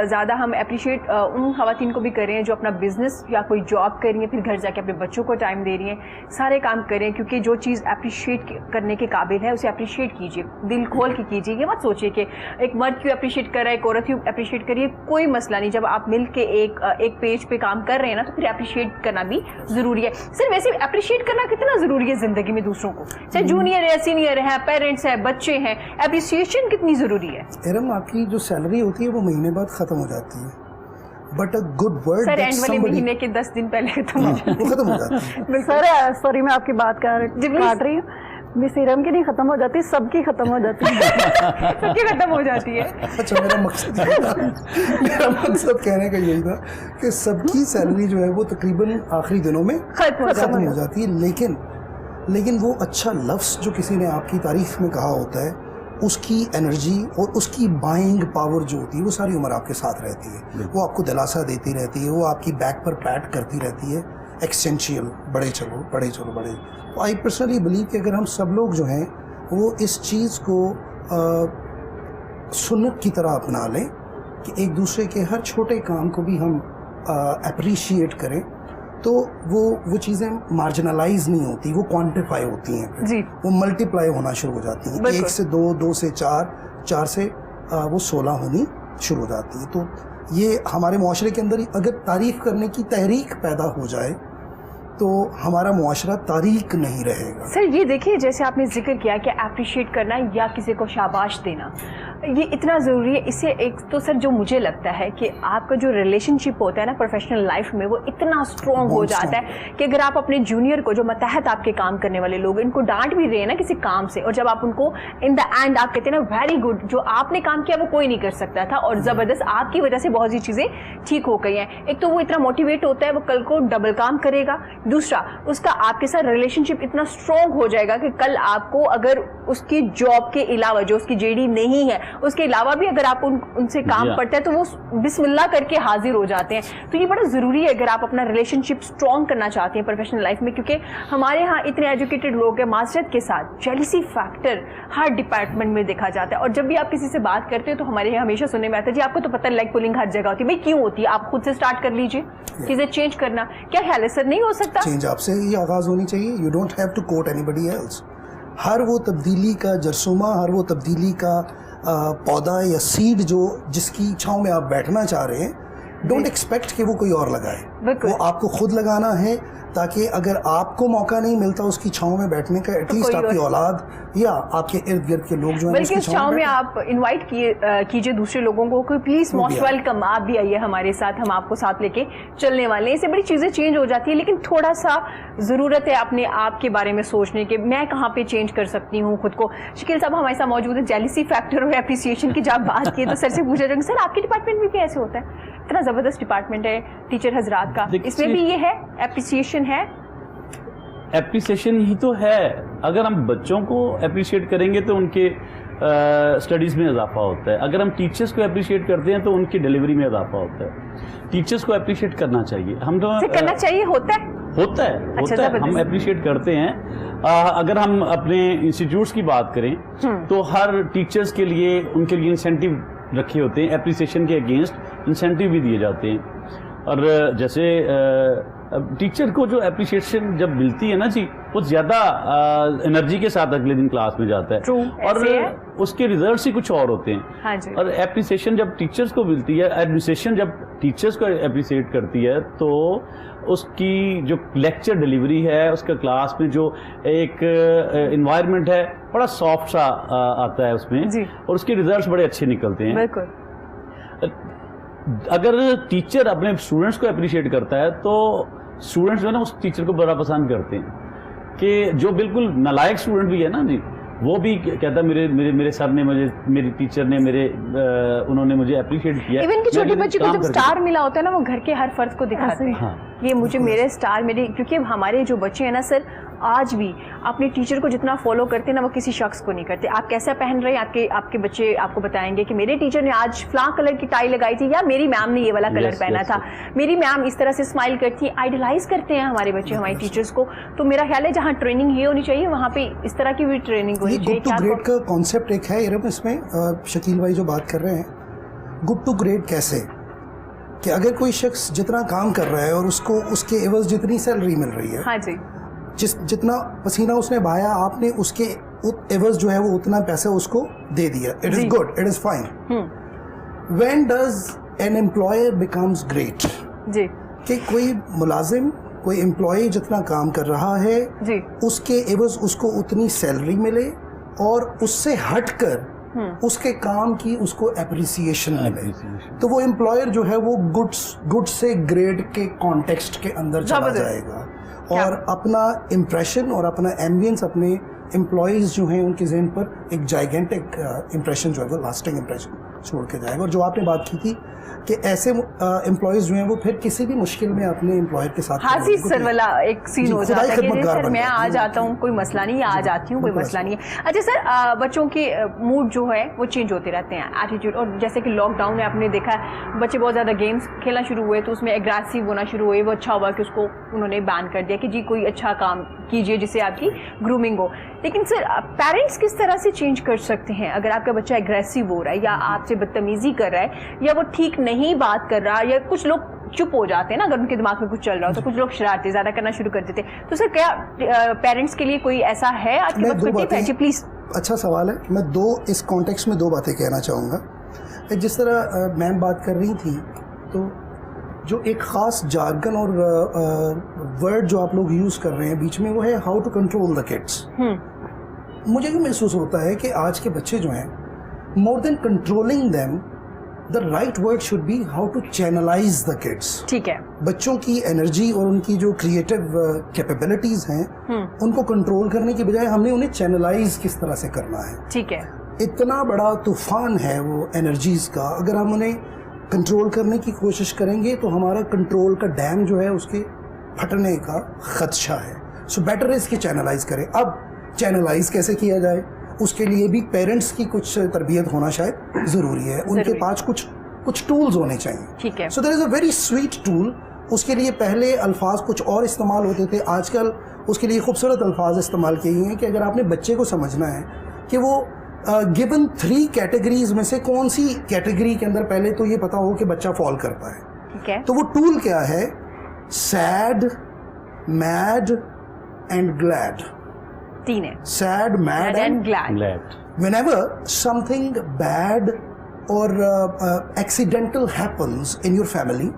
S1: ज़्यादा हम अप्रिशिएट उन ख़वातीन को भी कर रहे हैं जो अपना बिजनेस या कोई जॉब कर रही हैं, फिर घर जाके अपने बच्चों को टाइम दे रही हैं, सारे काम कर रहे हैं, क्योंकि जो चीज़ अप्रिशिएट करने के काबिल है उसे अप्रिशिएट कीजिए, दिल खोल के कीजिए। ये मत सोचिए कि एक मर्द क्यों अप्रिशिएट कर रहा है, एक औरत क्यों अप्रिशिएट करिए, कोई मसला नहीं। जब आप मिल के एक पेज पे काम कर रहे हैं ना, तो फिर अप्रिशिएट करना भी ज़रूरी है। सिर्फ वैसे अप्रिशिएट करना कितना ज़रूरी है ज़िंदगी में दूसरों को, चाहे जूनियर है, सीनियर है, पेरेंट्स है, बच्चे हैं, अप्रिसिएशन कितनी ज़रूरी है।
S2: एरम, आपकी जो सैलरी होती है वो महीने बाद ख़त्म हो जाती है, but a good word
S1: sir and वाले महीने के 10 दिन पहले खत्म हो जाती है।
S2: वो खत्म हो जाती है।
S4: सर सॉरी मैं आपकी बात काट रही हूँ, मिस इरम की नहीं खत्म हो जाती, सबकी खत्म हो जाती है।
S1: सबकी खत्म हो जाती है।
S2: अच्छा, मेरा मकसद कहने का यही था कि सबकी सैलरी जो है वो तकरीबन आखिरी दिनों में खत्म हो जाती है, लेकिन वो अच्छा लफ्ज़ जो किसी ने आपकी तारीफ में कहा होता है, उसकी एनर्जी और उसकी बाइंग पावर जो होती है वो सारी उम्र आपके साथ रहती है। वो आपको दिलासा देती रहती है, वो आपकी बैक पर पैट करती रहती है, एक्सटेंशियल, बढ़े चलो बढ़े चलो बढ़े। तो आई पर्सनली बिलीव कि अगर हम सब लोग जो हैं वो इस चीज़ को सुन्नत की तरह अपना लें कि एक दूसरे के हर छोटे काम को भी हम अप्रिशिएट करें, तो वो चीज़ें मार्जिनलाइज नहीं होती, वो क्वांटिफाई होती हैं,
S1: जी।
S2: वो मल्टीप्लाई होना शुरू हो जाती हैं। 1 से 2, 2 से 4, 4 से वो 16 होनी शुरू हो जाती है। तो ये हमारे मुआशरे के अंदर अगर तारीफ़ करने की तहरीक पैदा हो जाए तो हमारा मुआशरा तारीख नहीं रहेगा।
S1: सर ये देखिए, जैसे आपने जिक्र किया कि अप्रिशिएट करना या किसी को शाबाश देना, ये इतना ज़रूरी है। इससे एक तो सर जो मुझे लगता है कि आपका जो रिलेशनशिप होता है ना प्रोफेशनल लाइफ में, वो इतना स्ट्रॉन्ग हो जाता है कि अगर आप अपने जूनियर को, जो मतहत आपके काम करने वाले लोग, इनको डांट भी रहे हैं ना किसी काम से, और जब आप उनको इन द एंड आप कहते हैं ना वेरी गुड, जो आपने काम किया वो कोई नहीं कर सकता था और ज़बरदस्त आपकी वजह से बहुत सी चीज़ें ठीक हो गई हैं, एक तो वो इतना मोटिवेट होता है, वो कल को डबल काम करेगा। दूसरा, उसका आपके साथ रिलेशनशिप इतना स्ट्रॉन्ग हो जाएगा कि कल आपको अगर उसकी जॉब के अलावा, जो उसकी जेडी नहीं है, उसके अलावा भी अगर आप उनसे काम पड़ता है तो वो बिस्मिल्लाह करके हाजिर हो जाते हैं। तो ये बड़ा ज़रूरी है अगर आप अपना रिलेशनशिप स्ट्रॉन्ग करना चाहते हैं प्रोफेशनल लाइफ में, क्योंकि हमारे यहाँ इतने एजुकेटेड लोग हैं, माजरत के साथ जेलसी फैक्टर हर डिपार्टमेंट में देखा जाता है। और जब भी आप किसी से बात करते हो तो हमारे यहाँ हमेशा सुनने में आता है, जी आपको तो पता है लेग पुलिंग हर जगह होती है। भाई क्यों होती है? आप खुद से स्टार्ट कर लीजिए चीज़ें चेंज करना। क्या ख्याल है सर, नहीं हो सकता?
S2: चेंज आपसे ही आगाज़ होनी चाहिए। You don't have to quote anybody else. हर वो तब्दीली का जरसुमा, हर वो तब्दीली का पौधा या सीड जो जिसकी छाँव में आप बैठना चाह रहे हैं, डोंट एक्सपेक्ट कि वो कोई और लगाए। वो आपको खुद लगाना है, ताकि अगर आपको मौका नहीं मिलता उसकी छाँव में बैठने का, एटलीस्ट आपकी औलाद या आपके इर्द गिर्द के लोग जो हैं
S1: उसकी छाँव में आप इनवाइट कीजिए दूसरे लोगों को कि प्लीज़ मोस्ट वेलकम, आप भी आइए हमारे साथ, हम आपको साथ लेके चलने वाले हैं। इससे बड़ी चीज़ें चेंज हो जाती है, लेकिन थोड़ा सा ज़रूरत है अपने आप के बारे में सोचने के, मैं कहाँ पे चेंज कर सकती हूँ खुद को। शकील साहब हमारे साथ मौजूद है। जेलिसी फैक्टर और एप्रिसिएशन की जब बात की तो सर से पूछा जाएगा, सर आपके डिपार्टमेंट में भी ऐसे होता है? इतना ज़बरदस्त डिपार्टमेंट है टीचर हजरात का, इसमें भी ये है एप्रिसिएशन है?
S5: एप्रिसिएशन ही तो है. अगर हम बच्चों को अप्रिशिएट करेंगे तो उनके स्टडीज़ में इजाफा होता है. अगर हम टीचर्स को अप्रिशिएट करते हैं तो उनकी डिलीवरी में इजाफा होता है. टीचर्स को अप्रिशिएट करना चाहिए. हम तो
S1: करना चाहिए, होता है.
S5: हम अप्रिशिएट करते हैं. अगर हम अपने इंस्टीट्यूट्स की बात करें तो हर टीचर्स के लिए उनके लिए इंसेंटिव रखे होते हैं. एप्रिसिएशन के अगेंस्ट इंसेंटिव भी दिए जाते हैं. और जैसे टीचर को जो अप्रिसिएशन जब मिलती है ना जी, वो ज़्यादा एनर्जी के साथ अगले दिन क्लास में जाता है. और उसके रिजल्ट्स ही कुछ और होते हैं.
S1: हाँ जी.
S5: और एप्रिसिएशन जब टीचर्स को मिलती है, एडमिनिस्ट्रेशन जब टीचर्स को अप्रिसिएट करती है तो उसकी जो लेक्चर डिलीवरी है, उसका क्लास में जो एक इन्वायरमेंट है, बड़ा सॉफ्ट सा आता है उसमें जी. और उसके रिजल्ट्स बड़े अच्छे निकलते हैं.
S1: बिल्कुल.
S5: अगर टीचर अपने स्टूडेंट्स को अप्रिशिएट करता है तो स्टूडेंट्स जो है ना उस टीचर को बड़ा पसंद करते हैं. कि जो बिल्कुल नालायक स्टूडेंट भी है ना जी, वो भी कहता है मेरे सर ने मुझे, मेरी टीचर ने उन्होंने मुझे अप्रिशिएट किया.
S1: इवन कि छोटे बच्चे को जब स्टार मिला होता है ना, वो घर के हर फर्द को दिखाते हैं.
S5: हाँ.
S1: ये मुझे मेरे स्टार मेरे, क्योंकि हमारे जो बच्चे हैं ना सर, आज भी अपने टीचर को जितना फॉलो करते हैं ना, वो किसी शख्स को नहीं करते. आप कैसा पहन रहे हैं, आपके बच्चे आपको बताएंगे कि मेरे टीचर ने आज फ्लां कलर की टाई लगाई थी, या मेरी मैम ने ये वाला कलर पहना था, मेरी मैम इस तरह से स्माइल करती है. आइडलाइज करते हैं हमारे बच्चे हमारे टीचर्स को. तो मेरा ख्याल है जहाँ ट्रेनिंग ये होनी चाहिए, वहाँ पे इस तरह की भी ट्रेनिंग होनी चाहिए.
S2: गुड टू ग्रेट का कॉन्सेप्ट एक है इरम, इसमें शकील भाई जो बात कर रहे हैं, गुड टू ग्रेट कैसे, कि अगर कोई शख्स जितना काम कर रहा है और उसको उसके एवज जितनी सैलरी मिल रही है,
S1: हाँ जी,
S2: जितना पसीना उसने बहाया, आपने उसके एवज जो है वो उतना पैसा उसको दे दिया. It is good, it is fine. When does an employer becomes great
S1: जी,
S2: कि कोई मुलाजिम, कोई एम्प्लॉय जितना काम कर रहा है
S1: जी,
S2: उसके एवज उसको उतनी सैलरी मिले और उससे हटकर उसके काम की उसको एप्रिसिएशन मिले, तो वो एम्प्लॉयर जो है वो गुड से ग्रेड के कॉन्टेक्स्ट के अंदर चला जाएगा और अपना इम्प्रेशन और अपना एम्बियंस अपने एम्प्लॉयज़ जो हैं उनके ज़हन पर एक जाइगेंटिक इम्प्रेशन जो है वो लास्टिंग इम्प्रेशन छोड़ के जाएगा. और जो आपने बात की थी कि ऐसे एम्प्लॉयज़ जो हैं वो फिर किसी भी मुश्किल में अपने एम्प्लॉयर के साथ
S1: हाजी सर वाला एक सीन हो जाता है कि सर मैं आ जाता हूँ, कोई मसला नहीं है, आ जाती हूँ, कोई मसला नहीं है. अच्छा सर, बच्चों के मूड जो है वो चेंज होते रहते हैं, एटीट्यूड. और जैसे कि लॉकडाउन में आपने देखा है बच्चे बहुत ज़्यादा गेम्स खेलना शुरू हुए तो उसमें एग्रेसिव होना शुरू हुए. वो अच्छा हुआ कि उसको उन्होंने बैन कर दिया कि जी कोई अच्छा काम कीजिए जिससे आपकी ग्रूमिंग हो. लेकिन सर पेरेंट्स किस तरह से चेंज कर सकते हैं अगर आपका बच्चा एग्रेसिव हो रहा है या आपसे बदतमीजी कर रहा है या वो ठीक नहीं बात कर रहा, या कुछ लोग चुप हो जाते हैं ना अगर उनके दिमाग में कुछ चल रहा हो, तो कुछ लोग शरारतें ज़्यादा करना शुरू कर देते हैं. तो सर क्या पेरेंट्स के लिए कोई ऐसा है आपके पर्सपेक्टिव है? प्लीज़.
S2: अच्छा सवाल है. मैं इस कॉन्टेक्स्ट में दो बातें कहना चाहूँगा. जिस तरह मैम बात कर रही थी, तो जो एक ख़ास जार्गन और वर्ड जो आप लोग यूज़ कर रहे हैं बीच में, वो है how to control the kids. मुझे भी महसूस होता है कि आज के बच्चे जो हैं, more than controlling them, the right word should be how to channelize the kids.
S1: ठीक है.
S2: बच्चों की एनर्जी और उनकी जो क्रिएटिव कैपेबिलिटीज़ हैं उनको कंट्रोल करने की बजाय हमने उन्हें चैनलाइज किस तरह से करना है.
S1: ठीक है.
S2: इतना बड़ा तूफान है वो एनर्जीज़ का, अगर हम उन्हें कंट्रोल करने की कोशिश करेंगे तो हमारा कंट्रोल का डैम जो है उसके फटने का खदशा है. सो बेटर है इसकी चैनलाइज करें. अब चैनलाइज कैसे किया जाए, उसके लिए भी पेरेंट्स की कुछ तरबियत होना शायद ज़रूरी है. उनके पास कुछ टूल्स होने चाहिए.
S1: ठीक है.
S2: So there is a very sweet tool. उसके लिए पहले अल्फाज कुछ और इस्तेमाल होते थे, आजकल उसके लिए खूबसूरत अल्फाज इस्तेमाल किए हैं कि अगर आपने बच्चे को समझना है कि वो गिवन 3 कैटेगरीज में से कौन सी कैटेगरी के अंदर पहले तो ये पता हो कि बच्चा फॉल करता है.
S1: ठीक है.
S2: तो वो टूल क्या है? Sad, mad and glad.
S1: 3 है.
S2: Sad, mad and
S5: glad.
S2: Whenever something bad or accidental happens in your family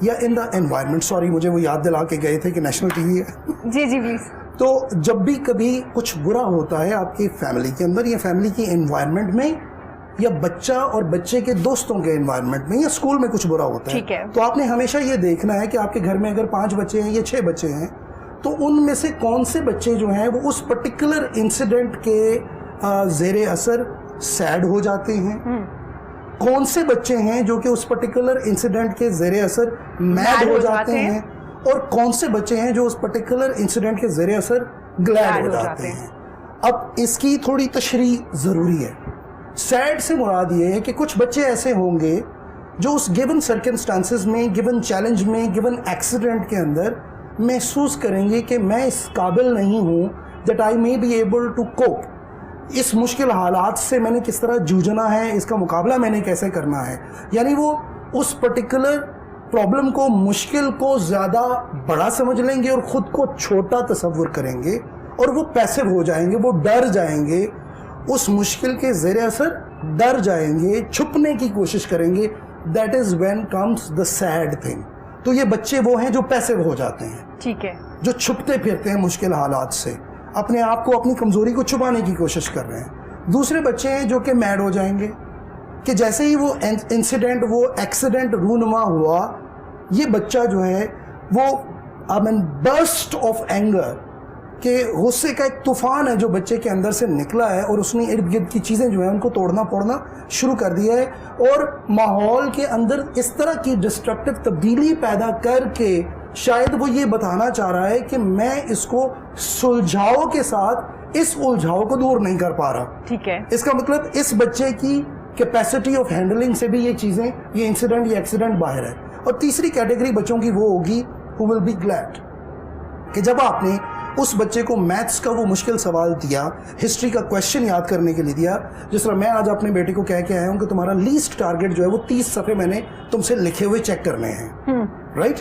S2: या in the environment, sorry मुझे वो याद दिला के गए थे कि नेशनल टीवी है.
S1: जी जी प्लीज.
S2: तो जब भी कभी कुछ बुरा होता है आपकी फैमिली के अंदर या फैमिली की एनवायरनमेंट में या बच्चा और बच्चे के दोस्तों के एनवायरनमेंट में या स्कूल में कुछ बुरा होता है, तो आपने हमेशा ये देखना है कि आपके घर में अगर 5 बच्चे हैं या 6 बच्चे हैं तो उनमें से कौन से बच्चे जो हैं वो उस पर्टिकुलर इंसिडेंट के ज़ेरे असर सैड हो जाते हैं, कौन से बच्चे हैं जो कि उस पर्टिकुलर इंसिडेंट के ज़ेरे असर मैड हो जाते हैं, اور کون سے بچے ہیں جو اس پرٹیکولر انسیڈنٹ کے زیر اثر گلیڈ ہو جاتے ہیں. اب اس کی تھوڑی تشریح ضروری ہے. سیڈ سے مراد یہ ہے کہ کچھ بچے ایسے ہوں گے جو اس گیون سرکمسٹانسز میں, گیون چیلنج میں, گیون ایکسیڈنٹ کے اندر محسوس کریں گے کہ میں اس قابل نہیں ہوں, that I may be able to cope. اس مشکل حالات سے میں نے کس طرح جوجھنا ہے, اس کا مقابلہ میں نے کیسے کرنا ہے. یعنی وہ اس پرٹیکولر پرابلم کو, مشکل کو زیادہ بڑا سمجھ لیں گے اور خود کو چھوٹا تصور کریں گے, اور وہ پیسو ہو جائیں گے, وہ ڈر جائیں گے, اس مشکل کے زیر اثر ڈر جائیں گے, چھپنے کی کوشش کریں گے. That is when comes the sad thing. تو یہ بچے وہ ہیں جو پیسو ہو جاتے ہیں,
S1: ٹھیک ہے, جو
S2: چھپتے پھرتے ہیں مشکل حالات سے, اپنے آپ کو, اپنی کمزوری کو چھپانے کی کوشش کر رہے ہیں. دوسرے بچے ہیں جو کہ میڈ ہو جائیں گے کہ جیسے ہی وہ انسیڈنٹ, وہ ایکسیڈنٹ رونما ہوا, یہ بچہ جو ہے وہ برسٹ آف اینگر, کہ غصے کا ایک طوفان ہے جو بچے کے اندر سے نکلا ہے, اور اس نے ارد گرد کی چیزیں جو ہیں ان کو توڑنا پھوڑنا شروع کر دیا ہے, اور ماحول کے اندر اس طرح کی ڈسٹرکٹیو تبدیلی پیدا کر کے شاید وہ یہ بتانا چاہ رہا ہے کہ میں اس کو سلجھاؤ کے ساتھ اس الجھاؤ کو دور نہیں کر پا رہا.
S1: ٹھیک ہے,
S2: اس کا مطلب اس بچے کی کیپیسٹی آف ہینڈلنگ سے بھی یہ چیزیں, یہ انسیڈنٹ, یہ ایکسیڈنٹ باہر ہے. اور تیسری کیٹیگری بچوں کی وہ ہوگی who will be glad, کہ جب آپ نے اس بچے کو میتھس کا وہ مشکل سوال دیا, ہسٹری کا کویشچن یاد کرنے کے لیے دیا, جس طرح میں آج اپنے بیٹے کو کہہ کے آیا ہوں کہ تمہارا لیسٹ ٹارگٹ جو ہے وہ 30 صفحے میں نے تم سے لکھے ہوئے چیک کرنے ہیں, رائٹ.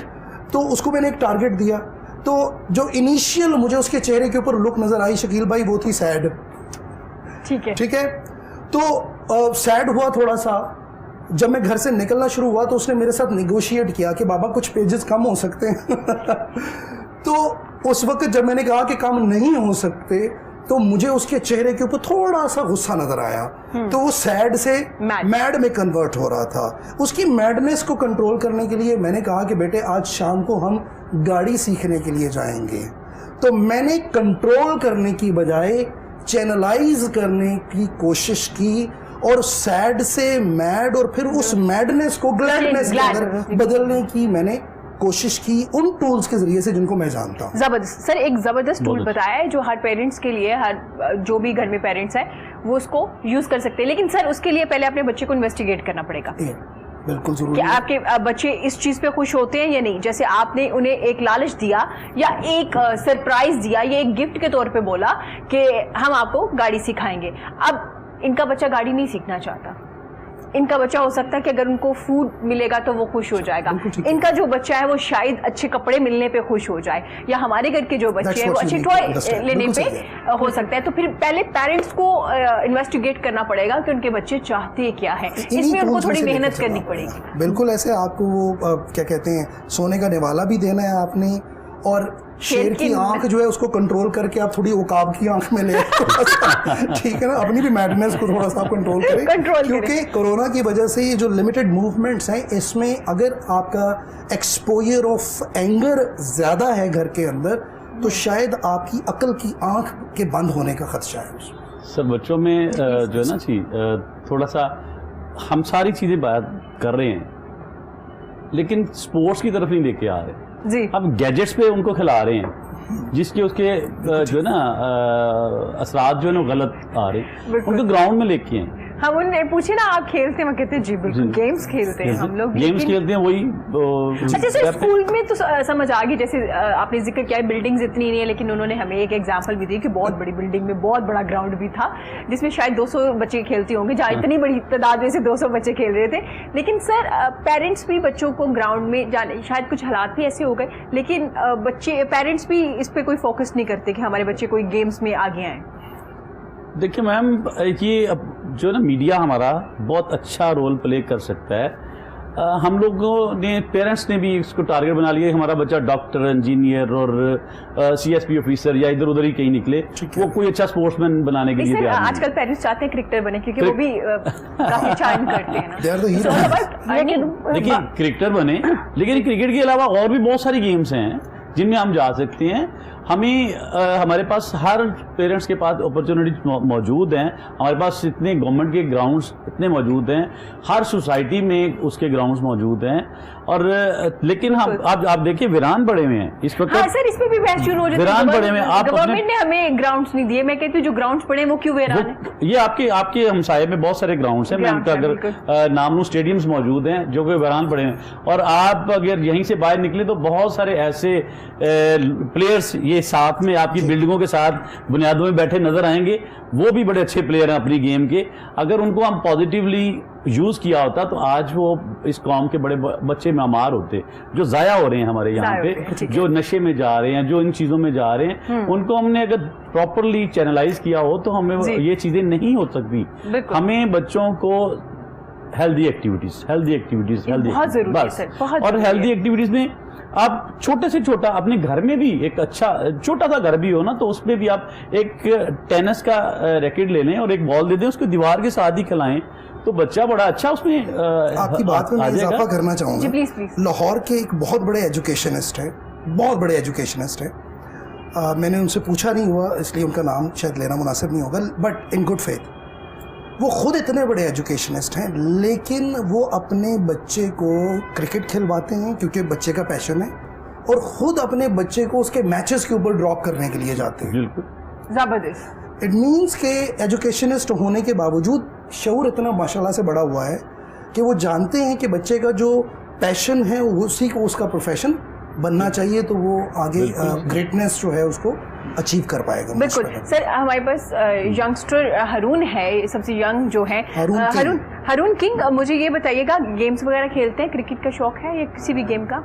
S2: تو اس کو میں نے ایک ٹارگٹ دیا, تو جو انیشیل مجھے اس کے چہرے کے اوپر لک نظر آئی شکیل بھائی, وہ تھی سیڈ. ٹھیک ہے, تو سیڈ ہوا تھوڑا سا. جب میں گھر سے نکلنا شروع ہوا تو اس نے میرے ساتھ نیگوشیٹ کیا کہ بابا کچھ پیجز کم ہو سکتے ہیں. تو اس وقت جب میں نے کہا کہ کم نہیں ہو سکتے تو مجھے اس کے چہرے کے اوپر تھوڑا سا غصہ نظر آیا. تو وہ سیڈ سے میڈ میں کنورٹ ہو رہا تھا. اس کی میڈنس کو کنٹرول کرنے کے لیے میں نے کہا کہ بیٹے آج شام کو ہم گاڑی سیکھنے کے لیے جائیں گے. تو میں نے کنٹرول کرنے کی بجائے چینلائز کرنے کی کوشش کی, اور سیڈ سے میڈ, اور پھر اس میڈنس کو گلیڈنس کے اندر بدلنے کی میں نے کوشش کی ان ٹولز کے ذریعے سے جن کو میں جانتا ہوں.
S1: زبردست سر, ایک زبردست ٹول بتایا ہے جو ہر پیرنٹس کے لیے, ہر جو بھی گھر میں پیرنٹس ہیں وہ اس کو یوز کر سکتے ہیں. لیکن سر اس کے لیے پہلے اپنے بچے کو انویسٹیگیٹ کرنا پڑے گا.
S2: بالکل ضروری
S1: کہ آپ کے بچے اس چیز پہ خوش ہوتے ہیں یا نہیں. جیسے آپ نے انہیں ایک لالچ دیا یا ایک سرپرائز دیا یا ایک گفٹ کے طور پہ بولا کہ ہم آپ کو گاڑی سکھائیں گے. اب ان کا بچہ گاڑی نہیں سیکھنا چاہتا, ان کا بچہ ہو سکتا ہے کہ اگر ان کو فوڈ ملے گا تو وہ خوش ہو جائے گا. ان کا جو بچہ ہے وہ شاید اچھے کپڑے ملنے پہ خوش ہو جائے, یا ہمارے گھر کے جو بچے ہیں وہ اچھے ٹوائے لینے پہ ہو سکتا ہے. تو پھر پہلے پیرنٹس کو انویسٹیگیٹ کرنا پڑے گا کہ ان کے بچے چاہتے کیا ہے. اس میں ان کو تھوڑی محنت کرنی پڑے گی.
S2: بالکل ایسے آپ کو وہ کیا کہتے ہیں سونے کا نوالا بھی دینا ہے آپ نے, اور شیر کی آنکھ جو ہے اس کو کنٹرول کر کے آپ تھوڑی عقاب کی آنکھ میں لے, ٹھیک ہے نا, اپنی بھی میڈنس کو تھوڑا سا کنٹرول کریں, کیونکہ کورونا کی وجہ سے یہ جو لمیٹڈ موومنٹس ہیں اس میں اگر آپ کا ایکسپوئر آف اینگر زیادہ ہے گھر کے اندر تو شاید آپ کی عقل کی آنکھ کے بند ہونے کا خدشہ ہے.
S5: سر بچوں میں جو ہے نا تھوڑا سا ہم ساری چیزیں بات کر رہے ہیں لیکن سپورٹس کی طرف نہیں لے کے آ رہے
S1: جی.
S5: اب گیجٹس پہ ان کو کھلا رہے ہیں جس کے اس کے جو ہے نا اثرات جو ہے نا غلط آ رہے ہیں, ان کو گراؤنڈ میں لے کے ہیں.
S1: ہم انہیں پوچھے نا آپ کھیلتے ہیں, وہ کہتے ہیں جی بالکل گیمز کھیلتے ہیں ہم لوگ,
S5: گیمز کھیلتے ہیں وہی.
S1: اچھا سر اسکول میں تو سمجھ آ گئی, جیسے آپ نے ذکر کیا ہے بلڈنگز اتنی نہیں ہے, لیکن انہوں نے ہمیں ایک ایگزامپل بھی دی کہ بہت بڑی بلڈنگ میں بہت بڑا گراؤنڈ بھی تھا جس میں شاید 200 بچے کھیلتے ہوں گے, جہاں اتنی بڑی تعداد میں سے 200 بچے کھیل رہے تھے. لیکن سر پیرنٹس بھی بچوں کو گراؤنڈ میں جانے, شاید کچھ حالات بھی ایسے ہو گئے, لیکن بچے پیرنٹس بھی اس پہ کوئی فوکس نہیں کرتے کہ ہمارے بچے کوئی گیمز میں آگے آئیں.
S5: دیکھیں میم, یہ جو ہے نا میڈیا ہمارا بہت اچھا رول پلے کر سکتا ہے. ہم لوگوں نے, پیرنٹس نے بھی اس کو ٹارگٹ بنا لیا, ہمارا بچہ ڈاکٹر, انجینئر اور CSP آفیسر یا ادھر ادھر ہی کہیں نکلے, وہ کوئی اچھا اسپورٹس مین بنانے کے لیے.
S1: آج کل پیرنٹس چاہتے ہیں کرکٹر بنے کیونکہ وہ بھی کافی اچھا ارن کرتے ہیں.
S5: دیکھیے کرکٹر بنے, لیکن کرکٹ کے علاوہ اور بھی بہت ساری گیمس ہیں جن میں ہم جا سکتے ہیں. ہمارے پاس ہر پیرنٹس کے پاس اپرچونٹیز موجود ہیں. ہمارے پاس اتنے گورنمنٹ کے گراؤنڈز اتنے موجود ہیں, ہر سوسائٹی میں اس کے گراؤنڈز موجود ہیں, اور لیکن ہم آپ دیکھیے ویران پڑے ہوئے ہیں اس وقت.
S1: ہاں سر اس پہ بھی بحث شروع ہو جاتی ہے.
S5: ویران پڑے ہوئے ہیں.
S1: گورنمنٹ نے ہمیں گراؤنڈز نہیں دیے. میں کہتی ہوں جو گراؤنڈز پڑے ہیں وہ کیوں ویران ہیں؟
S5: یہ آپ کے ہمسائے میں بہت سارے گراؤنڈز ہیں, میں ان کا اگر نام لوں اسٹیڈیمز موجود ہیں جو کہ ویران پڑے ہیں. اور آپ اگر یہیں سے باہر نکلے تو بہت سارے ایسے پلیئرز یہ ساتھ میں آپ کی بلڈنگوں کے ساتھ بنیادوں میں بیٹھے نظر آئیں گے. وہ بھی بڑے اچھے پلیئر ہیں اپنی گیم کے. اگر ان کو ہم پازیٹیولی یوز کیا ہوتا تو آج وہ اس قوم کے بڑے بچے معمار ہوتے جو ضائع ہو رہے ہیں ہمارے یہاں پہ, جو نشے میں جا رہے ہیں, جو ان چیزوں میں جا رہے ہیں. ان کو ہم نے اگر پراپرلی چینلائز کیا ہو تو ہمیں یہ چیزیں نہیں ہو سکتی. ہمیں بچوں کو ہیلدی ایکٹیویٹیز بس, اور ہیلدی ایکٹیویٹیز میں آپ چھوٹے سے چھوٹا اپنے گھر میں بھی ایک اچھا چھوٹا سا گھر بھی ہو نا, تو اس میں بھی آپ ایک ٹینس کا ریکٹ لے لیں اور ایک بال دے دیں, اس کو دیوار کے ساتھ ہی کھلائیں تو بچہ بڑا اچھا اس میں.
S2: آپ کی بات میں اضافہ کرنا چاہوں گا. لاہور کے ایک بہت بڑے ایجوکیشنسٹ ہے, بہت بڑے ایجوکیشنسٹ ہے. میں نے ان سے پوچھا نہیں ہوا اس لیے ان کا نام شاید لینا مناسب نہیں ہوگا, بٹ ان گڈ فیتھ وہ خود اتنے بڑے ایجوکیشنسٹ ہیں, لیکن وہ اپنے بچے کو کرکٹ کھلواتے ہیں کیونکہ بچے کا پیشن ہے, اور خود اپنے بچے کو اس کے میچز کے اوپر ڈراپ کرنے کے لیے جاتے ہیں.
S1: زبردست.
S2: اٹ مینس کہ ایجوکیشنسٹ ہونے کے باوجود شعور اتنا ماشاءاللہ سے بڑا ہوا ہے کہ وہ جانتے ہیں کہ بچے کا جو پیشن ہے اسی کو اس کا پروفیشن بننا چاہیے, تو وہ آگے گریٹنیس جو ہے اس کو اچیو کر پائے گا.
S1: بالکل سر. ہمارے پاس ینگسٹر ہارون ہے, سب سے ینگ جو ہے ہارون کنگ. مجھے یہ بتائیے گا گیمز وغیرہ کھیلتے ہیں, کرکٹ کا شوق ہے یا کسی بھی گیم کا؟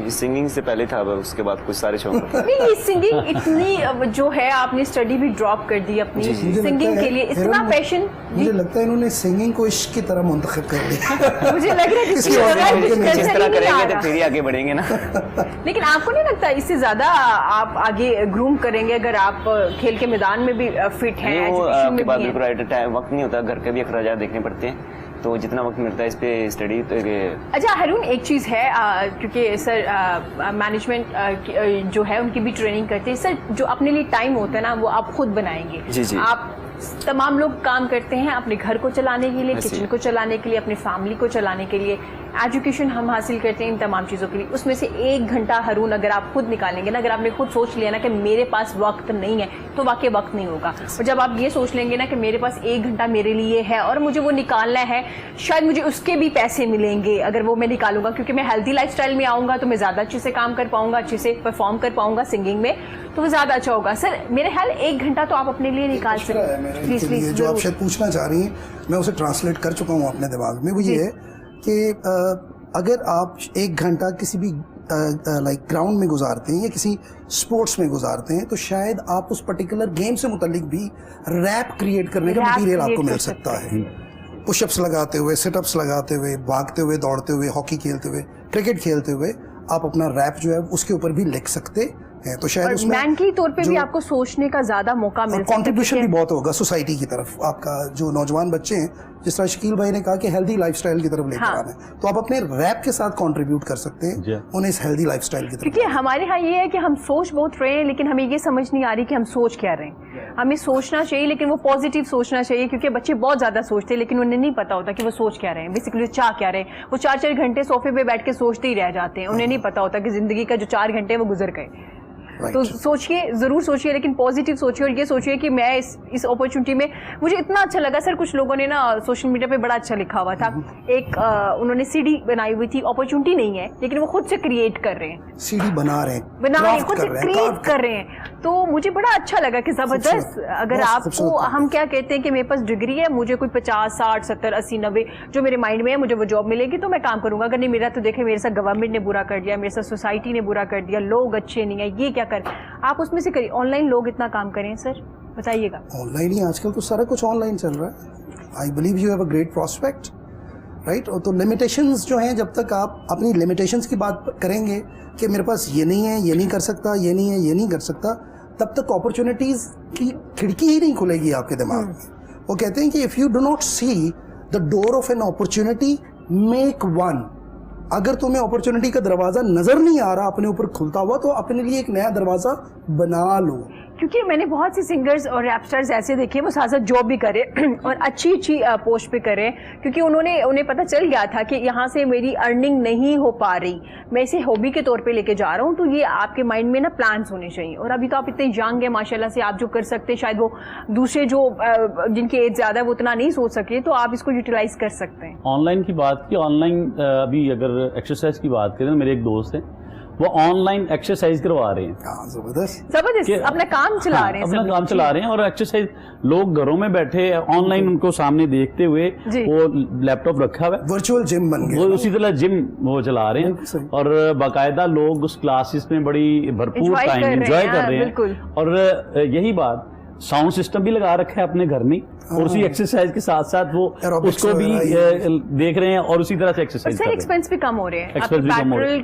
S3: سنگنگ سے پہلے تھا, اس کے بعد کچھ سارے شوق.
S1: نہیں سنگنگ اتنی جو ہے آپ نے اسٹڈی بھی ڈراپ کر دی اپنی سنگنگ کے لیے, اتنا پیشن.
S2: مجھے لگتا ہے انہوں نے سنگنگ کو عشق کی طرح منتخب کر لیا.
S1: مجھے لگ رہا ہے
S3: جس طرح کریں گے تو پھر ہی آگے بڑھیں گے نا.
S1: لیکن آپ کو نہیں لگتا اس سے زیادہ آپ آگے گروم کریں گے اگر آپ کھیل کے میدان میں بھی فٹ ہیں؟
S3: آپ کے بعد وقت نہیں ہوتا, گھر کے بھی اخراجات دیکھنے پڑتے ہیں, تو جتنا وقت ملتا ہے اس پہ اسٹڈی.
S1: اچھا ہارون ایک چیز ہے, کیونکہ سر مینجمنٹ جو ہے ان کی بھی ٹریننگ کرتے ہیں سر, جو اپنے لیے ٹائم ہوتا ہے نا وہ آپ خود بنائیں گے. آپ تمام لوگ کام کرتے ہیں اپنے گھر کو چلانے کے لیے, کچن کو چلانے کے لیے, اپنی فیملی کو چلانے کے لیے, ایجوکیشن ہم حاصل کرتے ہیں ان تمام چیزوں کے لیے. اس میں سے 1 گھنٹہ ہارون اگر آپ خود نکالیں گے نا, اگر آپ نے خود سوچ لیا نا کہ میرے پاس وقت نہیں ہے, تو واقعی وقت نہیں ہوگا. اور جب آپ یہ سوچ لیں گے نا کہ میرے پاس 1 گھنٹہ میرے لیے ہے اور مجھے وہ نکالنا ہے, شاید مجھے اس کے بھی پیسے ملیں گے اگر وہ میں نکالوں گا, کیونکہ میں ہیلدی لائف اسٹائل میں آؤں گا تو میں زیادہ اچھے سے کام کر پاؤں گا, اچھے سے پرفارم کر پاؤں گا سنگنگ میں, تو وہ زیادہ اچھا ہوگا. سر میرے خیال 1 گھنٹہ تو آپ اپنے لیے نکال سکتے ہیں. پلیز
S2: جو آپ شاید پوچھنا چاہ رہی ہیں میں اسے ٹرانسلیٹ کر چکا ہوں اپنے دماغ میں. وہ یہ ہے کہ اگر آپ 1 گھنٹہ کسی بھی لائک گراؤنڈ میں گزارتے ہیں یا کسی اسپورٹس میں گزارتے ہیں, تو شاید آپ اس پرٹیکولر گیم سے متعلق بھی ریپ کریٹ کرنے کا مٹیریل آپ کو مل سکتا ہے. پش اپس لگاتے ہوئے, سٹ اپس لگاتے ہوئے, بھاگتے ہوئے, دوڑتے ہوئے, ہاکی کھیلتے ہوئے, کرکٹ کھیلتے ہوئے آپ اپنا ریپ جو ہے اس کے اوپر بھی لکھ سکتے ہیں. تو شاید اس میں
S1: مینٹلی طور پہ بھی آپ کو سوچنے کا زیادہ موقع مل سکتا ہے,
S2: کنٹریبیوشن بھی بہت ہوگا سوسائٹی کی طرف. آپ کا جو نوجوان بچے ہیں, جس طرح شکیل بھائی نے کہا کہ ہیلدی لائف سٹائل کی طرف لے کر آنا ہے, تو آپ اپنے ریپ کے ساتھ کنٹریبیوٹ کر سکتے ہیں انہیں اس ہیلدی لائف سٹائل کی طرف.
S1: کیونکہ ہمارے ہاں یہ ہے کہ ہم سوچ بہت رہے ہیں لیکن ہمیں یہ سمجھ نہیں آ رہی کہ ہم سوچ کیا رہے ہیں. ہمیں سوچنا چاہیے لیکن وہ پازیٹیو سوچنا چاہیے, کیونکہ بچے بہت زیادہ سوچتے ہیں لیکن انہیں نہیں پتا ہوتا کہ وہ سوچ کیا رہے ہیں, بیسیکلی چاہ کیا رہے ہیں. وہ 4-4 گھنٹے صوفے پہ بیٹھ کے سوچتے ہی رہ جاتے ہیں, انہیں نہیں پتا ہوتا کہ زندگی کا جو 4 گھنٹے وہ گزر گئے. تو سوچیے, ضرور سوچیے, لیکن پازیٹیو سوچیے, اور یہ سوچیے کہ میں اس اپرچونٹی میں, مجھے اتنا اچھا لگا سر, کچھ لوگوں نے نا سوشل میڈیا پہ بڑا اچھا لکھا ہوا تھا, ایک انہوں نے سی ڈی بنائی ہوئی تھی, اپرچونٹی نہیں ہے لیکن وہ خود سے کریٹ کر رہے ہیں,
S2: سی ڈی بنا رہے
S1: ہیں, خود سے کریٹ کر رہے ہیں. تو مجھے بڑا اچھا لگا کہ زبردست. اگر آپ کو ہم کیا کہتے ہیں کہ میرے پاس ڈگری ہے, مجھے کوئی 50, 60, 70, 80, 90 جو میرے مائنڈ میں ہے, مجھے وہ جاب ملے گی تو میں کام کروں گا. اگر نہیں میرا تو دیکھیں میرے ساتھ گورنمنٹ نے برا کر دیا, میرے ساتھ سوسائٹی نے برا کر دیا, لوگ اچھے نہیں ہیں, یہ کیا کر. آپ اس میں سے کریے. آن لائن لوگ اتنا کام کریں سر, بتائیے گا.
S2: آن لائن ہی آج کل تو سارا کچھ آن لائن چل رہا ہے. I believe you have a great prospect, right. اور تو لمیٹیشنز جو ہیں, جب تک آپ اپنی لمیٹیشنز کی بات کریں گے کہ میرے پاس یہ نہیں ہے, یہ نہیں کر سکتا, یہ نہیں ہے, یہ نہیں کر سکتا, تب تک اپرچونیٹیز کی کھڑکی ہی نہیں کھلے گی آپ کے دماغ میں. وہ کہتے ہیں کہ if you do not see the door of an opportunity make one. اگر تمہیں اپرچونیٹی کا دروازہ نظر نہیں آ رہا اپنے اوپر کھلتا ہوا, تو اپنے لیے ایک نیا دروازہ بنا لو.
S1: کیونکہ میں نے بہت سے سنگرز اور ریپ اسٹارز ایسے دیکھے وہ ساتھ ساتھ جاب بھی کرے اور اچھی اچھی پوسٹ پہ کرے, کیونکہ انہیں پتہ چل گیا تھا کہ یہاں سے میری ارننگ نہیں ہو پا رہی, میں اسے ہابی کے طور پہ لے کے جا رہا ہوں. تو یہ آپ کے مائنڈ میں نا پلانس ہونے چاہیے. اور ابھی تو آپ اتنے ینگ ہیں ماشاءاللہ سے, آپ جو کر سکتے ہیں شاید وہ دوسرے جو جن کی ایج زیادہ ہے وہ اتنا نہیں سوچ سکے, تو آپ اس کو یوٹیلائز کر سکتے ہیں.
S5: آن لائن کی بات کی, آن لائن ابھی اگر ایکسرسائز کی بات کریں, میرے ایک دوست ہیں وہ آن لائن ایکسرسائز کروا رہے ہیں,
S2: زبردست
S1: اپنا کام چلا رہے ہیں,
S5: اپنا کام چلا رہے ہیں. اور ایکسرسائز لوگ گھروں میں بیٹھے آن لائن ان کو سامنے دیکھتے ہوئے وہ لیپ ٹاپ رکھا ہوا ہے,
S2: ورچوئل جم بن گیا,
S5: وہ اسی طرح جم وہ چلا رہے ہیں, اور باقاعدہ لوگ اس کلاسز میں بڑی بھرپور ٹائم انجوائے کر رہے ہیں. اور یہی بات ساؤنڈ سسٹم بھی لگا رکھا ہے اپنے گھر میں, اور اسی ایکسرسائز کے ساتھ ساتھ وہ اس کو بھی دیکھ رہے ہیں اور اسی طرح سے ایکسرسائز کر رہے ہیں.
S1: ایکسپینس بھی کم ہو رہے ہیں, پیٹرول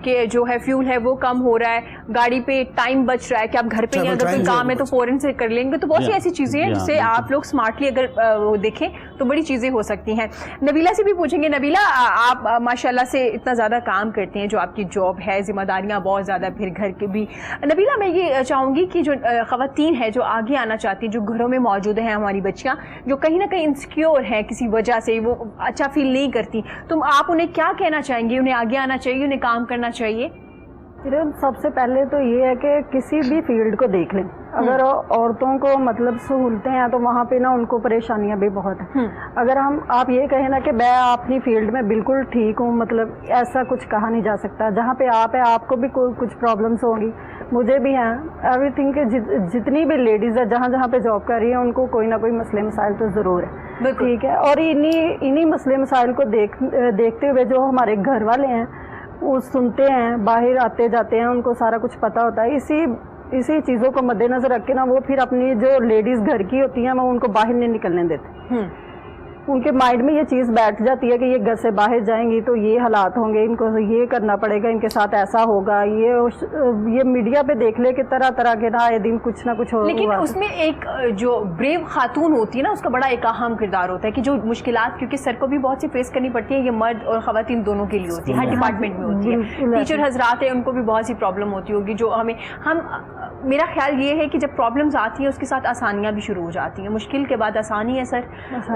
S1: کے جو ہے فیول ہے وہ کم ہو رہا ہے, گاڑی پہ ٹائم بچ رہا ہے کہ آپ گھر پہ ہی اگر کوئی کام ہے تو فوراً سے کر لیں گے. تو بہت سی ایسی چیزیں ہیں جس سے آپ لوگ اسمارٹلی اگر وہ دیکھیں تو بڑی چیزیں ہو سکتی ہیں. نبیلہ سے بھی پوچھیں گے. نبیلہ, آپ ماشاءاللہ سے اتنا زیادہ کام کرتے ہیں, جو آپ کی جاب ہے, ذمہ داریاں بہت زیادہ, پھر گھر کے بھی. نبیلہ, میں یہ چاہوں گی کہ جو خواتین ہیں جو آگے آنا چاہتی ہیں, جو گھروں میں موجود ہیں ہماری بچیاں, جو کہیں نہ کہیں انسیکیور ہیں کسی وجہ سے, وہ اچھا فیل نہیں کرتی, تو آپ انہیں کیا کہنا چاہیں گے؟ انہیں آگے آنا چاہیے, انہیں کام کرنا چاہیے؟
S4: سب سے پہلے تو یہ ہے کہ کسی بھی فیلڈ کو دیکھ لیں, اگر عورتوں کو مطلب سہولتیں ہیں تو وہاں پہ نا ان کو پریشانیاں بھی بہت ہیں. اگر آپ یہ کہیں نا کہ میں اپنی فیلڈ میں بالکل ٹھیک ہوں, مطلب ایسا کچھ کہا نہیں جا سکتا. جہاں پہ آپ ہیں آپ کو بھی کچھ پرابلمس ہوں گی, مجھے بھی ہیں, ایوری تھنگ کہ جتنی بھی لیڈیز ہے جہاں جہاں پہ جاب کر رہی ہیں ان کو کوئی نہ کوئی مسئلے مسائل تو ضرور ہے, ٹھیک ہے. اور انہی مسئلے مسائل کو دیکھتے ہوئے جو ہمارے گھر والے ہیں وہ سنتے ہیں, باہر آتے جاتے ہیں, ان کو سارا کچھ پتہ ہوتا ہے. اسی چیزوں کو مد نظر رکھ کے نا وہ پھر اپنی جو لیڈیز گھر کی ہوتی ہیں وہ ان کو باہر نہیں نکلنے دیتے. ان کے مائنڈ میں یہ چیز بیٹھ جاتی ہے کہ یہ گھر سے باہر جائیں گی تو یہ حالات ہوں گے, ان کو یہ کرنا پڑے گا, ان کے ساتھ ایسا ہوگا. یہ میڈیا پہ دیکھ لے کہ طرح طرح کے نا آئے دن کچھ نہ کچھ ہو.
S1: لیکن اس میں ایک جو بریو خاتون ہوتی ہے نا, اس کا بڑا ایک اہم کردار ہوتا ہے کہ جو مشکلات, کیونکہ سر کو بھی بہت سی فیس کرنی پڑتی ہیں, یہ مرد اور خواتین دونوں کے لیے ہوتی ہے, ہر ڈپارٹمنٹ میں ہوتی ہے. ٹیچر حضرات ہیں, ان کو بھی بہت سی پرابلم ہوتی ہوگی, جو میرا خیال یہ ہے کہ جب پرابلمز آتی ہیں اس کے ساتھ آسانیاں بھی شروع ہو جاتی ہیں. مشکل کے بعد آسانی ہے سر.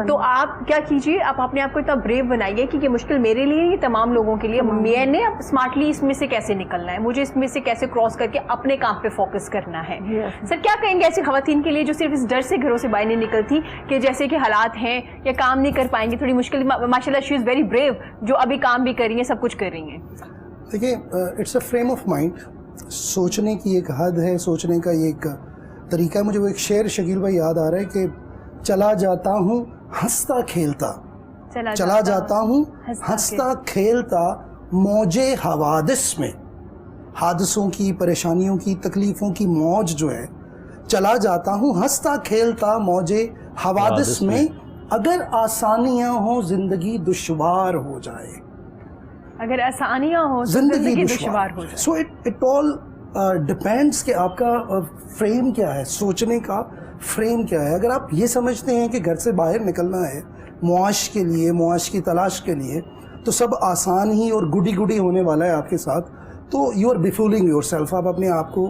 S1: تو آپ کیا کیجیے, آپ اپنے آپ کو اتنا بریو بنائیے کہ یہ مشکل میرے لیے, یہ تمام لوگوں کے لیے. میں نے اب اسمارٹلی اس میں سے کیسے نکلنا ہے, مجھے اس میں سے کیسے کراس کر کے اپنے کام پہ فوکس کرنا ہے. سر کیا کہیں گے ایسی خواتین کے لیے جو صرف اس ڈر سے گھروں سے باہر نہیں نکلتی کہ جیسے کہ حالات ہیں یا کام نہیں کر پائیں گے, تھوڑی مشکل. ماشاء اللہ شی از ویری بریو, جو ابھی کام بھی کر رہی ہیں, سب کچھ کر رہی ہیں.
S2: دیکھیے, it's a frame of mind. سوچنے کی ایک حد ہے, سوچنے کا یہ ایک طریقہ ہے. مجھے وہ ایک شعر شکیل بھائی یاد آ رہا ہے کہ چلا جاتا ہوں ہنستا کھیلتا, چلا جاتا ہوں ہنستا کھیلتا موجے حوادث میں. حادثوں کی, پریشانیوں کی, تکلیفوں کی موج جو ہے, چلا جاتا ہوں ہنستا کھیلتا موجے حوادث میں. اگر آسانیاں ہوں زندگی دشوار ہو جائے,
S1: اگر آسانیاں ہوں زندگی دشوار ہو جائے.
S2: سو اٹ آل ڈپینڈس کہ آپ کا فریم کیا ہے, سوچنے کا فریم کیا ہے. اگر آپ یہ سمجھتے ہیں کہ گھر سے باہر نکلنا ہے معاش کے لیے, معاش کی تلاش کے لیے, تو سب آسان ہی اور گڈی گڈی ہونے والا ہے آپ کے ساتھ, تو you are befooling yourself. آپ اپنے آپ کو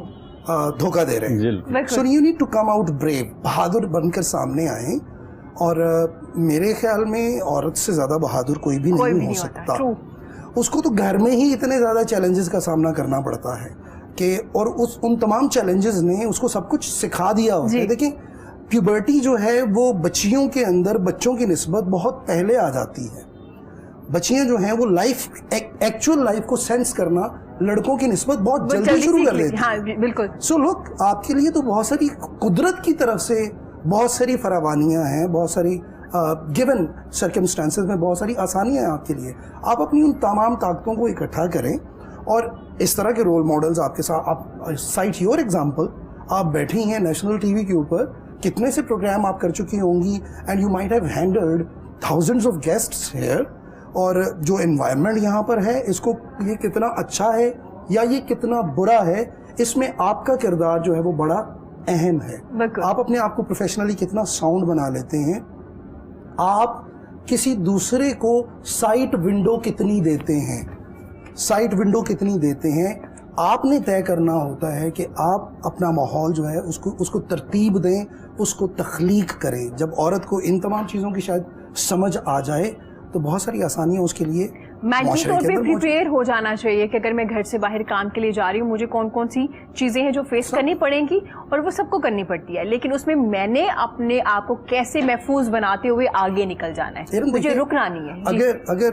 S2: دھوکہ دے رہے ہیں. So you need to come out brave, بہادر بن کر سامنے آئیں. اور میرے خیال میں عورت سے زیادہ بہادر کوئی بھی نہیں ہو سکتا. اس کو تو گھر میں ہی اتنے زیادہ چیلنجز کا سامنا کرنا پڑتا ہے کہ, اور ان تمام چیلنجز نے اس کو سب کچھ سکھا دیا ہوتا ہے. دیکھیں, پیوبرٹی جو ہے وہ بچیوں کے اندر بچوں کی نسبت بہت پہلے آ جاتی ہے. بچیاں جو ہیں وہ لائف, ایکچوئل لائف کو سینس کرنا لڑکوں کی نسبت بہت جلدی شروع کر دیتی ہے.
S1: بالکل.
S2: سو لوگ, آپ کے لیے تو بہت ساری قدرت کی طرف سے بہت ساری فراوانیاں ہیں, بہت ساری گیون سرکمسٹانسز میں بہت ساری آسانیاں ہیں آپ کے لیے. آپ اپنی ان تمام طاقتوں کو اکٹھا کریں, اور اس طرح کے رول ماڈلز آپ کے ساتھ, آپ سائٹ یور ایگزامپل, آپ بیٹھی ہیں نیشنل ٹی وی کے اوپر, کتنے سے پروگرام آپ کر چکی ہوں گی, and you might have handled thousands of guests here. اور جو انوائرمنٹ یہاں پر ہے, اس کو یہ کتنا اچھا ہے یا یہ کتنا برا ہے, اس میں آپ کا کردار جو ہے وہ بڑا اہم ہے. آپ اپنے آپ کو پروفیشنلی کتنا ساؤنڈ بنا لیتے ہیں, آپ کسی دوسرے کو سائٹ ونڈو کتنی دیتے ہیں, سائٹ ونڈو کتنی دیتے ہیں, آپ نے طے کرنا ہوتا ہے کہ آپ اپنا ماحول جو ہے اس کو ترتیب دیں, اس کو تخلیق کریں. جب عورت کو ان تمام چیزوں کی شاید سمجھ آ جائے تو بہت ساری آسانیاں اس کے لیے
S1: مینٹلی طور پہ پریپیئر ہو جانا چاہیے کہ اگر میں گھر سے باہر کام کے لیے جا رہی ہوں, مجھے کون کون سی چیزیں ہیں جو فیس کرنی پڑیں گی, اور وہ سب کو کرنی پڑتی ہے, لیکن اس میں نے اپنے آپ کو کیسے محفوظ بناتے ہوئے آگے نکل جانا ہے, مجھے رکنا نہیں ہے.
S2: اگر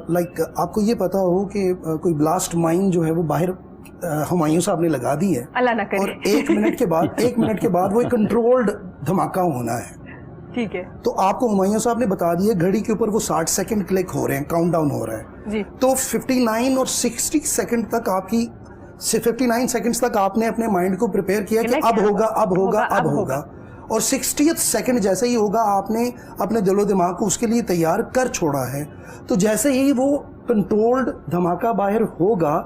S2: لائک آپ کو یہ پتا ہو کہ کوئی بلاسٹ مائن جو ہے وہ باہر ہمایوں صاحب نے لگا دی ہے,
S1: اللہ نہ کرے,
S2: اور ایک منٹ کے بعد وہ کنٹرولڈ دھماکہ ہونا ہے,
S1: ٹھیک ہے,
S2: تو آپ کو ہمایوں صاحب نے بتا دیا گھڑی کے اوپر وہ 60 سیکنڈ کلک ہو رہے ہیں, کاؤنٹ ڈاؤن ہو رہا ہے
S1: جی,
S2: تو 59 اور 60 سیکنڈ تک 59 سیکنڈز تک آپ نے اپنے مائنڈ کو پریپیئر کیا کہ اب ہوگا, اور 60th سیکنڈ جیسے ہی ہوگا آپ نے اپنے دل و دماغ کو اس کے لیے تیار کر چھوڑا ہے. تو جیسے ہی وہ کنٹرولڈ دھماکہ باہر ہوگا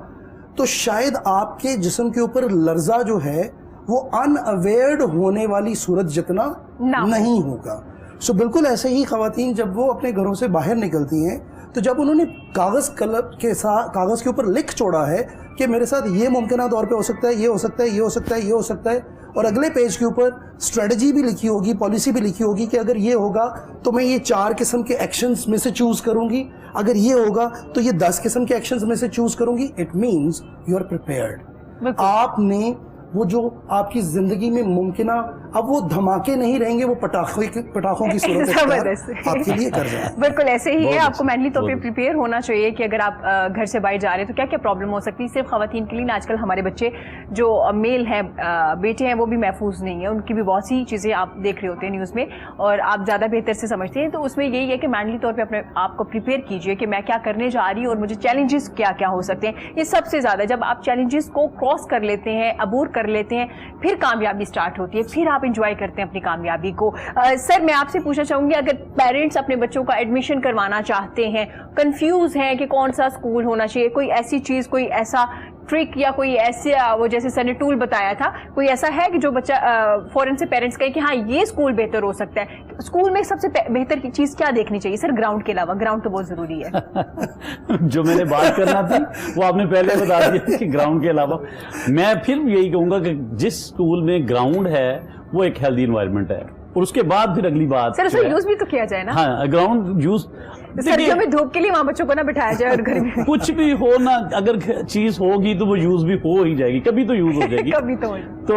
S2: تو شاید آپ کے جسم کے اوپر لرزہ جو ہے وہ ان اویئرڈ ہونے والی صورت جتنا نہیں ہوگا. سو بالکل ایسے ہی خواتین جب وہ اپنے گھروں سے باہر نکلتی ہیں تو جب انہوں نے کاغذ کے اوپر لکھ چھوڑا ہے کہ میرے ساتھ یہ ممکنہ طور پہ ہو سکتا ہے, یہ ہو سکتا ہے, یہ ہو سکتا ہے, یہ ہو سکتا ہے, اور اگلے پیج کے اوپر اسٹریٹجی بھی لکھی ہوگی, پالیسی بھی لکھی ہوگی کہ اگر یہ ہوگا تو میں یہ 4 قسم کے ایکشنز میں سے چوز کروں گی, اگر یہ ہوگا تو یہ 10 قسم کے ایکشنز میں سے چوز کروں گی. It means you are prepared. آپ نے وہ جو آپ کی زندگی میں ممکنہ اب وہ دھماکے نہیں رہیں گے, وہ پٹاخوں کی صورت آپ کے لیے کر جائیں.
S1: بالکل ایسے ہی ہے, آپ کو مینٹلی طور پہ پریپیئر ہونا چاہیے کہ اگر آپ گھر سے باہر جا رہے ہیں تو کیا کیا پرابلم ہو سکتی ہے. صرف خواتین کے لیے آج کل ہمارے بچے جو میل ہیں, بیٹے ہیں, وہ بھی محفوظ نہیں ہیں, ان کی بھی بہت سی چیزیں آپ دیکھ رہے ہوتے ہیں نیوز میں, اور آپ زیادہ بہتر سے سمجھتے ہیں. تو اس میں یہی ہے کہ مینٹلی طور پہ اپنے آپ کو پریپیئر کیجیے کہ میں کیا کرنے جا رہی ہوں اور مجھے چیلنجز کیا کیا ہو سکتے ہیں. یہ سب سے زیادہ جب آپ چیلنجز کو کراس کر لیتے ہیں, عبور کر لیتے ہیں, پھر کامیابی سٹارٹ ہوتی ہے, پھر آپ انجوائے کرتے ہیں اپنی کامیابی کو. سر میں آپ سے پوچھنا چاہوں گی, اگر پیرنٹس اپنے بچوں کا ایڈمیشن کروانا چاہتے ہیں, کنفیوز ہیں کہ کون سا اسکول ہونا چاہیے, کوئی ایسی چیز, کوئی ایسا ٹرک یا کوئی ایسے وہ جیسے سر نے ٹول بتایا تھا, کوئی ایسا ہے کہ جو بچہ فوراً سے پیرنٹس کہے کہ ہاں یہ اسکول بہتر ہو سکتا ہے, اسکول میں سب سے بہتر کی چیز کیا دیکھنی چاہیے سر گراؤنڈ کے علاوہ؟ گراؤنڈ تو بہت ضروری ہے.
S5: جو میں نے بات کرنا تھی وہ آپ نے پہلے بتا دیا کہ گراؤنڈ کے علاوہ. میں پھر یہی کہوں گا کہ جس اسکول میں گراؤنڈ ہے وہ ایک ہیلدی انوائرمنٹ ہے, اور اس کے بعد پھر اگلی بات
S1: سر اس کو یوز بھی تو کیا جائے نا.
S5: ہاں گراؤنڈ یوز,
S1: سردیوں میں دھوپ کے لیے وہاں بچوں کو نہ بٹھایا جائے, اور گھر میں
S5: کچھ بھی ہو نا, اگر چیز ہوگی تو وہ یوز بھی ہو ہی جائے گی, کبھی تو یوز ہو جائے گی.
S1: کبھی تو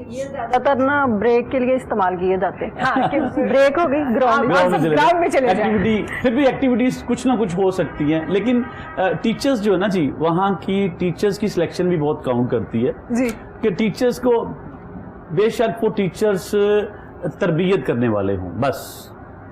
S4: یہ زیادہ تر نا بریک کے لیے استعمال کیے جاتے ہیں. بریک ہو گئی
S1: گراؤنڈ میں چلے جائیں.
S5: پھر بھی ایکٹیویٹیز کچھ نہ کچھ ہو سکتی ہیں, لیکن ٹیچرز جو ہے نا جی, وہاں کی ٹیچرز کی سلیکشن بھی بہت کاؤنٹ کرتی ہے
S1: جی,
S5: کہ ٹیچرز کو بے شک وہ ٹیچرز تربیت کرنے والے ہوں, بس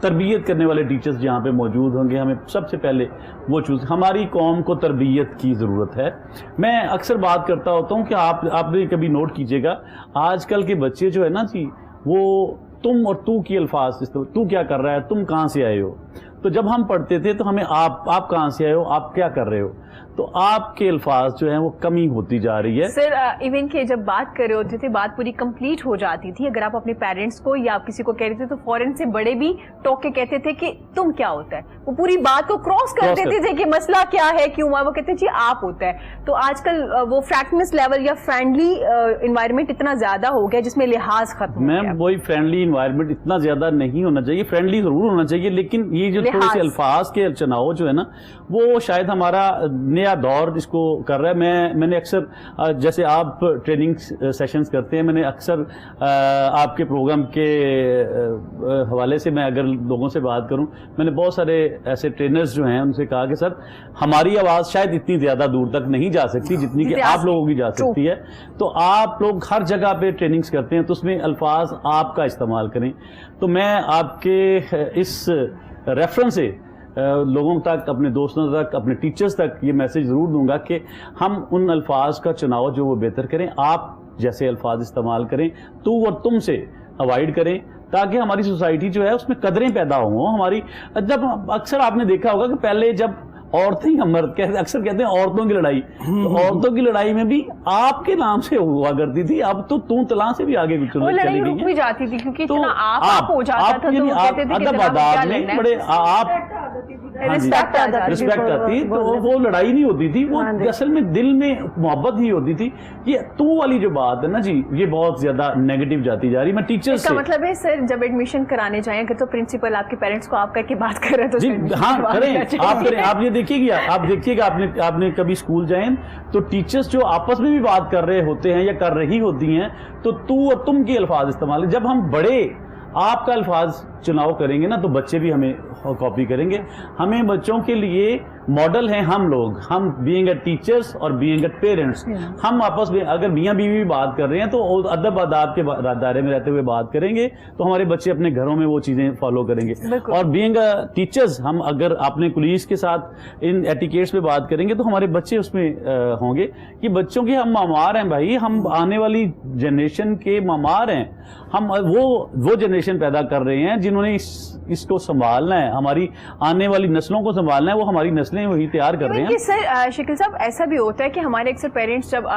S5: تربیت کرنے والے ٹیچرز جہاں پہ موجود ہوں گے, ہمیں سب سے پہلے وہ چوز. ہماری قوم کو تربیت کی ضرورت ہے. میں اکثر بات کرتا ہوتا ہوں کہ آپ نے کبھی نوٹ کیجئے گا, آج کل کے بچے جو ہے نا جی, وہ تم اور تو کی الفاظ, تو کیا کر رہا ہے, تم کہاں سے آئے ہو. تو جب ہم پڑھتے تھے تو ہمیں آپ کہاں سے آئے ہو, آپ کیا کر رہے ہو, تو آپ کے الفاظ جو ہیں وہ کمی ہوتی جا رہی ہے.
S1: سر ایون کہ جب بات کر رہے ہوتے تھے بات پوری کمپلیٹ ہو جاتی تھی, اگر آپ اپنے پیرنٹس کو یا آپ کسی کو کہہ رہے تھے تو فوراً سے بڑے بھی ٹوک کے کہتے تھے کہ تم کیا ہوتا ہے, وہ پوری بات کو کراس کر دیتے تھے کہ مسئلہ کیا ہے, کیوں ہوا, وہ کہتے جی آپ ہوتا ہے. تو آج کل وہ فریکٹنس لیول یا فرینڈلی انوائرمنٹ اتنا زیادہ ہو گیا جس میں لحاظ ختم ہو گیا.
S5: میم وہی فرینڈلی انوائرمنٹ اتنا زیادہ نہیں ہونا چاہیے, فرینڈلی ضرور ہونا چاہیے, لیکن یہ جو تھوڑے سے الفاظ کے چناؤ جو ہے نا, وہ شاید ہمارا نیا دور اس کو کر رہا ہے. میں نے اکثر جیسے آپ ٹریننگ سیشنز کرتے ہیں, میں نے اکثر آپ کے پروگرام کے حوالے سے میں اگر لوگوں سے بات کروں, میں نے بہت سارے ایسے ٹرینرز جو ہیں ان سے کہا کہ سر ہماری آواز شاید اتنی زیادہ دور تک نہیں جا سکتی جتنی کہ آپ لوگوں کی جا سکتی ہے. تو آپ لوگ ہر جگہ پہ ٹریننگز کرتے ہیں تو اس میں الفاظ آپ کا استعمال کریں. تو میں آپ کے اس ریفرنس سے لوگوں تک, اپنے دوستوں تک, اپنے ٹیچرز تک یہ میسج ضرور دوں گا کہ ہم ان الفاظ کا چناؤ جو وہ بہتر کریں, آپ جیسے الفاظ استعمال کریں, تو اور تم سے اوائڈ کریں, تاکہ ہماری سوسائٹی جو ہے اس میں قدریں پیدا ہوں. ہماری جب اکثر آپ نے دیکھا ہوگا کہ پہلے جب عورتیں یا مرد اکثر کہتے ہیں عورتوں کی لڑائی, تو عورتوں کی لڑائی میں بھی آپ کے نام سے ہوا کرتی تھی, اب تو تلا سے بھی آگے چلی گئی
S1: ہے. جاتی تھی کیونکہ اتنا آپ ہو جاتا تھا, تو وہ کہتے تھے کہ
S5: ادب آداب میں بڑے آپ रिस्पेक्ट आती, तो वो लड़ाई नहीं होती थी, वो असल में दिल में मोहब्बत ही होती थी। ये तू वाली जो बात है ना जी, ये बहुत ज्यादा नेगेटिव जाती जा रही। मैं टीचर से,
S1: मतलब है सर, जब एडमिशन कराने जाएं अगर तो प्रिंसिपल आपके पेरेंट्स को आप करके बात कर रहे तो
S5: जी हाँ करें, आप करें। आप ये देखिएगा, आप देखिएगा, आपने कभी स्कूल जाएं तो टीचर्स जो आपस में भी बात कर रहे होते हैं या कर रही होती हैं, तो तू और तुम के अल्फाज इस्तेमाल। जब हम बड़े आपका अल्फाज चुनाव करेंगे ना, तो बच्चे भी हमें कॉपी करेंगे। हमें बच्चों के लिए मॉडल हैं हम लोग, हम बीइंग ए टीचर्स और बीइंग ए पेरेंट्स। हम आपस में अगर मियाँ बीवी भी बात कर रहे हैं तो अदब आदाब के दायरे में रहते हुए बात करेंगे, तो हमारे बच्चे अपने घरों में वो चीज़ें फॉलो करेंगे। और बीइंग टीचर्स, हम अगर अपने कुलीग्स के साथ इन एटिकेट्स पे बात करेंगे तो हमारे बच्चे उसमें होंगे कि बच्चों के हम मामार हैं भाई, हम आने वाली जनरेशन के मामार हैं। हम वो जनरेशन पैदा कर रहे हैं जिन्होंने इसको संभालना है, हमारी आने वाली नस्लों को संभालना है, वो हमारी नस्लें वही तैयार कर रहे हैं।
S1: सर शकील साहब, ऐसा भी होता है कि हमारे अक्सर पेरेंट्स जब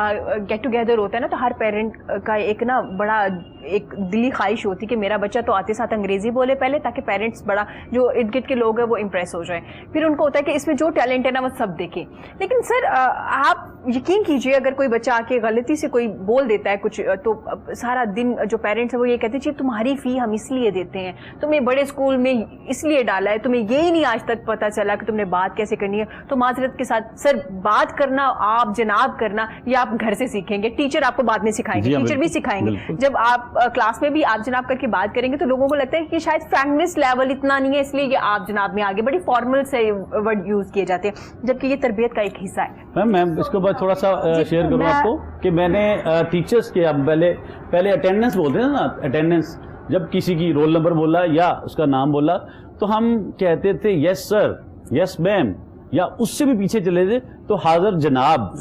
S1: गेट टुगेदर होता है ना, तो हर पेरेंट का एक ना बड़ा एक दिली ख्वाहिश होती है कि मेरा बच्चा तो आते साथ अंग्रेजी बोले पहले, ताकि पेरेंट्स बड़ा जो इर्द गिर्द के लोग हैं वो इम्प्रेस हो जाए। फिर उनको होता है कि इसमें जो टैलेंट है ना वो सब देखें। लेकिन सर आप यकीन कीजिए, अगर कोई बच्चा आके गलती से कोई बोल देता है कुछ, तो सारा दिन जो पेरेंट्स है वो ये कहते हैं तुम्हारी फी हम इसलिए देते हैं, तुम्हें बड़े स्कूल में इसलिए डाला है, तुम्हें ये ही नहीं आज तक पता चला कि तुमने बात कैसे करनी है। तो माजरत के साथ सर, बात करना, आप जनाब करना, ये आप घर से सीखेंगे, टीचर आपको बाद में सिखाएंगे, टीचर भी सिखाएंगे। जब आप क्लास में भी आप जनाब करके बात करेंगे तो लोगों को लगता है कि शायद फ्रैंकनेस लेवल इतना नहीं है, इसलिए ये आप जनाब में आगे बड़ी फॉर्मल से वर्ड यूज किए जाते हैं, जबकि ये तरबियत का एक हिस्सा है।
S5: मैम इसके बाद थोड़ा सा शेयर करूँ आपको कि मैंने टीचर्स के, अब पहले अटेंडेंस बोलते हैं ना, अटेंडेंस, जब किसी की रोल नंबर बोला या उसका नाम बोला तो हम कहते थे यस सर, यस मैम, या उससे भी पीछे चले थे तो हाजिर जनाब।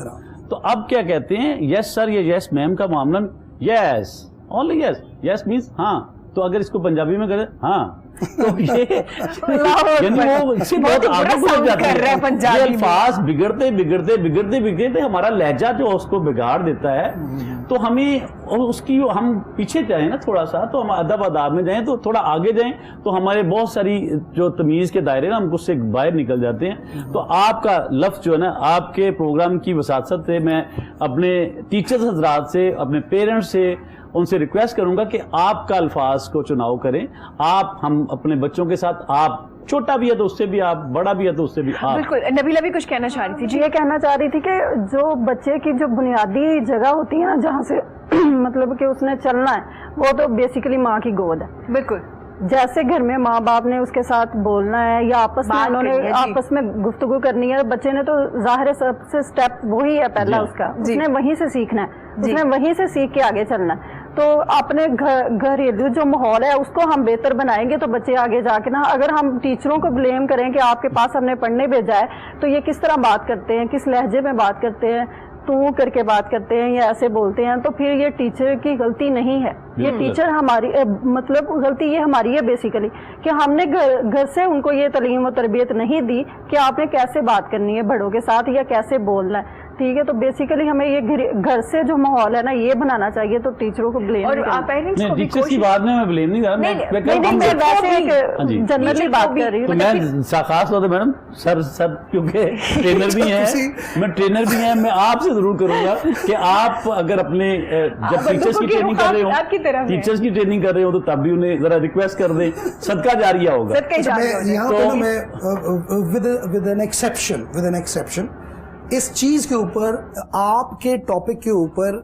S5: तो अब क्या कहते हैं, यस सर या यस मैम का मामला yes, only yes, yes means हाँ। तो अगर इसको पंजाबी में करें हाँ, तो ये यानी वो इससे बहुत आगे बढ़ जाता है। ये अल्फाज बिगड़ते बिगड़ते बिगड़ते बिगड़ते हमारा लहजा जो उसको बिगाड़ देता है, तो हमें उसकी हम पीछे जाएं ना थोड़ा सा, तो हम अदब आदाब में जाएं, तो थोड़ा आगे जाएं, तो हमारे बहुत सारी जो तमीज़ के दायरे ना हम उससे बाहर निकल जाते हैं। तो आपका लफ्ज़ जो है ना, आपके प्रोग्राम की वसासत से मैं अपने टीचर्स हजरात से, अपने पेरेंट्स से, उनसे रिक्वेस्ट करूंगा कि आपका अल्फाज को चुनाव करें। आप, हम अपने बच्चों के साथ, आप छोटा भी है तो उससे भी आप, बड़ा भी है तो उससे भी आप।
S1: बिल्कुल, नबीला भी कुछ कहना चाह रही थी जी।
S4: ये कहना चाह रही थी कि जो बच्चे की जो बुनियादी जगह होती है ना, जहाँ से मतलब कि उसने चलना है, वो तो बेसिकली माँ की गोद है।
S1: बिल्कुल,
S4: जैसे घर में माँ बाप ने उसके साथ बोलना है या आपस में उन्होंने आपस में गुफ्तगू करनी है, बच्चे ने तो जाहिर है सबसे स्टेप वही है पहला उसका, उसने वहीं से सीखना है, उसने वहीं से सीख के आगे चलना है। तो अपने घरेलू जो माहौल है उसको हम बेहतर बनाएंगे तो बच्चे आगे जाके ना, अगर हम टीचरों को ब्लेम करें कि आपके पास हमने पढ़ने भेजा है, तो ये किस तरह बात करते हैं, किस लहजे में बात करते हैं, तू करके बात करते हैं या ऐसे बोलते हैं, तो फिर ये टीचर की गलती नहीं है, ये टीचर हमारी मतलब गलती ये हमारी है बेसिकली कि हमने घर से उनको ये तालीम और तरबियत नहीं दी कि आपने कैसे बात करनी है बड़ों के साथ या कैसे बोलना है। ठीक है, तो बेसिकली हमें ये घर से जो माहौल है ना ये बनाना चाहिए, तो टीचरों को ब्लेम
S1: और पेरेंट्स को भी
S5: टीचर्स की बात में मैं ब्लेम नहीं कर रहा, मैं
S4: वैसे जनरली बात कर रही हूँ।
S5: तो मैं खास तौर पे मैडम सर क्योंकि ट्रेनर भी हैं, मैं ट्रेनर भी हैं, मैं आपसे जरूर करूंगा कि आप अगर अपने जब टीचर्स की ट्रेनिंग कर रहे हो, टीचर्स की ट्रेनिंग कर रहे हो, तो तब भी उन्हें जरा रिक्वेस्ट कर दें, सदका जारिया होगा।
S2: यहाँ पे मैं विद एन एक्सेप्शन इस चीज़ के ऊपर, आपके टॉपिक के ऊपर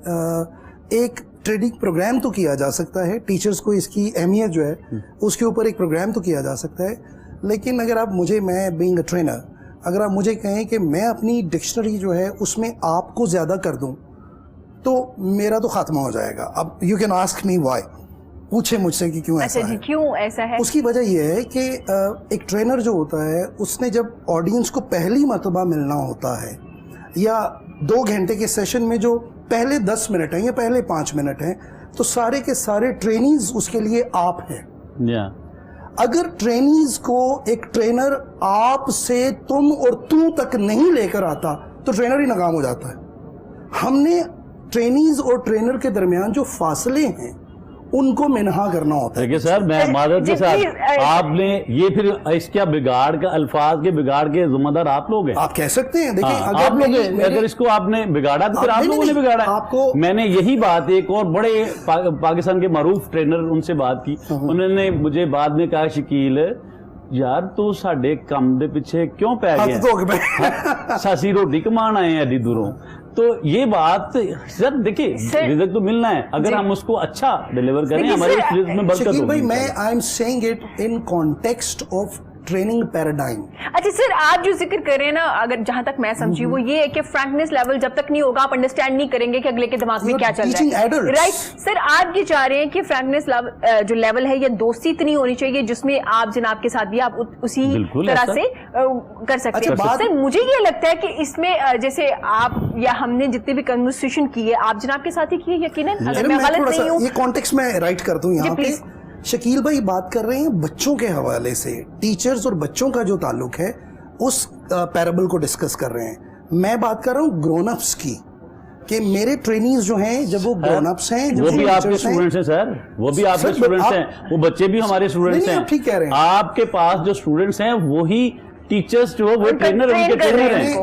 S2: एक ट्रेनिंग प्रोग्राम तो किया जा सकता है, टीचर्स को इसकी अहमियत जो है उसके ऊपर एक प्रोग्राम तो किया जा सकता है। लेकिन अगर आप मुझे, मैं बीइंग अ ट्रेनर, अगर आप मुझे कहें कि मैं अपनी डिक्शनरी जो है उसमें आपको ज़्यादा कर दूं, तो मेरा तो ख़त्म हो जाएगा। अब you can ask me why, पूछे मुझसे कि क्यों ऐसा है।
S1: क्यों ऐसा है?
S2: उसकी वजह यह है कि एक ट्रेनर जो होता है उसने जब ऑडियंस को पहली मरतबा मिलना होता है, या 2 घंटे के सेशन में जो पहले 10 मिनट हैं या पहले 5 मिनट हैं, तो सारे के सारे ट्रेनीज उसके लिए आप हैं। अगर ट्रेनीज को एक ट्रेनर आप से तुम और तू तक नहीं लेकर आता तो ट्रेनर ही नाकाम हो जाता है। हमने ट्रेनीज और ट्रेनर के दरमियान जो फासले हैं ان کو منہا کرنا ہوتا ہے.
S5: دیکھیے سر میں معذرت کے ساتھ آپ نے یہ پھر اس کا بگاڑ کا الفاظ کے بگاڑ کے ذمہ دار آپ لوگ ہیں.
S2: آپ کہہ سکتے ہیں دیکھیں
S5: آپ لوگ اگر اس کو آپ نے بگاڑا تو پھر آپ لوگوں نے بگاڑا. میں نے یہی بات ایک اور بڑے پاکستان کے معروف ٹرینر ان سے بات کی, انہوں نے مجھے بعد میں کہا شکیل یار تو ساڈے کم دے پیچھے کیوں پی گیا, ساسی روٹی کمان آئے ہیں ایڈی دوروں. تو یہ بات سر دیکھیے رزق تو ملنا ہے, اگر ہم اس کو اچھا ڈیلیور کریں ہمارے رزق میں برکت ہوگی.
S2: شکیل بھائی میں I am seeing it in context of training paradigm.
S1: اچھا سر آپ جو ذکر کر رہے ہیں نا, اگر جہاں تک میں سمجھی وہ یہ ہے کہ فرینکنس لیول جب تک نہیں ہوگا آپ انڈرسٹینڈ نہیں کریں گے کہ اگلے کے دماغ میں کیا چل رہا ہے, رائٹ سر. آپ یہ چاہ رہے ہیں کہ فرینکنس جو لیول ہے یہ دوستی اتنی ہونی چاہیے جس میں آپ جناب کے ساتھ بھی آپ اسی طرح سے کر سکتے ہیں. سر مجھے یہ لگتا ہے کہ اس میں جیسے آپ یا ہم نے جتنی بھی کنورسیشن کی ہے آپ جناب کے ساتھ ہی کی ہے یقیناً, اگر میں غلط نہیں ہوں.
S2: یہ کانٹیکسٹ میں رائٹ کر دوں یہاں پہ. شکیل بھائی بات کر رہے ہیں بچوں کے حوالے سے, ٹیچرز اور بچوں کا جو تعلق ہے اس پیرابل کو ڈسکس کر رہے ہیں. میں بات کر رہا ہوں گرون اپس کی, کہ میرے ٹرینیز جو ہیں جب وہ گرون اپس ہیں,
S5: وہ بھی آپ کے اسٹوڈنٹس ہیں سر, وہ بھی آپ کے اسٹوڈنٹس ہیں, وہ بچے بھی ہمارے اسٹوڈنٹس ہیں.
S2: ٹھیک کہہ رہے ہیں,
S5: آپ کے پاس جو اسٹوڈنٹس ہیں وہی ٹیچرز جو وہ ٹرینر ان کے ٹرینر ہیں,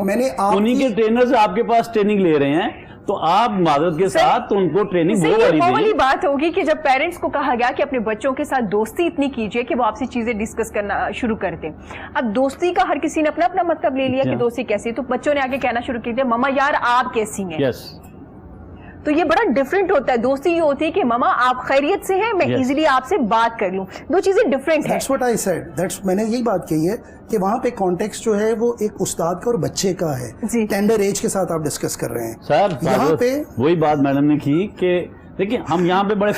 S5: انہی کے ٹرینرز آپ کے پاس ٹریننگ لے رہے ہیں. تو آپ معذرت کے ساتھ ان کو ٹریننگ وہ والی
S1: بات ہوگی کہ جب پیرنٹس کو کہا گیا کہ اپنے بچوں کے ساتھ دوستی اتنی کیجئے کہ وہ آپ سے چیزیں ڈسکس کرنا شروع کر دیں. اب دوستی کا ہر کسی نے اپنا اپنا مطلب لے لیا کہ دوستی کیسی, تو بچوں نے آگے کہنا شروع کیا ماما یار آپ کیسی ہیں. تو یہ بڑا ڈفرینٹ ہوتا ہے. دوستی یہ ہوتی ہے کہ ماما آپ خیریت سے ہیں, میں ایزیلی آپ سے بات کر لوں. دو چیزیں ڈفرینٹ ہیں.
S2: That's what I said. میں نے یہی بات کہی ہے کہ وہاں پہ کانٹیکسٹ جو ہے وہ ایک استاد کا اور بچے کا ہے, ٹینڈر ایج کے ساتھ آپ ڈسکس کر رہے ہیں.
S5: سر یہاں پہ وہی بات میڈم نے کی کہ دیکھیں ہم یہاں پہ بڑے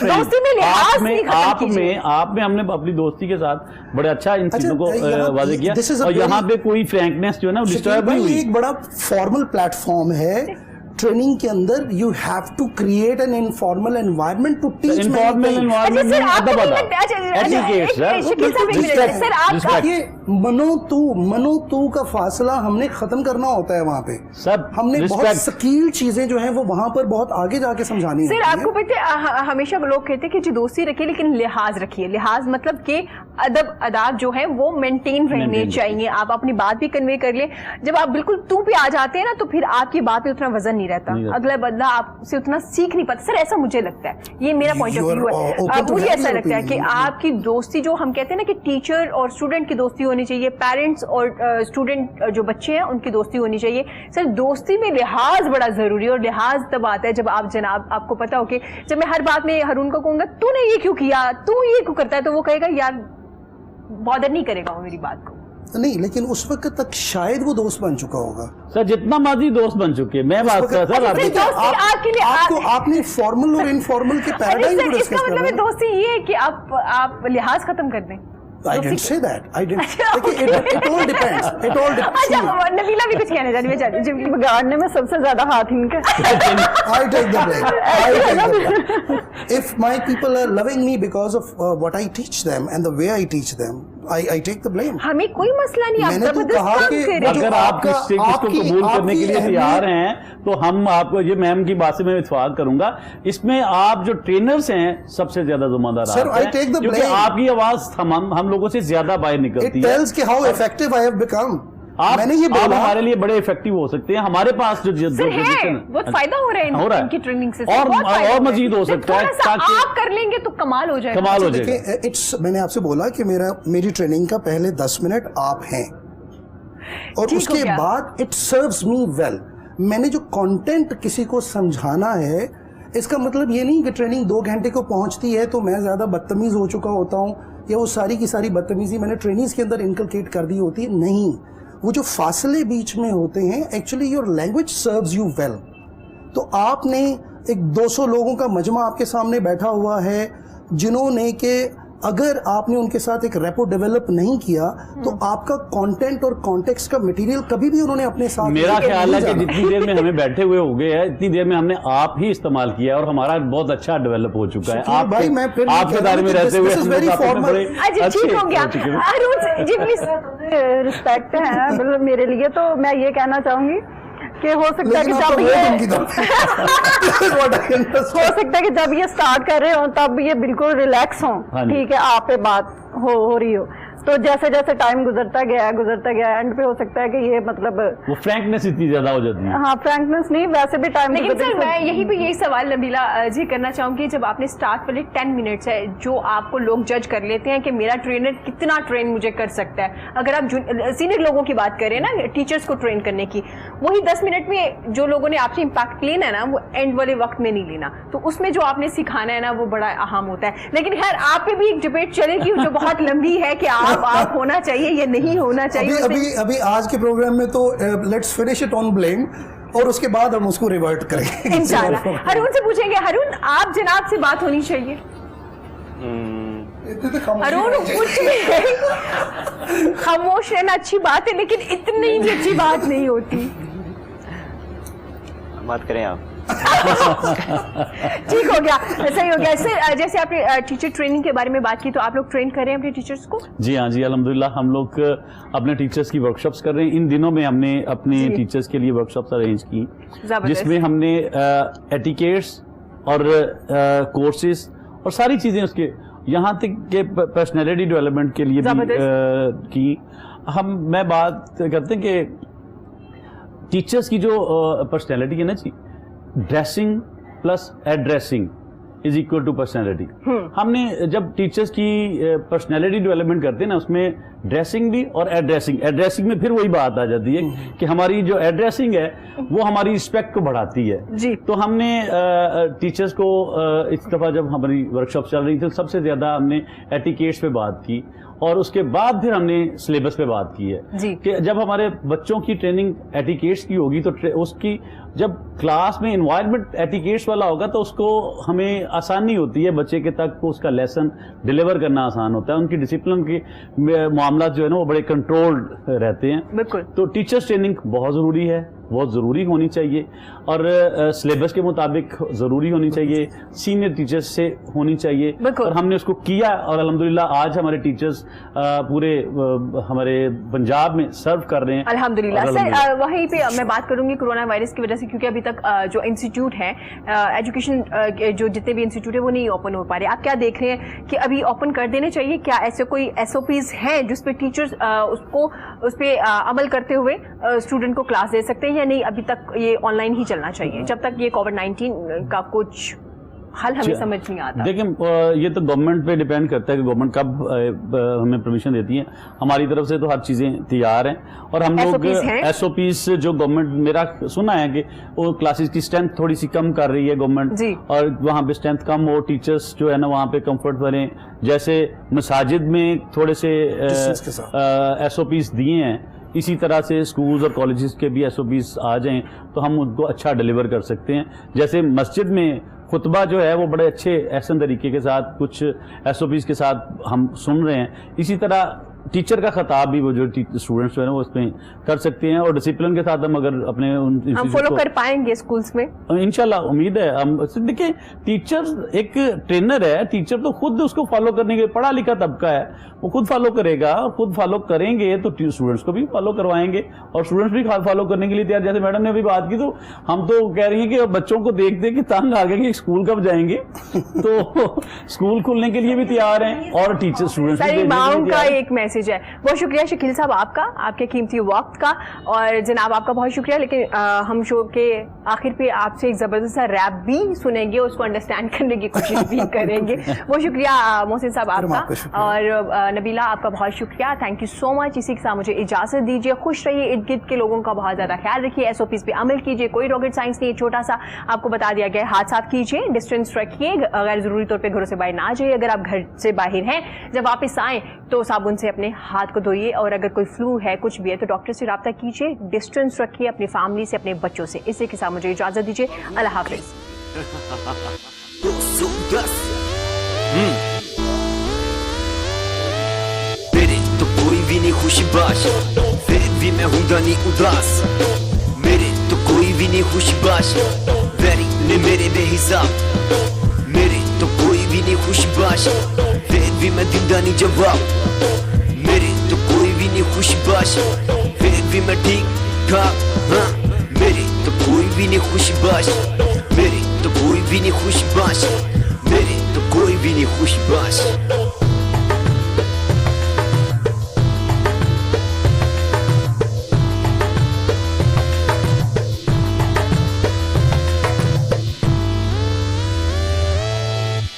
S5: آپ میں ہم نے اپنی دوستی کے ساتھ بڑے اچھا ان چیزوں کو واضح کیا, اور یہاں پہ کوئی فرینکنیس جو ہے نا ڈسٹرب نہیں ہوئی.
S2: ایک بڑا فارمل پلیٹ فارم ہے ٹریننگ کے اندر. You have to create an informal environment to teach. یہ منو تو کا فاصلہ ہم نے ختم کرنا ہوتا ہے وہاں پہ. ہم نے بہت سکیل چیزیں جو ہیں وہ وہاں پر بہت آگے جا کے سمجھانی
S1: ہے. سر آپ کو پتہ ہے ہمیشہ لوگ کہتے ہیں کہ جی دوستی رکھیے لیکن لحاظ رکھیے. لحاظ مطلب کہ ادب اداب جو ہے وہ مینٹین رہنے چاہیے. آپ اپنی بات بھی کنوے کر لیں. جب آپ بالکل تو پہ آ جاتے ہیں نا تو پھر آپ کی بات پہ اتنا وزن نہیں رہتا, اگلا بندہ آپ سے اتنا سیکھ نہیں پاتا. سر ایسا مجھے لگتا ہے, یہ میرا پوائنٹ آف ویو ہے. مجھے ایسا لگتا ہے کہ آپ کی دوستی جو ہم کہتے ہیں نا کہ ٹیچر اور اسٹوڈنٹ کی دوستی ہونی چاہیے, پیرنٹس اور اسٹوڈنٹ جو بچے ہیں ان کی دوستی ہونی چاہیے. سر دوستی میں لحاظ بڑا ضروری ہے, اور لحاظ تب آتا ہے جب آپ جناب آپ کو پتا ہو کہ جب میں ہر بات میں ہارون کو کہوں گا تو نے یہ کیوں کیا, تو یہ کیوں کرتا ہے, تو وہ کہے گا یار بادر نہیں کرے گا وہ میری بات کو.
S2: نہیں, لیکن اس وقت تک شاید وہ دوست بن چکا ہوگا.
S5: سر جتنا مرضی دوست بن چکے, میں بات کر رہا
S2: تھا آپ نے فارمل اور انفارمل کے پیراڈائم کو ڈسکس کر رہے ہیں.
S1: دوستی یہ ہے کہ آپ لحاظ ختم کر دیں.
S2: I didn't say that. I didn't. It all depends. It all depends.
S1: Nabila بھی کچھ کہنا چاہتی ہے.
S4: بگاڑنے میں سب سے زیادہ ہاتھ ان کا.
S2: I take the blame. I take the blame. If my people are loving me because of what I teach them and the way I teach them, I take the blame.
S1: ہمیں کوئی مسئلہ نہیں.
S2: میں نے تو کہا کہ
S5: اگر آپ اس کو قبول کرنے کے لیے تیار ہیں تو ہم آپ کو, یہ میم کی بات سے میں اتفاق کروں گا, اس میں آپ جو ٹرینرز ہیں سب سے زیادہ ذمہ دار ہیں, کیونکہ آپ کی آواز ہم لوگوں سے زیادہ باہر نکلتی ہے.
S2: It tells کہ how effective I have become.
S5: آپ ہمارے لیے بڑے افیکٹو ہو سکتے ہیں. ہمارے پاس جو
S1: بہت فائدہ ہو رہا ہے ان کی ٹریننگ سے,
S5: اور مزید ہو سکتا ہے.
S1: آپ کر لیں گے تو کمال ہو جائے
S2: گا. میں نے آپ سے بولا کہ میری ٹریننگ کا پہلے 10 منٹ آپ ہیں, اور اس کے بعد اٹ سروز می ویل. میں نے جو کانٹینٹ کسی کو سمجھانا ہے, اس کا مطلب یہ نہیں کہ ٹریننگ 2 گھنٹے کو پہنچتی ہے تو میں زیادہ بدتمیز ہو چکا ہوتا ہوں, یا وہ ساری کی ساری بدتمیزی میں نے ٹریننگز کے اندر انکلکیٹ کر دی ہوتی ہے. نہیں, وہ جو فاصلے بیچ میں ہوتے ہیں, actually your language serves you well. تو آپ نے ایک 200 لوگوں کا مجمع آپ کے سامنے بیٹھا ہوا ہے جنہوں نے کہ اگر آپ نے ان کے ساتھ ایک ریپو ڈیولپ نہیں کیا تو آپ کا کانٹینٹ اور کانٹیکسٹ کا میٹیریل کبھی بھی انہوں نے اپنے ساتھ.
S5: میرا خیال ہے کہ جتنی دیر میں ہمیں بیٹھے ہوئے ہو گئے ہیں اتنی دیر میں ہم نے آپ ہی استعمال کیا اور ہمارا بہت اچھا ڈیولپ ہو چکا ہے. آپ کے دائرے میں رہتے ہوئے
S4: رسپیکٹ ہے میرے لیے. تو میں یہ کہنا چاہوں گی کہ ہو سکتا ہے
S2: لیکن
S4: کہ
S2: آپ
S4: جب
S2: کا
S4: یہ
S2: ووٹ ان کی طرف
S4: ہو سکتا ہے کہ جب یہ سٹارٹ کر رہے ہوں تب یہ بالکل ریلیکس ہوں, ٹھیک ہے, آپ پہ بات ہو رہی ہو, تو جیسے جیسے ٹائم گزرتا گیا اینڈ پہ ہو سکتا ہے کہ یہ مطلب
S5: وہ فرینکنس اتنی زیادہ ہو جاتی ہے.
S4: ہاں فرینکنس نہیں, ویسے بھی ٹائم.
S1: لیکن سر میں یہی پہ یہی سوال نبیلہ جی کرنا چاہوں گی, جب آپ نے اسٹارٹ والے 10 منٹس ہے جو آپ کو لوگ جج کر لیتے ہیں کہ میرا ٹرینر کتنا ٹرین مجھے کر سکتا ہے, اگر آپ سینئر لوگوں کی بات کریں نا ٹیچرس کو ٹرین کرنے کی, وہی 10 منٹ میں جو لوگوں نے آپ سے امپیکٹ لینا ہے نا وہ اینڈ والے وقت میں نہیں لینا, تو اس میں جو آپ نے سکھانا ہے نا وہ بڑا اہم ہوتا ہے. لیکن خیر آپ پہ بھی ایک ڈبیٹ چلے گی جو بہت لمبی ہے کہ آپ ہونا چاہیے یا نہیں ہونا چاہیے.
S2: ابھی آج کے پروگرام میں تو let's finish it on blame, اور اس کے بعد ہم اس کو ریورٹ کریں گے
S1: انشاءاللہ. ہارون سے پوچھیں گے, ہارون آپ جناب سے بات ہونی چاہیے. ہارون کچھ بھی خاموش رہنا اچھی بات ہے لیکن اتنی بھی اچھی بات نہیں ہوتی.
S3: بات کریں آپ.
S1: ٹھیک ہو گیا, صحیح ہو گیا. سر جیسے آپ نے ٹیچر ٹریننگ کے بارے میں بات کی, تو آپ لوگ ٹرین کر رہے ہیں اپنے ٹیچرس کو؟
S5: جی ہاں جی, الحمدللہ ہم لوگ اپنے ٹیچرس کی ورکشاپس کر رہے ہیں. ان دنوں میں ہم نے اپنے ٹیچرس کے لیے ورکشاپس ارینج کی, جس میں ہم نے ایٹیکیٹس اور کورسز اور ساری چیزیں اس کے یہاں تک کہ پرسنالٹی ڈیولپمنٹ کے لیے بھی کی. میں بات کرتے ہیں کہ ٹیچرس کی جو پرسنالٹی ہے نا جی, dressing plus addressing is equal to personality. ہم نے جب ٹیچرس کی پرسنالٹی ڈیولپمنٹ کرتے ہیں نا, اس میں ڈریسنگ بھی اور ایڈریسنگ میں پھر وہی بات آ جاتی ہے کہ ہماری جو ایڈریسنگ ہے وہ ہماری رسپیکٹ کو بڑھاتی ہے. تو ہم نے ٹیچرس کو اس دفعہ جب ہماری ورکشاپ چل رہی تھی سب سے زیادہ ہم نے ایٹیکیٹس پہ بات کی, اور اس کے بعد پھر ہم نے سلیبس پہ بات کی ہے کہ جب ہمارے بچوں کی ٹریننگ ایٹیکیٹس کی ہوگی تو اس کی جب کلاس میں انوائرمنٹ ایٹیکیٹس والا ہوگا تو اس کو ہمیں آسانی ہوتی ہے, بچے کے تک اس کا لیسن ڈیلیور کرنا آسان ہوتا ہے, ان کی ڈسپلن کے معاملات جو ہے نا وہ بڑے کنٹرولڈ رہتے ہیں. بالکل. تو ٹیچرس ٹریننگ بہت ضروری ہے, بہت ضروری ہونی چاہیے, اور سلیبس کے مطابق ضروری ہونی چاہیے, سینئر ٹیچرز سے ہونی چاہیے, اور ہم نے اس کو کیا, اور الحمدللہ آج ہمارے ٹیچرز پورے ہمارے پنجاب میں سرو کر رہے ہیں
S1: الحمدللہ. سر وہیں پہ میں بات کروں گی کورونا وائرس کی وجہ سے, کیونکہ ابھی تک جو انسٹیٹیوٹ ہیں ایجوکیشن جو جتنے بھی انسٹیٹیوٹ ہیں وہ نہیں اوپن ہو پا رہے. آپ کیا دیکھ رہے ہیں کہ ابھی اوپن کر دینے چاہیے, کیا ایسے کوئی SOPs ہیں جس پہ ٹیچرز اس پہ عمل کرتے ہوئے اسٹوڈنٹ کو کلاس دے سکتے ہیں, یا نہیں ابھی تک یہ آن لائن ہی چلنا چاہیے جب تک یہ کووڈ-19 کا کچھ حل ہمیں سمجھ نہیں آتا؟
S5: دیکھیں یہ تو گورنمنٹ پہ ڈیپینڈ کرتا ہے کہ گورنمنٹ کب ہمیں پرمیشن دیتی ہے. ہماری طرف سے تو ہر چیزیں تیار ہیں, اور ہم لوگ SOPs جو گورنمنٹ, میرا سنا ہے کہ وہ کلاسز کی اسٹرینتھ تھوڑی سی کم کر رہی ہے گورنمنٹ, اور وہاں پہ اسٹرینتھ کم ہو, ٹیچرس جو ہے نا وہاں پہ کمفرٹ بنیں. جیسے مساجد میں تھوڑے سے SOPs دیے ہیں, اسی طرح سے اسکولز اور کالجز کے بھی SOPs آ جائیں تو ہم ان کو اچھا ڈیلیور کر سکتے ہیں. جیسے مسجد میں خطبہ جو ہے وہ بڑے اچھے احسن طریقے کے ساتھ کچھ SOPs کے ساتھ ہم سن رہے ہیں, اسی طرح ٹیچر کا خطاب بھی وہ جو اسٹوڈنٹس جو ہے وہ اس میں کر سکتے ہیں, اور ڈسپلن کے ساتھ ہم اگر اپنے
S1: ہم فالو کر پائیں گے اسکولس میں
S5: انشاءاللہ, امید ہے. ہم دیکھیں ٹیچر ایک ٹرینر ہے, ٹیچر تو خود اس کو فالو کرنے کے, پڑھا لکھا طبقہ ہے, وہ خود فالو کرے گا, اور خود فالو کریں گے تو اسٹوڈنٹس کو بھی فالو کروائیں گے, اور اسٹوڈنٹس بھی فالو کرنے کے لیے تیار. جیسے میڈم نے ابھی بات کی تو ہم تو کہہ رہی ہیں کہ بچوں کو دیکھ دے کہ تنگ آ گئے کہ اسکول کب جائیں گے, تو اسکول کھلنے کے لیے بھی تیار ہیں, اور ٹیچر اسٹوڈنٹس
S1: کا ایک میسج ہے. بہت شکریہ شکیل صاحب آپ کا, آپ کے قیمتی وقت کا, اور جناب آپ کا بہت شکریہ. لیکن ہم شو کے آخر پہ آپ سے ایک زبردست سا ریپ بھی سنیں گے, اس کو انڈرسٹینڈ کرنے کی کوشش بھی کریں گے. بہت شکریہ محسن صاحب آپ کا, اور نبیلہ آپ کا بہت شکریہ, تھینک یو سو مچ. اسی کے ساتھ مجھے اجازت دیجیے. خوش رہیے, ارد گرد کے لوگوں کا بہت زیادہ خیال رکھیے, SOPs پہ عمل کیجیے, کوئی راکٹ سائنس نہیں, چھوٹا سا آپ کو بتا دیا گیا, ہاتھ صاف کیجیے, ڈسٹینس رکھیے, غیر ضروری طور پہ گھروں سے باہر نہ جائیے. اگر آپ گھر سے باہر ہیں جب واپس آئیں تو صابن سے اپنے ہاتھ کو دھوئیے, اور اگر کوئی فلو ہے کچھ بھی ہے تو ڈاکٹر سے رابطہ کیجیے, ڈسٹینس رکھیے اپنی فیملی سے, اپنے بچوں سے. اسی کے ساتھ مجھے اجازت دیجیے, اللہ حافظ.
S6: میرے تو کوئی بھی نہیں خوش باش, پھر بھی میں ہوں نہیں اداس. میرے تو کوئی بھی نہیں خوش باش, ویری نے میرے بے حساب. میرے تو کوئی بھی نہیں خوش باش, پھر بھی میں دوں نہیں جواب. میرے تو کوئی بھی نہیں خوش باش, پھر بھی میں ٹھیک ٹھاک. ہاں میرے नहीं खुशबाश, मेरे तो कोई भी नहीं खुशबाश, मेरे तो कोई भी नहीं खुशबाश।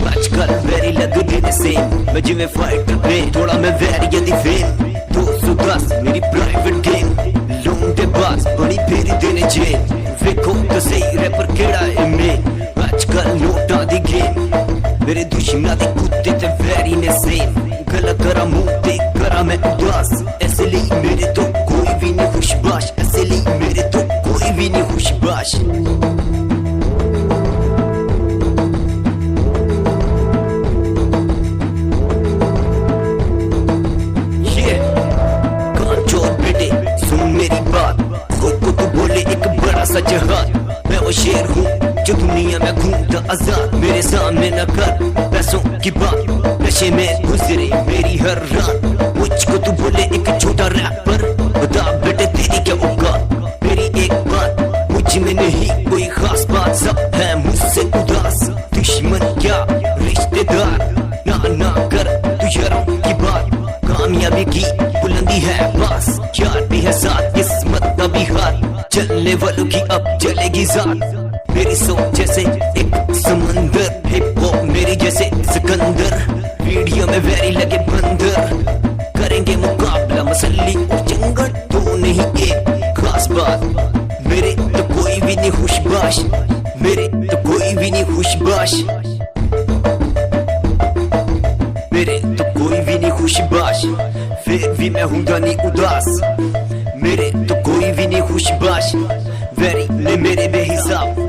S6: आजकल वेरी लगदे ने सेम, मैं जिवें फाइटर प्लेन, थोड़ा मैं वैरिया दी फेम। 210 मेरी प्राइवेट गेम, लोन दे बास बड़ी फेरी देने जेल। वेखो तो सही रैपर केड़ा है मेन, आजकल नोटां दी गेम। मेरे दुश्मनां दे कुत्ते ते वैरी ने सेम, गला करा मुंह ते करा मैं उदास। ऐसे ली मेरे तो कोई भी नहीं खुशबाश, ऐसे ली मेरे तो कोई भी नहीं खुशबाश। मेरी बात खुद को तो बोले एक बड़ा सा जहाज, मैं वो शेर हूँ जो दुनिया में घूमता आजाद। मेरे सामने न कर पैसों की बात, नशे में गुजरे मेरी हर रात। मुझको तू बोले एक छोटा रैपर, बता बेटे तेरी क्या औकात। मेरी एक बात मुझ में नहीं कोई खास बात, सब है मुझसे उदास। दुश्मन क्या रिश्तेदार, ना कर तू यारों की बात। कामयाबी की बुलंदी है पास, यार भी है साथ, किस्मत का भी हाथ। चलने वालों की अब जलेगी जात, मेरी सोच जैसे एक समंदर। हिप हॉप मेरी जैसे सिकंदर, वीडियो में वेरी लगे बंदर। करेंगे मुकाबला मसल्ली और जंगल, तो नहीं एक खास बात। मेरे तो कोई भी नहीं खुशबाश, मेरे तो कोई भी नहीं खुशबाश, मेरे तो कोई भी नहीं खुशबाश। फिर भी मैं हूँ नहीं उदास, मेरे तो कोई भी नहीं खुशबाश। वेरी ने मेरे बेहिसाब